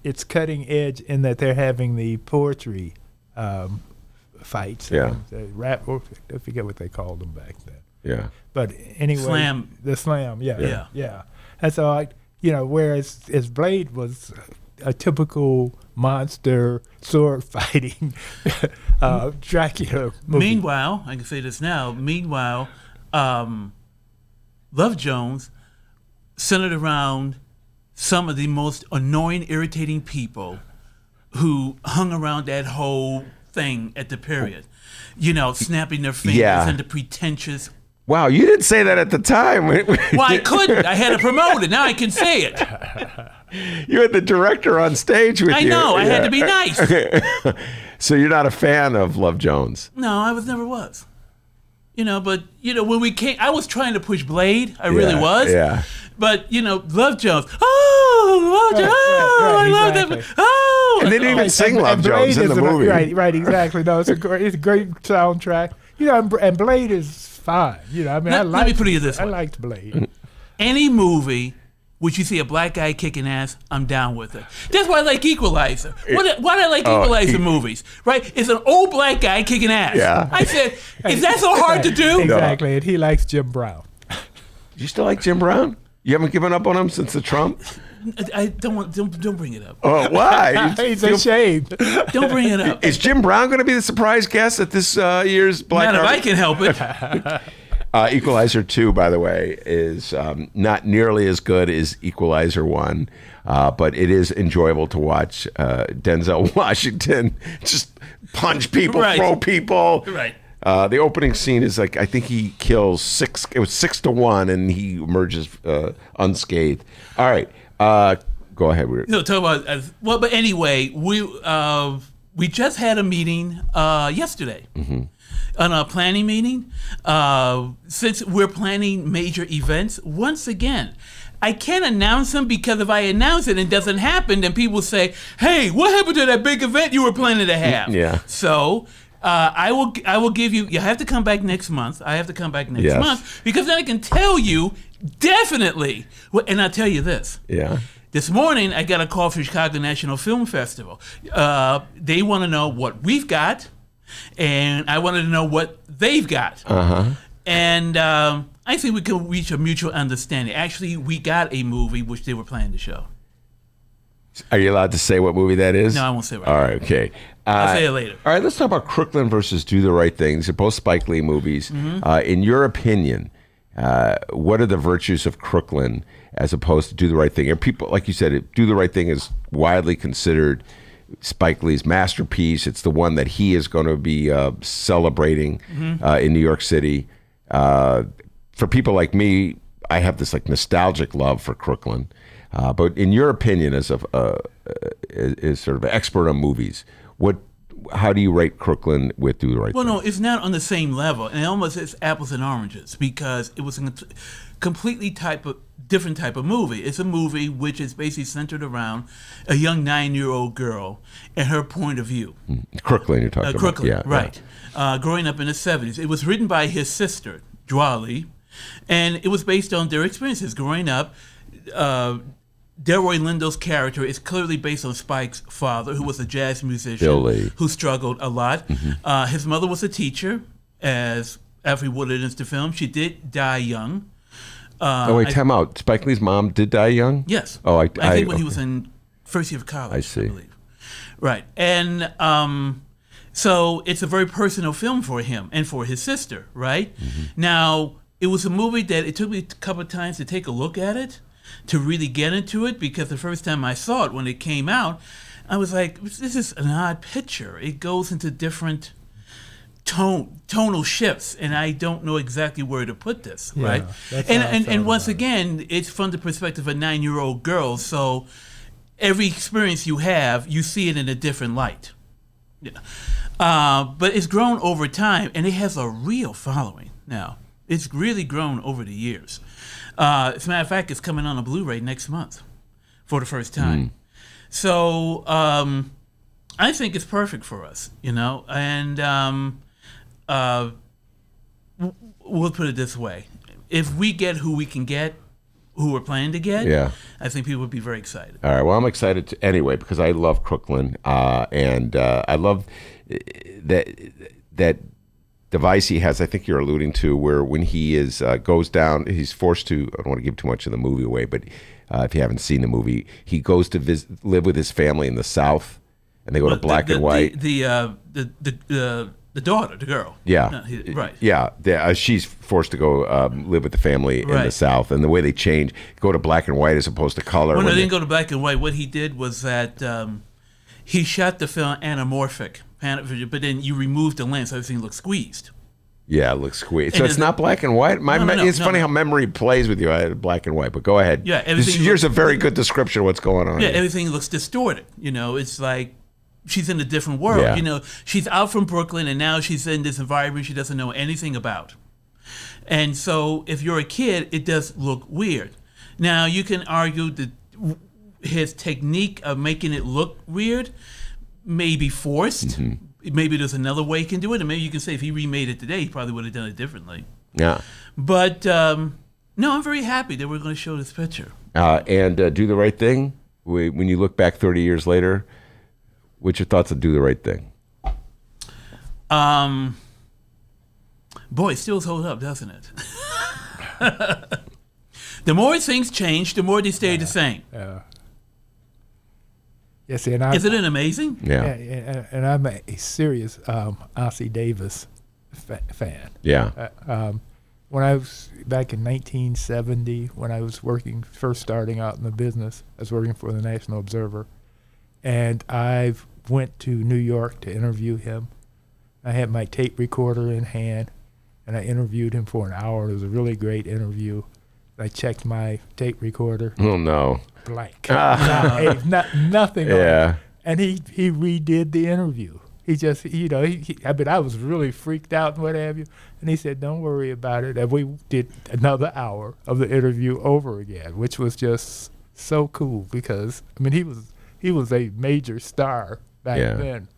it's cutting edge in that they're having the poetry fights. Yeah. Rap, I forget what they called them back then. Yeah. But anyway. Slam. The slam, yeah. And so, whereas Blade was a typical monster sword fighting Dracula movie. Meanwhile, I can say this now, Love Jones centered around some of the most annoying, irritating people who hung around that whole thing at the period. Snapping their fingers and the pretentious. Wow, you didn't say that at the time. Well, I couldn't. I had to promote it. Now I can say it. You had the director on stage with you. I know. I had to be nice. So you're not a fan of Love Jones? No, I never was. But when we came, I was trying to push Blade. I really was. Yeah. But Love Jones. Oh, Love Jones. I love that. Oh. And they didn't even sing Love Jones in the movie. Right, exactly. No, it's a great soundtrack. And Blade is fine. Let me put it this way. I liked Blade. Any movie which you see a black guy kicking ass, I'm down with it. That's why I like Equalizer. Why do I like Equalizer movies? Right? It's an old black guy kicking ass. Yeah. I said, is that so hard to do? Exactly, and he likes Jim Brown. You still like Jim Brown? You haven't given up on him since the Trump? I don't bring it up. Oh, why? He's ashamed. Don't bring it up. Is Jim Brown going to be the surprise guest at this year's Black Not if Carpet? I can help it. Equalizer 2, by the way, is not nearly as good as Equalizer 1, but it is enjoyable to watch Denzel Washington just punch people, throw people. Right. The opening scene is like, I think he kills 6-1, and he emerges unscathed. All right, go ahead. No, talk about well, but anyway, we just had a meeting yesterday. Mm-hmm. On a planning meeting, since we're planning major events, once again, I can't announce them because if I announce it and it doesn't happen, then people say, "Hey, what happened to that big event you were planning to have?" Yeah. So I will give you. You have to come back next month. I have to come back next month because then I can tell you definitely. And I'll tell you this. Yeah. This morning I got a call from Chicago National Film Festival. They want to know what we've got. And I wanted to know what they've got. And I think we could reach a mutual understanding. Actually, we got a movie which they were planning to show. Are you allowed to say what movie that is? No, I won't say right now. All right, okay. I'll say it later. All right, let's talk about Crooklyn versus Do the Right Thing. They're both Spike Lee movies. In your opinion, what are the virtues of Crooklyn as opposed to Do the Right Thing? And people, like you said, Do the Right Thing is widely considered Spike Lee's masterpiece. It's the one that he is going to be celebrating in New York City. For people like me, I have this like nostalgic love for Crooklyn. But in your opinion, as sort of an expert on movies, how do you rate Crooklyn with Do the Right Thing? Well, no, it's not on the same level, and almost it's apples and oranges because it was a completely different type of movie. It's a movie which is basically centered around a young 9-year-old girl and her point of view. Crooklyn, you're talking Crooklyn, about. Yeah, right. Yeah. Growing up in the 70s. It was written by his sister, Joravsky, and it was based on their experiences growing up. Delroy Lindo's character is clearly based on Spike's father, who was a jazz musician who struggled a lot. His mother was a teacher, as Alfre Woodard in the film. She did die young. Time out. Spike Lee's mom did die young? Yes. Oh, I think when he was in first year of college, I see. I believe. Right. And so it's a very personal film for him and for his sister, right? Now, it was a movie that it took me a couple of times to take a look at it, to really get into it, because the first time I saw it when it came out, I was like, this is an odd picture. It goes into different tonal shifts, and I don't know exactly where to put this, right? And once again, it's from the perspective of a 9-year-old girl, so every experience you have, you see it in a different light. But it's grown over time, and it has a real following now. It's really grown over the years. As a matter of fact, it's coming on a Blu-ray next month for the first time. So I think it's perfect for us, and we'll put it this way. If we get who we can get, who we're planning to get, I think people would be very excited. All right, well, I'm excited anyway because I love Crooklyn, and I love that device he has, I think you're alluding to, where when he goes down, he's forced to, I don't want to give too much of the movie away, but if you haven't seen the movie, he goes to live with his family in the South, and they go to black and white. The daughter, the girl. Yeah. No, right. Yeah. She's forced to go live with the family in the South, and the way they change, go to black and white as opposed to color. Well, no, they didn't go to black and white. What he did was that he shot the film anamorphic, but then you remove the lens, so everything looks squeezed. Yeah, it looks squeezed. So it's not black and white? It's funny how memory plays with you. I had black and white, but go ahead. Yeah, here's a very good description of what's going on. Yeah, here. everything looks distorted. It's like she's in a different world. Yeah. She's out from Brooklyn, and now she's in this environment she doesn't know anything about. And so if you're a kid, it does look weird. Now, you can argue that his technique of making it look weird may be forced. Maybe there's another way he can do it, and maybe you can say if he remade it today, he probably would have done it differently. Yeah. But no, I'm very happy that we're going to show this picture. And Do the Right Thing. When you look back 30 years later, what's your thoughts on Do the Right Thing? Boy, it still holds up, doesn't it? The more things change, the more they stay the same. Yes, and Isn't it amazing? Yeah. And I'm a serious Ossie Davis fan. Yeah. When I was back in 1970, when I was first starting out in the business, I was working for the National Observer, and I went to New York to interview him. I had my tape recorder in hand, and I interviewed him for an hour. It was a really great interview. I checked my tape recorder. Oh, no. Blank. Nothing. Yeah. On it. And he redid the interview. He just, I was really freaked out and what have you. And he said, don't worry about it. And we did another hour of the interview over again, which was just so cool because, he was a major star back then.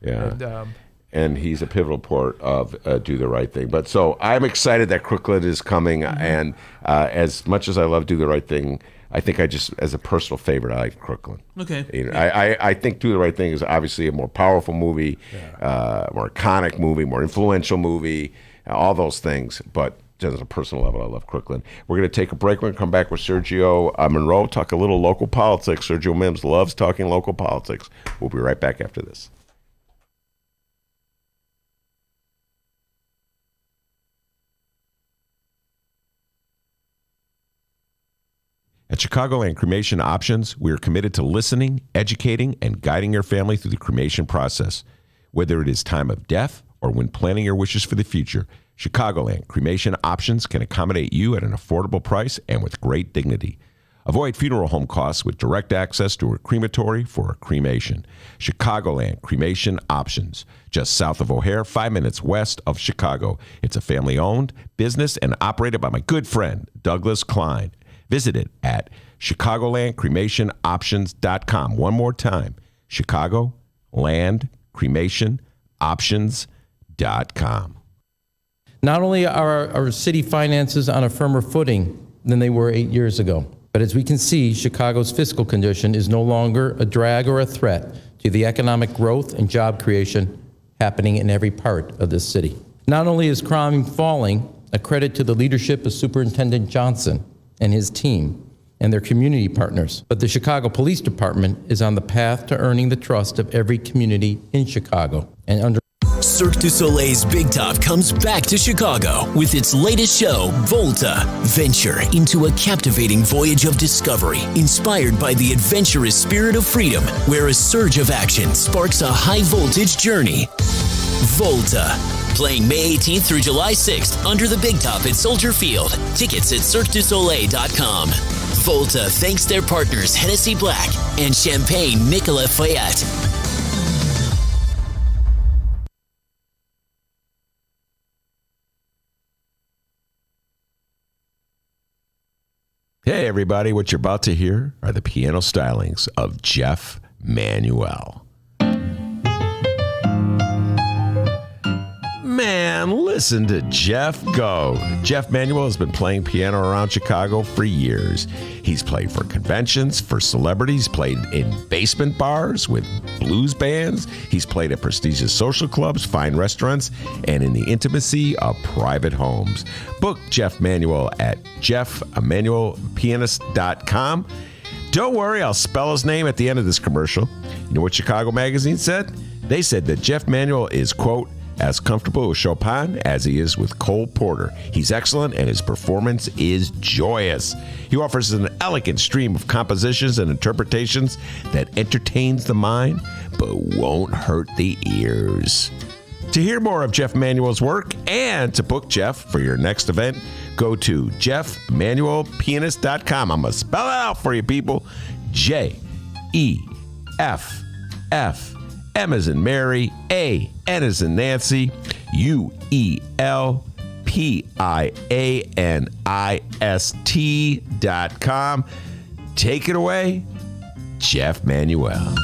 Yeah. And he's a pivotal part of Do the Right Thing. But so I'm excited that Crooklyn is coming. And as much as I love Do the Right Thing, I think as a personal favorite, I like Crooklyn. Okay. I think Do the Right Thing is obviously a more powerful movie, more iconic movie, more influential movie, all those things. But just as a personal level, I love Crooklyn. We're going to take a break. We're going to come back with Sergio Monroe, talk a little local politics. Sergio Mims loves talking local politics. We'll be right back after this. At Chicagoland Cremation Options, we are committed to listening, educating, and guiding your family through the cremation process. Whether it is time of death or when planning your wishes for the future, Chicagoland Cremation Options can accommodate you at an affordable price and with great dignity. Avoid funeral home costs with direct access to a crematory for a cremation. Chicagoland Cremation Options, just south of O'Hare, 5 minutes west of Chicago. It's a family-owned business and operated by my good friend, Douglas Klein. Visit it at ChicagolandCremationOptions.com. One more time, ChicagolandCremationOptions.com. Not only are our city finances on a firmer footing than they were 8 years ago, but as we can see, Chicago's fiscal condition is no longer a drag or a threat to the economic growth and job creation happening in every part of this city. Not only is crime falling, a credit to the leadership of Superintendent Johnson and his team and their community partners, but the Chicago Police Department is on the path to earning the trust of every community in Chicago. And under Cirque du Soleil's Big Top comes back to Chicago with its latest show, Volta. Venture into a captivating voyage of discovery inspired by the adventurous spirit of freedom, where a surge of action sparks a high-voltage journey. Volta. Playing May 18th through July 6th under the Big Top at Soldier Field. Tickets at CirqueDuSoleil.com. Volta thanks their partners Hennessy Black and Champagne Nicolas Fayette. Hey, everybody. What you're about to hear are the piano stylings of Jeff Manuel. Man, listen to Jeff go. Jeff Manuel has been playing piano around Chicago for years. He's played for conventions, for celebrities, played in basement bars with blues bands. He's played at prestigious social clubs, fine restaurants, and in the intimacy of private homes. Book Jeff Manuel at jeffemanuelpianist.com. Don't worry, I'll spell his name at the end of this commercial. You know what Chicago Magazine said? They said that Jeff Manuel is, quote, as comfortable with Chopin as he is with Cole Porter. He's excellent and his performance is joyous. He offers an elegant stream of compositions and interpretations that entertains the mind but won't hurt the ears. To hear more of Jeff Manuel's work and to book Jeff for your next event, go to jeffmanuelpianist.com. I'm going to spell it out for you, people. J-E-F-F. M as in Mary, A, N as in Nancy, UELPIANIST.com. Take it away, Jeff Manuel.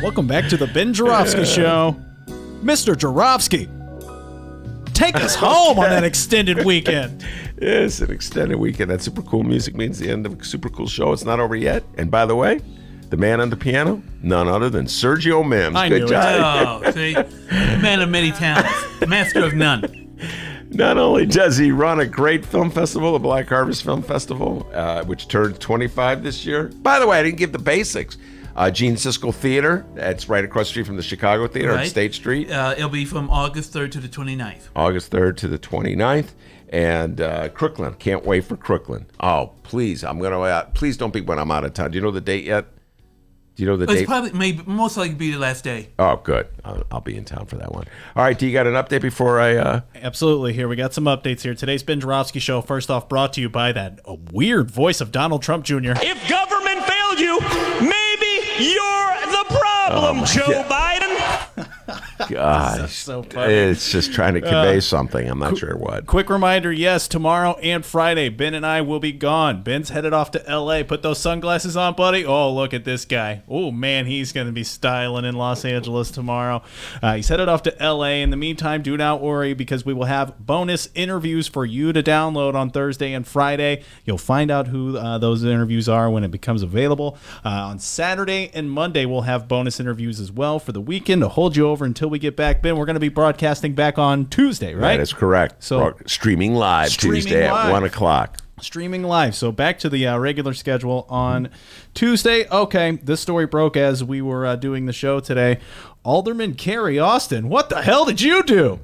Welcome back to the Ben Joravsky Show. Mr. Joravsky, take us home on that extended weekend. It's an extended weekend. That super cool music means the end of a super cool show. It's not over yet. And by the way, the man on the piano, none other than Sergio Mims. Good job. Oh, see? Man of many talents. Master of none. Not only does he run a great film festival, the Black Harvest Film Festival, which turned 25 this year. By the way, I didn't give the basics. Gene Siskel Theater, that's right across the street from the Chicago Theater on State Street. It'll be from August 3rd to the 29th. August 3rd to the 29th. And Crooklyn, can't wait for Crooklyn. Oh, please, please don't be when I'm out of town. Do you know the date yet? Do you know the date? It's probably, most likely be the last day. Oh, good. I'll be in town for that one. All right, do you got an update before I... Absolutely. Here, we got some updates here. Today's Ben Joravsky Show, first off, brought to you by that weird voice of Donald Trump Jr. If government failed you, maybe you're the problem, Joe Biden. Gosh, so funny. It's just trying to convey something. I'm not sure what. Quick reminder, yes, tomorrow and Friday, Ben and I will be gone. Ben's headed off to L.A. Put those sunglasses on, buddy. Oh, look at this guy. Oh, man, he's going to be styling in Los Angeles tomorrow. He's headed off to L.A. In the meantime, do not worry because we will have bonus interviews for you to download on Thursday and Friday. You'll find out who those interviews are when it becomes available. On Saturday and Monday, we'll have bonus interviews as well for the weekend to hold you over until we get back. Ben, we're going to be broadcasting back on Tuesday, right? That is correct. So streaming live Tuesday at 1 o'clock. Streaming live. So back to the regular schedule on Tuesday. Okay, this story broke as we were doing the show today. Alderman Carrie Austin, what the hell did you do?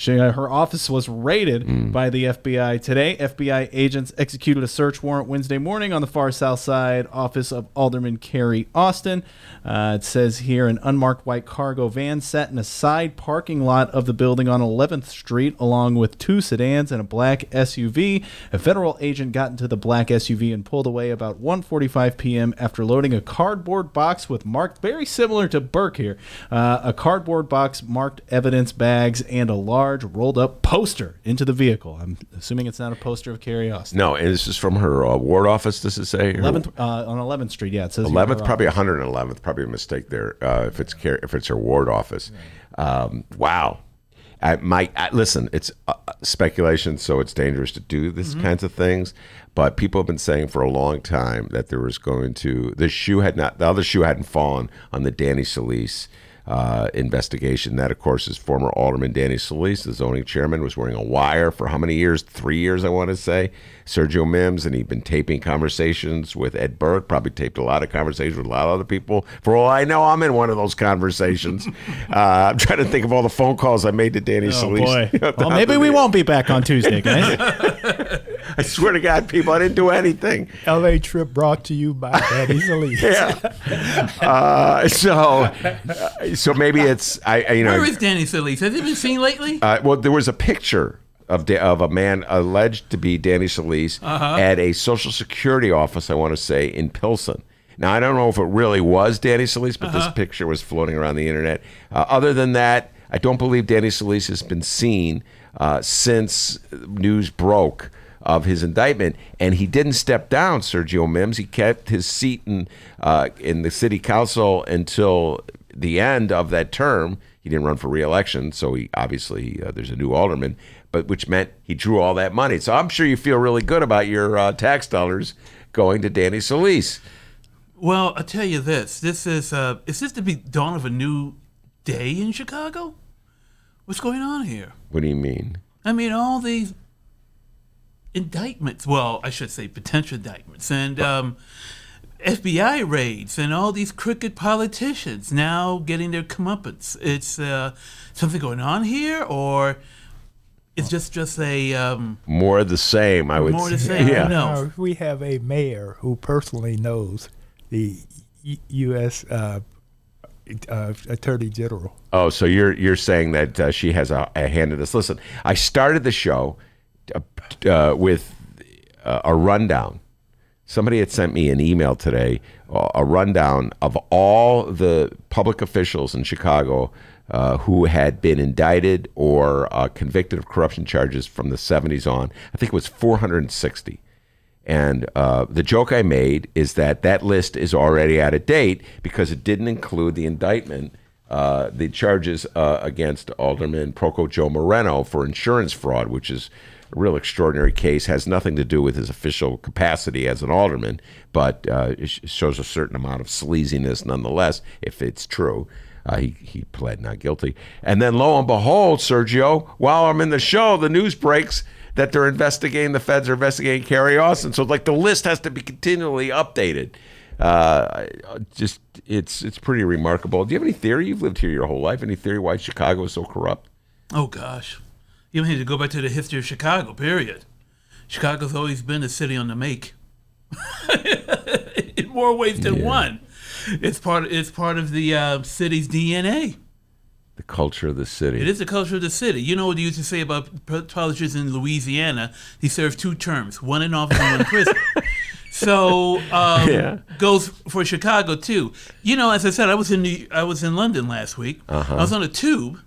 Her office was raided by the FBI today. FBI agents executed a search warrant Wednesday morning on the far south side office of Alderman Carrie Austin. It says here an unmarked white cargo van sat in a side parking lot of the building on 11th Street along with two sedans and a black SUV. A federal agent got into the black SUV and pulled away about 1:45 p.m. after loading a cardboard box with marked, very similar to Burke here, a cardboard box marked evidence bags and a large rolled up poster into the vehicle. I'm assuming it's not a poster of Carrie Austin. No, and this is from her ward office, does it say? 11th, on 11th Street, yeah. It says 11th, probably 111th, probably a mistake there if it's her ward office. Right. Wow. Listen, it's speculation, so it's dangerous to do this kinds of things. But people have been saying for a long time that there was going to the other shoe hadn't fallen on the Danny Solis investigation. That, of course, is former Alderman Danny Solis, the zoning chairman, was wearing a wire for how many years? 3 years, I want to say. Sergio Mims, and he'd been taping conversations with Ed Burke, probably taped a lot of conversations with a lot of other people. For all I know, I'm in one of those conversations. I'm trying to think of all the phone calls I made to Danny Solis. Boy. Well, maybe we won't be back on Tuesday, guys. I swear to God, people, I didn't do anything. LA trip brought to you by Danny Solis. Yeah. So maybe it's Where is Danny Solis? Has he been seen lately? Well, there was a picture of a man alleged to be Danny Solis at a Social Security office, I want to say, in Pilsen. Now, I don't know if it really was Danny Solis, but this picture was floating around the internet. Other than that, I don't believe Danny Solis has been seen since news broke of his indictment, and he didn't step down, Sergio Mims. He kept his seat in the city council until the end of that term. He didn't run for re-election, so he obviously there's a new alderman, but which meant he drew all that money. So I'm sure you feel really good about your tax dollars going to Danny Solis. Well, I'll tell you this. Is this the dawn of a new day in Chicago? What's going on here? What do you mean? I mean, all these indictments, well, I should say potential indictments, and FBI raids, and all these crooked politicians now getting their comeuppance. It's something going on here, or it's just a... more of the same, I would say. More of the same, yeah. No. We have a mayor who personally knows the U.S. Attorney General. Oh, so you're saying that she has a hand in this. Listen, I started the show with a rundown. Somebody had sent me an email today, a rundown of all the public officials in Chicago who had been indicted or convicted of corruption charges from the 70s on. I think it was 460. And the joke I made is that list is already out of date because it didn't include the indictment, the charges against Alderman Proco Joe Moreno for insurance fraud, which is real extraordinary case. Has nothing to do with his official capacity as an alderman, but it shows a certain amount of sleaziness nonetheless, if it's true. He pled not guilty. And then lo and behold, Sergio, while I'm in the show, the news breaks that they're investigating, the feds are investigating Carrie Austin. So like the list has to be continually updated. It's pretty remarkable. Do you have any theory? You've lived here your whole life. Any theory why Chicago is so corrupt? Oh, gosh. You need to go back to the history of Chicago, period. Chicago's always been a city on the make. In more ways than one. It's part of the city's DNA. The culture of the city. It is the culture of the city. You know what they used to say about politicians in Louisiana? He served 2 terms, one in office and one in prison. So goes for Chicago too. You know, as I said, I was in London last week. I was on a tube,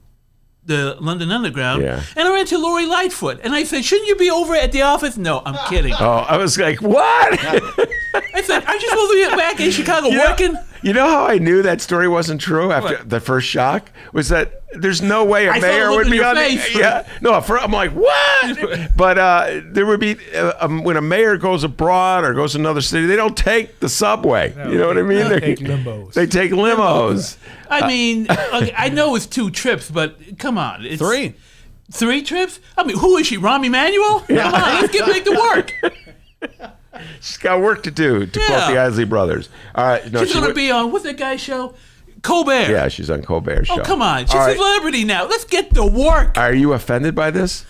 the London Underground, and I ran into Lori Lightfoot, and I said, "Shouldn't you be over at the office?" No, I'm kidding. Oh, I was like, what? I said, "Aren't you supposed to be back in Chicago working?" You know how I knew that story wasn't true after the first shock? Was that there's no way a mayor would be on the... No, I'm like, what? But there would be, when a mayor goes abroad or goes to another city, they don't take the subway. No, you know what I mean? They take limos. They take limos. I mean, I know it's 2 trips, but come on. It's 3. 3 trips? I mean, who is she, Rahm Emanuel? Come on, let's get back to work. She's got work to do, to quote the Isley Brothers. All right, no, she's going to be on, what's that guy's show? Colbert. Yeah, she's on Colbert's show. Oh, come on. She's a celebrity now. Let's get to work. Are you offended by this?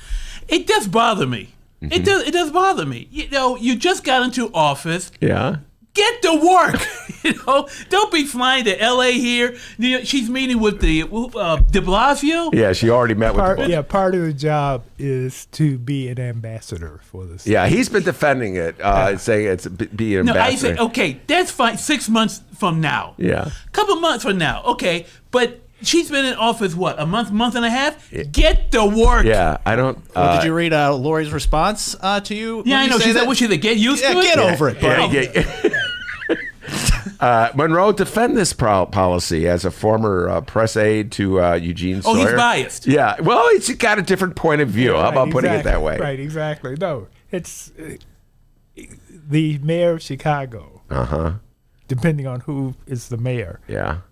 It does bother me. It does bother me. You know, you just got into office. Yeah. Get to work. You know, don't be flying to L.A. here. You know, she's meeting with the de Blasio. Yeah, she already met with. Yeah, part of the job is to be an ambassador for the city. Yeah, he's been defending it, saying it's be an ambassador. No, I say, okay, that's fine. 6 months from now. Yeah. Couple months from now. Okay, but she's been in office, what, a month and a half? Get to work. Yeah, I don't... did you read Lori's response to you? Yeah, I know. She said, what, she said, get used to it? Get over it, buddy. Monroe, defend this policy as a former press aide to Eugene Sawyer. Oh, he's biased. Yeah, well, he's got a different point of view. How about putting it that way? Right, exactly. No, it's the mayor of Chicago, depending on who is the mayor,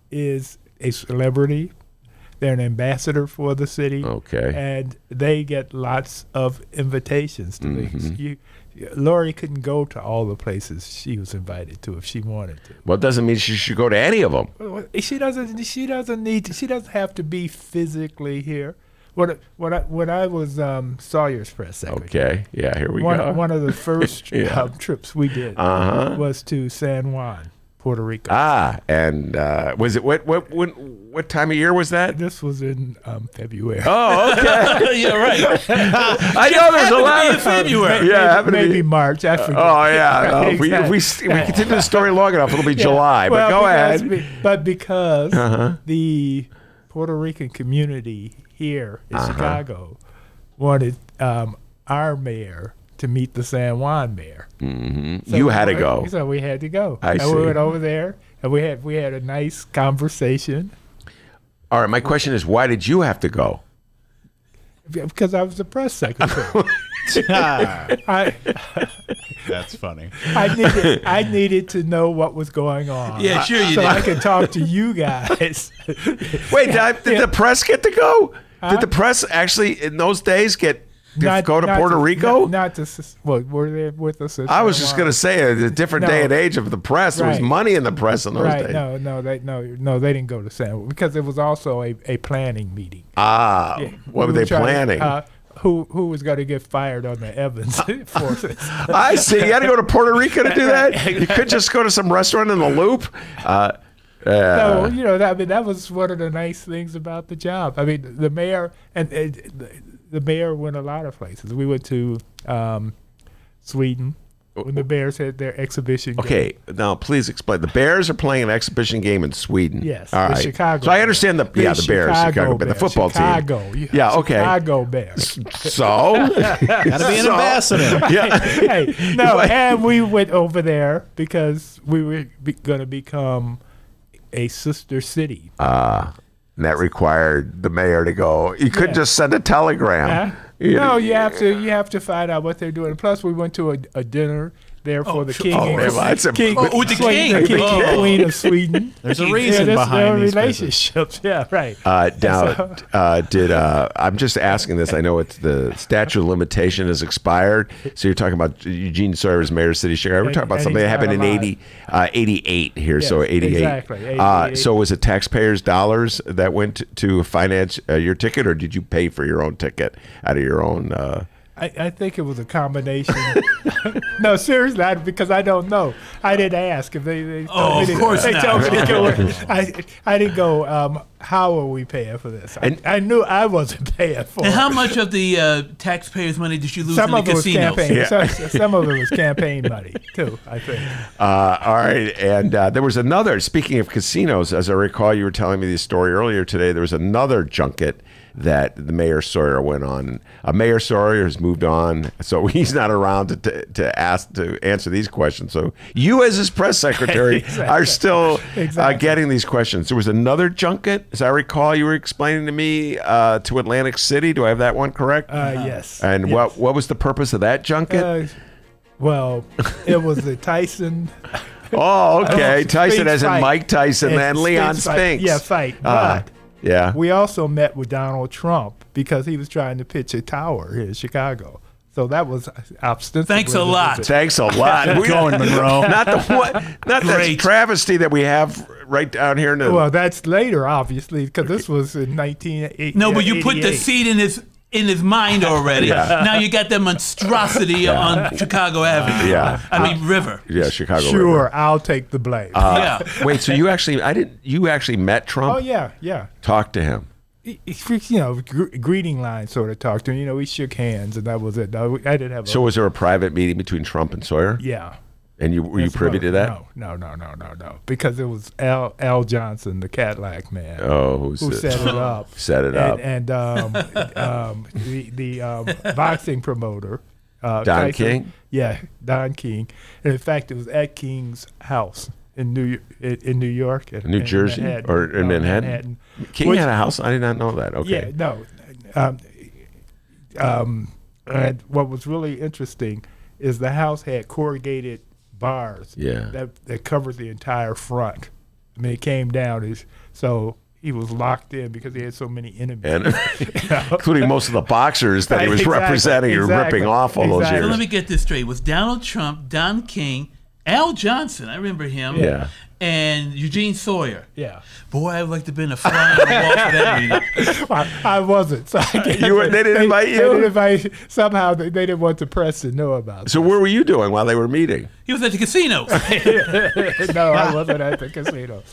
is a celebrity. They're an ambassador for the city. Okay. And they get lots of invitations to things. Lori couldn't go to all the places she was invited to if she wanted to. Well, it doesn't mean she should go to any of them. She doesn't need to. She doesn't have to be physically here. When I was Sawyer's press secretary. Okay. Yeah. Here we go. One of the first trips we did was to San Juan, Puerto Rico. And was it what time of year was that? This was in February. Oh, okay. Yeah, right. I know there's a lot of February. Yeah, maybe March. I forget. Oh yeah. No, Exactly. If we continue the story long enough, it'll be July. But go ahead. But because the Puerto Rican community here in Chicago wanted our mayor to meet the San Juan mayor. So you had to go. So we had to go. I see. We went over there, and we had a nice conversation. All right, my question is, why did you have to go? Because I was the press secretary. That's funny. I needed to know what was going on. Yeah, sure you so did. I could talk to you guys. Wait, did the press get to go? Did the press actually in those days go to Puerto Rico? Not to. Were they with us? I was just going to say a different day and age of the press. There was money in the press in those days. No, they didn't go to San Juan because it was also a planning meeting. What were they planning? Who was going to get fired on the Evans forces? I see. You had to go to Puerto Rico to do that. You could just go to some restaurant in the Loop. No, that was one of the nice things about the job. I mean, the mayor the mayor went a lot of places. We went to Sweden when the Bears had their exhibition game. Okay, now please explain. The Bears are playing an exhibition game in Sweden. Yes, all right. Chicago. So I understand the Bears, Chicago Bears, the football team. Yeah, okay. Chicago Bears. So gotta be an ambassador. Yeah. And we went over there because we were going to become a sister city. And that required the mayor to go. You couldn't just send a telegram. No, you have to find out what they're doing. Plus, we went to a dinner there for the king. With the king. The queen of Sweden. There's a reason behind these relationships. Yeah, right. I'm just asking this. I know it's the statute of limitation has expired. So you're talking about Eugene Sawyer as mayor of the city of Chicago. We're talking about something that happened in 88 here. Yes, so 88. Exactly. 88. So was it taxpayers' dollars that went to finance your ticket, or did you pay for your own ticket out of your own? I think it was a combination. No, seriously, because I don't know. I didn't ask if they of course they not. told me to go. I didn't go. How are we paying for this? I knew I wasn't paying for it. And how much of the taxpayers' money did you lose Some in of the it was casinos? campaign. Yeah. Some of it was campaign money too. I think. All right, and there was another. Speaking of casinos, as I recall, you were telling me the story earlier today. There was another junket that the Mayor Sawyer went on. Mayor Sawyer has moved on, so he's not around to answer these questions. So you, as his press secretary, Exactly. are still Exactly. getting these questions. There was another junket, as I recall, you were explaining to me to Atlantic City. Do I have that one correct? Yes. And yes. what was the purpose of that junket? Well, it was the Tyson. Oh, okay. Tyson Spinks as in fight. Mike Tyson and Leon Spinks fight. Spinks. Yeah, fight. But yeah. we also met with Donald Trump because he was trying to pitch a tower here in Chicago. So that was ostensibly. Thanks a lot. Thanks a lot. Keep going, Monroe. Not that travesty that we have right down here in the. Well, that's later, obviously, because this was in 1988. No, but you put the seed in his mind already. Yeah. Now you got that monstrosity on Chicago Avenue. River. Yeah, Chicago River. Sure, I'll take the blame. Wait, so you actually met Trump? Oh, yeah. Talked to him. Greeting line sort of talked to him. We shook hands, and that was it. I didn't have. So was there a private meeting between Trump and Sawyer? Yeah. And were you privy to that? No. Because it was Al Johnson, the Cadillac man. Oh, who set it up? Set it up. And the boxing promoter, Don Tyson, King. Yeah, Don King. And in fact, it was at King's house in New York, New Jersey, Manhattan, or in Manhattan. King had a house. I did not know that. Okay. Yeah, no. And what was really interesting is the house had corrugated bars that covered the entire front. I mean, it came down, so he was locked in because he had so many enemies. Including most of the boxers that he was representing or ripping off all those years. So let me get this straight. It was Donald Trump, Don King, Al Johnson, I remember him, and Eugene Sawyer. Yeah. Boy, I'd like to have been a fly on the wall for that meeting. I wasn't. So they didn't invite you? They didn't invite. Somehow they didn't want the press to know about it. So where were you doing while they were meeting? He was at the casino. No, I wasn't at the casino.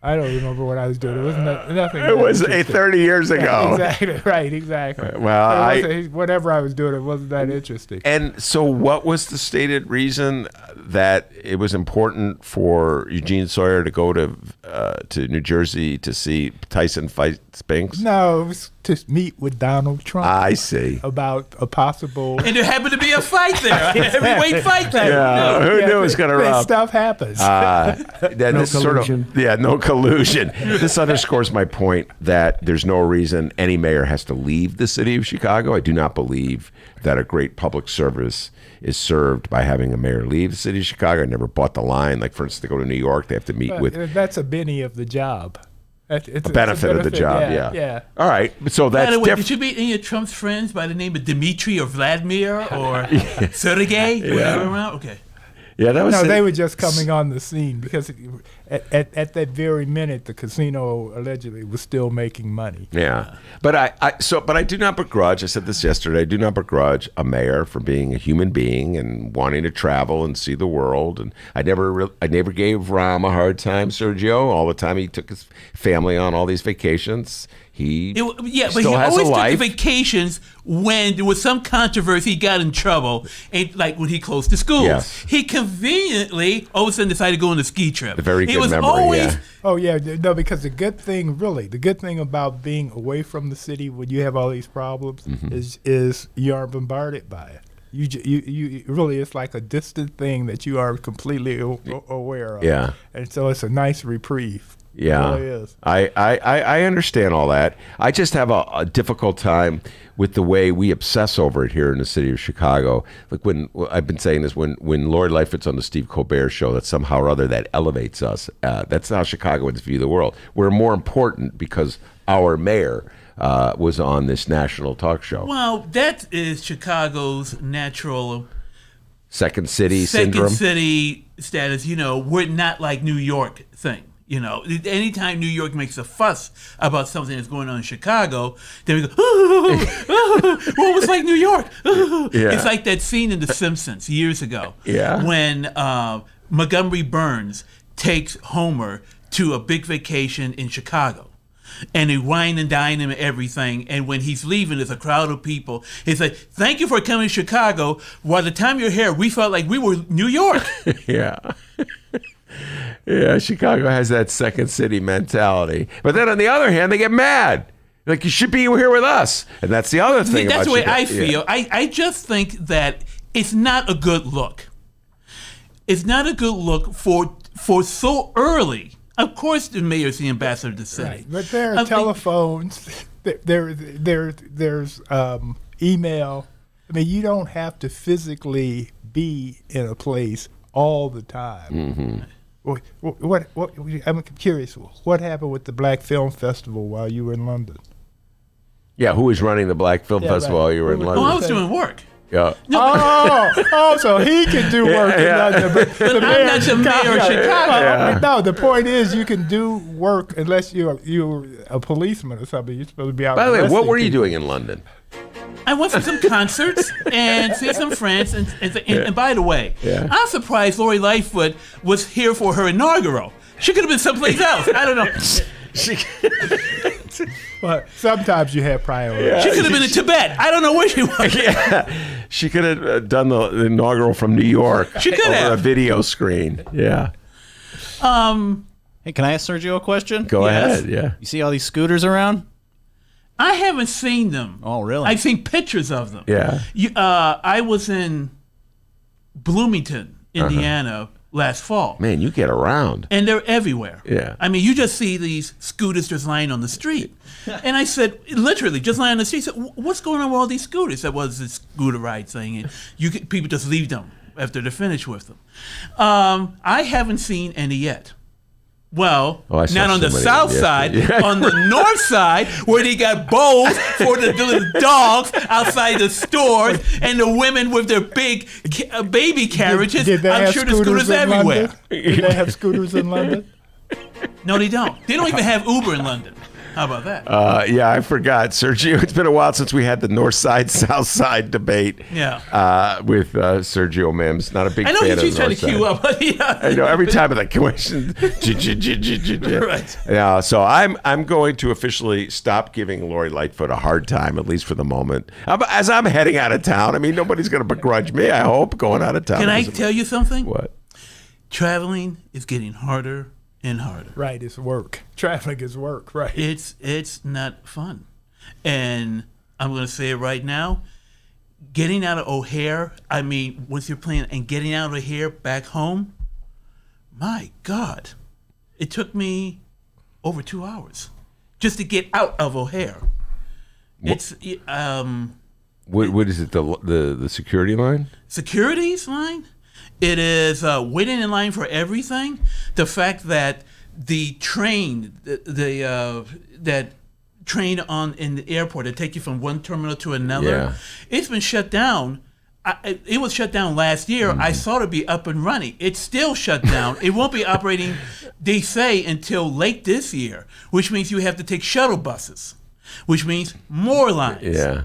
I don't remember what I was doing. It was nothing. It was 30 years ago. Exactly. Right. Exactly. Well, whatever I was doing, it wasn't that interesting. And so, what was the stated reason that it was important for Eugene Sawyer to go to New Jersey to see Tyson fight Spinks? No, it was to meet with Donald Trump. I see. About a possible. And there happened to be a fight there, a heavyweight fight there. Yeah, who knew it was going to rub? Stuff happens. No collusion. No collusion. This underscores my point that there's no reason any mayor has to leave the city of Chicago. I do not believe that a great public service is served by having a mayor leave the city of Chicago. I never bought the line. Like, for instance, to go to New York, they have to meet with. That's a benny of the job. It's a benefit of the job, yeah. All right, so that's different. Did you meet any of Trump's friends by the name of Dmitry or Vladimir or Sergei? Okay. Yeah, that was. No, they were just coming on the scene because at that very minute, the casino allegedly was still making money. Yeah, but I do not begrudge. I said this yesterday. I do not begrudge a mayor for being a human being and wanting to travel and see the world. And I never gave Rahm a hard time, Sergio. All the time he took his family on all these vacations. But he always took the vacations when there was some controversy, he got in trouble, and like when he closed the schools. Yes. He conveniently all of a sudden decided to go on a ski trip. A very good memory, Oh, yeah. No, because the good thing about being away from the city when you have all these problems is you aren't bombarded by it. You really, it's like a distant thing that you are completely aware of. Yeah. And so it's a nice reprieve. Yeah, It really is. I understand all that. I just have a difficult time with the way we obsess over it here in the city of Chicago. Like when I've been saying this, when Lori Lightfoot's on the Steve Colbert show, that somehow or other that elevates us. That's how Chicagoans view the world. We're more important because our mayor was on this national talk show. Well, that is Chicago's natural second city syndrome. Second city status. You know, we're not like New York thing. You know, anytime New York makes a fuss about something that's going on in Chicago, then we go, well, it was like New York. Yeah. It's like that scene in The Simpsons years ago when Montgomery Burns takes Homer to a big vacation in Chicago. And they wine and dine him and everything. And when he's leaving, there's a crowd of people. He's like, thank you for coming to Chicago. By the time you're here, we felt like we were New York. Yeah. Yeah, Chicago has that second city mentality. But then on the other hand, they get mad. Like, you should be here with us. And that's the other thing That's about the way Chicago. I feel. Yeah. I just think that it's not a good look. It's not a good look for so early. Of course, the mayor's the ambassador of the city. Right, but there are telephones. There's email. I mean, you don't have to physically be in a place all the time. Mm-hmm. What? I'm curious. What happened with the Black Film Festival while you were in London? Yeah, who was running the Black Film Festival while you were in London? Oh, I was doing work. Yeah. Oh, so he can do work in London, but I'm not the mayor of Chicago. No, the point is you can do work unless you're a policeman or something. You're supposed to be out. By the way, what arresting were you people. doing in London? I went to some concerts and see some friends. And by the way, I'm surprised Lori Lightfoot was here for her inaugural. She could have been someplace else. I don't know. But sometimes you have priorities. She could have been in Tibet. I don't know where she was. She could have done the inaugural from New York. She could over have. a video screen. Yeah. Hey, can I ask Sergio a question? Go ahead. Yeah. You see all these scooters around? I haven't seen them. Oh, really? I've seen pictures of them. Yeah. I was in Bloomington, Indiana, last fall. Man, you get around. And they're everywhere. Yeah. I mean, you just see these scooters just lying on the street. And I said, literally, just lying on the street. I said, what's going on with all these scooters? That was this scooter ride thing. And people just leave them after they're finished with them. I haven't seen any yet. Well, not on the south side, on the north side, where they got bowls for the little dogs outside the stores, and the women with their big baby carriages. Did they I'm have sure the scooters in everywhere. London? Did they have scooters in London? No, they don't. They don't even have Uber in London. How about that? Yeah, I forgot, Sergio. It's been a while since we had the North Side, South Side debate. Yeah. With Sergio Mims. Not a big I know fan he's of the trying North to queue Side. up. But yeah. I know every time of the question. Right. Yeah. So I'm going to officially stop giving Lori Lightfoot a hard time, at least for the moment. As I'm heading out of town. I mean, nobody's going to begrudge me. I hope going out of town. Can I tell you something? What? Traveling is getting harder and harder. Right, it's work. Traffic is work, right. It's not fun. And I'm going to say it right now, getting out of O'Hare, I mean, once you're playing and getting out of O'Hare back home, my God, it took me over 2 hours just to get out of O'Hare. It's what is it? The security line? Security's line? It is waiting in line for everything. The fact that the train, that train in the airport that take you from one terminal to another, it's been shut down. It was shut down last year. I saw it be up and running. It's still shut down. It won't be operating, they say, until late this year, which means you have to take shuttle buses, which means more lines. Yeah.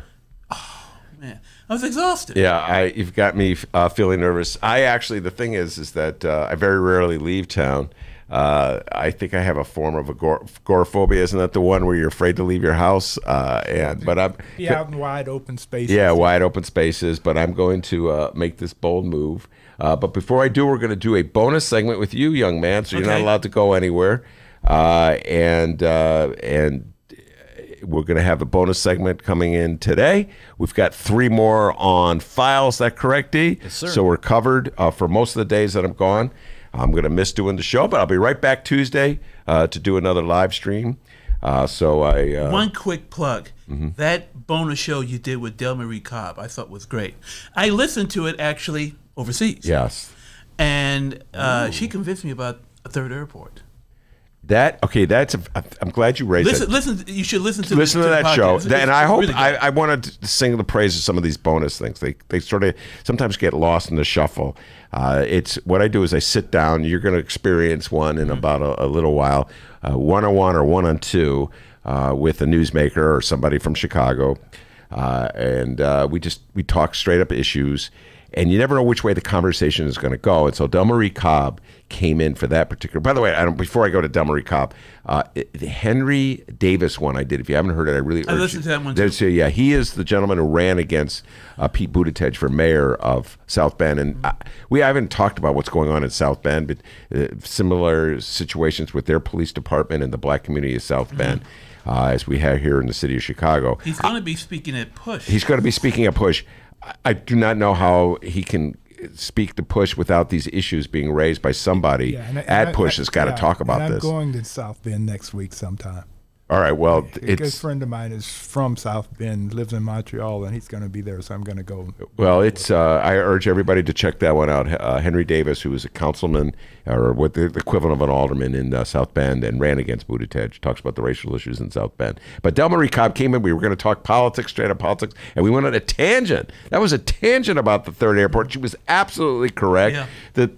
Oh, man. I was exhausted. Yeah, you've got me feeling nervous. The thing is that I very rarely leave town. I think I have a form of agoraphobia. Isn't that the one where you're afraid to leave your house? But I'm out in wide open spaces. Yeah, wide open spaces. But I'm going to make this bold move. But before I do, we're going to do a bonus segment with you, young man. So you're not allowed to go anywhere. And we're going to have a bonus segment coming in today. We've got 3 more on file. Is that correct, D? Yes, sir. So we're covered for most of the days that I'm gone. I'm going to miss doing the show, but I'll be right back Tuesday to do another live stream. One quick plug. That bonus show you did with Del Marie Cobb, I thought was great. I listened to it actually overseas. Yes. And she convinced me about a third airport. I'm glad you raised it. You should listen to that show. And I hope really I want to sing the praises of some of these bonus things. They sort of sometimes get lost in the shuffle. It's what I do is I sit down. You're going to experience one in about a little while, 101 or 102 with a newsmaker or somebody from Chicago, and we talk straight up issues. And you never know which way the conversation is going to go. And so Del Marie Cobb came in for that particular. By the way, before I go to Del Marie Cobb, the Henry Davis one I did. If you haven't heard it, I really urge you. I listened to that one too. Yeah, he is the gentleman who ran against Pete Buttigieg for mayor of South Bend. And we haven't talked about what's going on in South Bend, but similar situations with their police department and the black community of South Bend. As we have here in the city of Chicago. He's going to be speaking at Push. He's going to be speaking at Push. I do not know how he can speak to Push without these issues being raised by somebody at Push that's got to talk about this. I'm going to South Bend next week sometime. All right, well, a good friend of mine is from South Bend, lives in Montreal, and he's going to be there, so I'm going to go. Well, I urge everybody to check that one out. Henry Davis, who was a councilman, or what the equivalent of an alderman in South Bend, and ran against Buttigieg, talks about the racial issues in South Bend. But Del Marie Cobb came in. We were going to talk politics, straight up politics, and we went on a tangent. That was a tangent about the third airport. She was absolutely correct. Yeah. The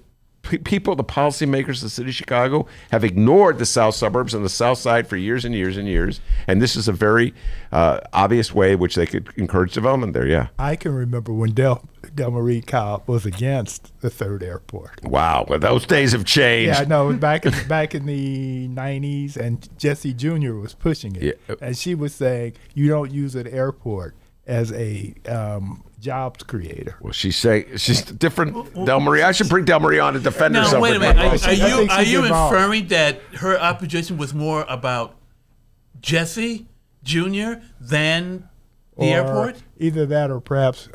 people, the policymakers of the city of Chicago, have ignored the south suburbs and the south side for years and years and years. And this is a very obvious way in which they could encourage development there, yeah. I can remember when Del Marie Cobb was against the third airport. Wow, well, those days have changed. Yeah, no, back in the 90s, and Jesse Jr. was pushing it. Yeah. And she was saying, you don't use an airport as a jobs creator. Well, she's different. Del Marie, I should bring Del Marie on to defend herself. Now, wait a minute. Are you inferring that her opposition was more about Jesse Jr. than the airport? Either that or perhaps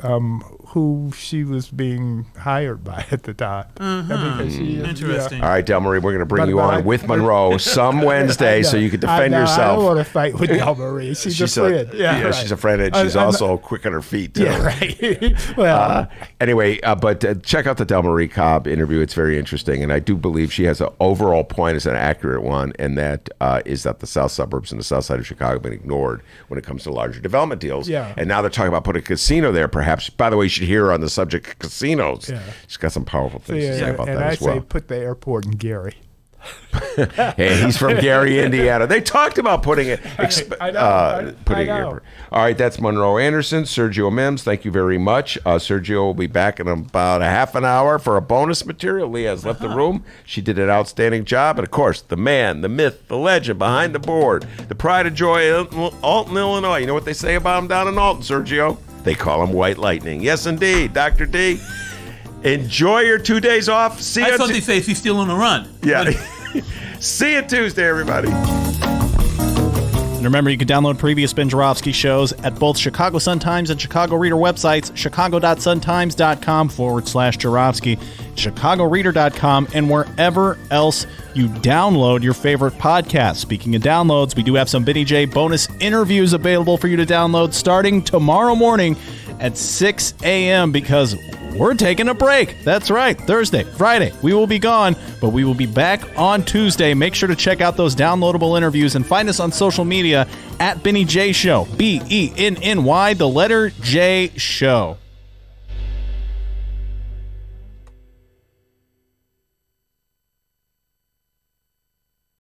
who she was being hired by at the time. Interesting. All right, Del Marie, we're going to bring you on with Monroe some Wednesday so you can defend yourself. I don't want to fight with Del Marie. She's a friend. She's a friend, and she's also quick on her feet, too. Yeah, right. Well, anyway, but check out the Del Marie Cobb interview. It's very interesting, and I do believe she has an overall point as an accurate one, and that is that the south suburbs and the south side of Chicago have been ignored when it comes to larger development deals. Yeah. And now they're talking about putting a casino there, perhaps. By the way, you should hear her on the subject of casinos. Yeah. She's got some powerful things to say about that as well. And I say put the airport in Gary. Hey, he's from Gary, Indiana. They talked about putting it. I know. All right, that's Monroe Anderson, Sergio Mims. Thank you very much. Sergio will be back in about a half an hour for a bonus material. Leah has left the room. She did an outstanding job. And of course, the man, the myth, the legend behind the board, the pride of joy of Alton, Illinois. You know what they say about him down in Alton, Sergio? They call him White Lightning. Yes, indeed, Dr. D. Enjoy your 2 days off. See you. I thought they say he's still on the run. Yeah. See you Tuesday, everybody. And remember, you can download previous Ben Joravsky shows at both Chicago Sun-Times and Chicago Reader websites, chicago.suntimes.com/Joravsky, chicagoreader.com, and wherever else you download your favorite podcast. Speaking of downloads, we do have some Benny J bonus interviews available for you to download starting tomorrow morning at 6 a.m. because we're taking a break. That's right. Thursday, Friday, we will be gone, but we will be back on Tuesday. Make sure to check out those downloadable interviews and find us on social media at Benny J Show. BENNY, the letter J Show.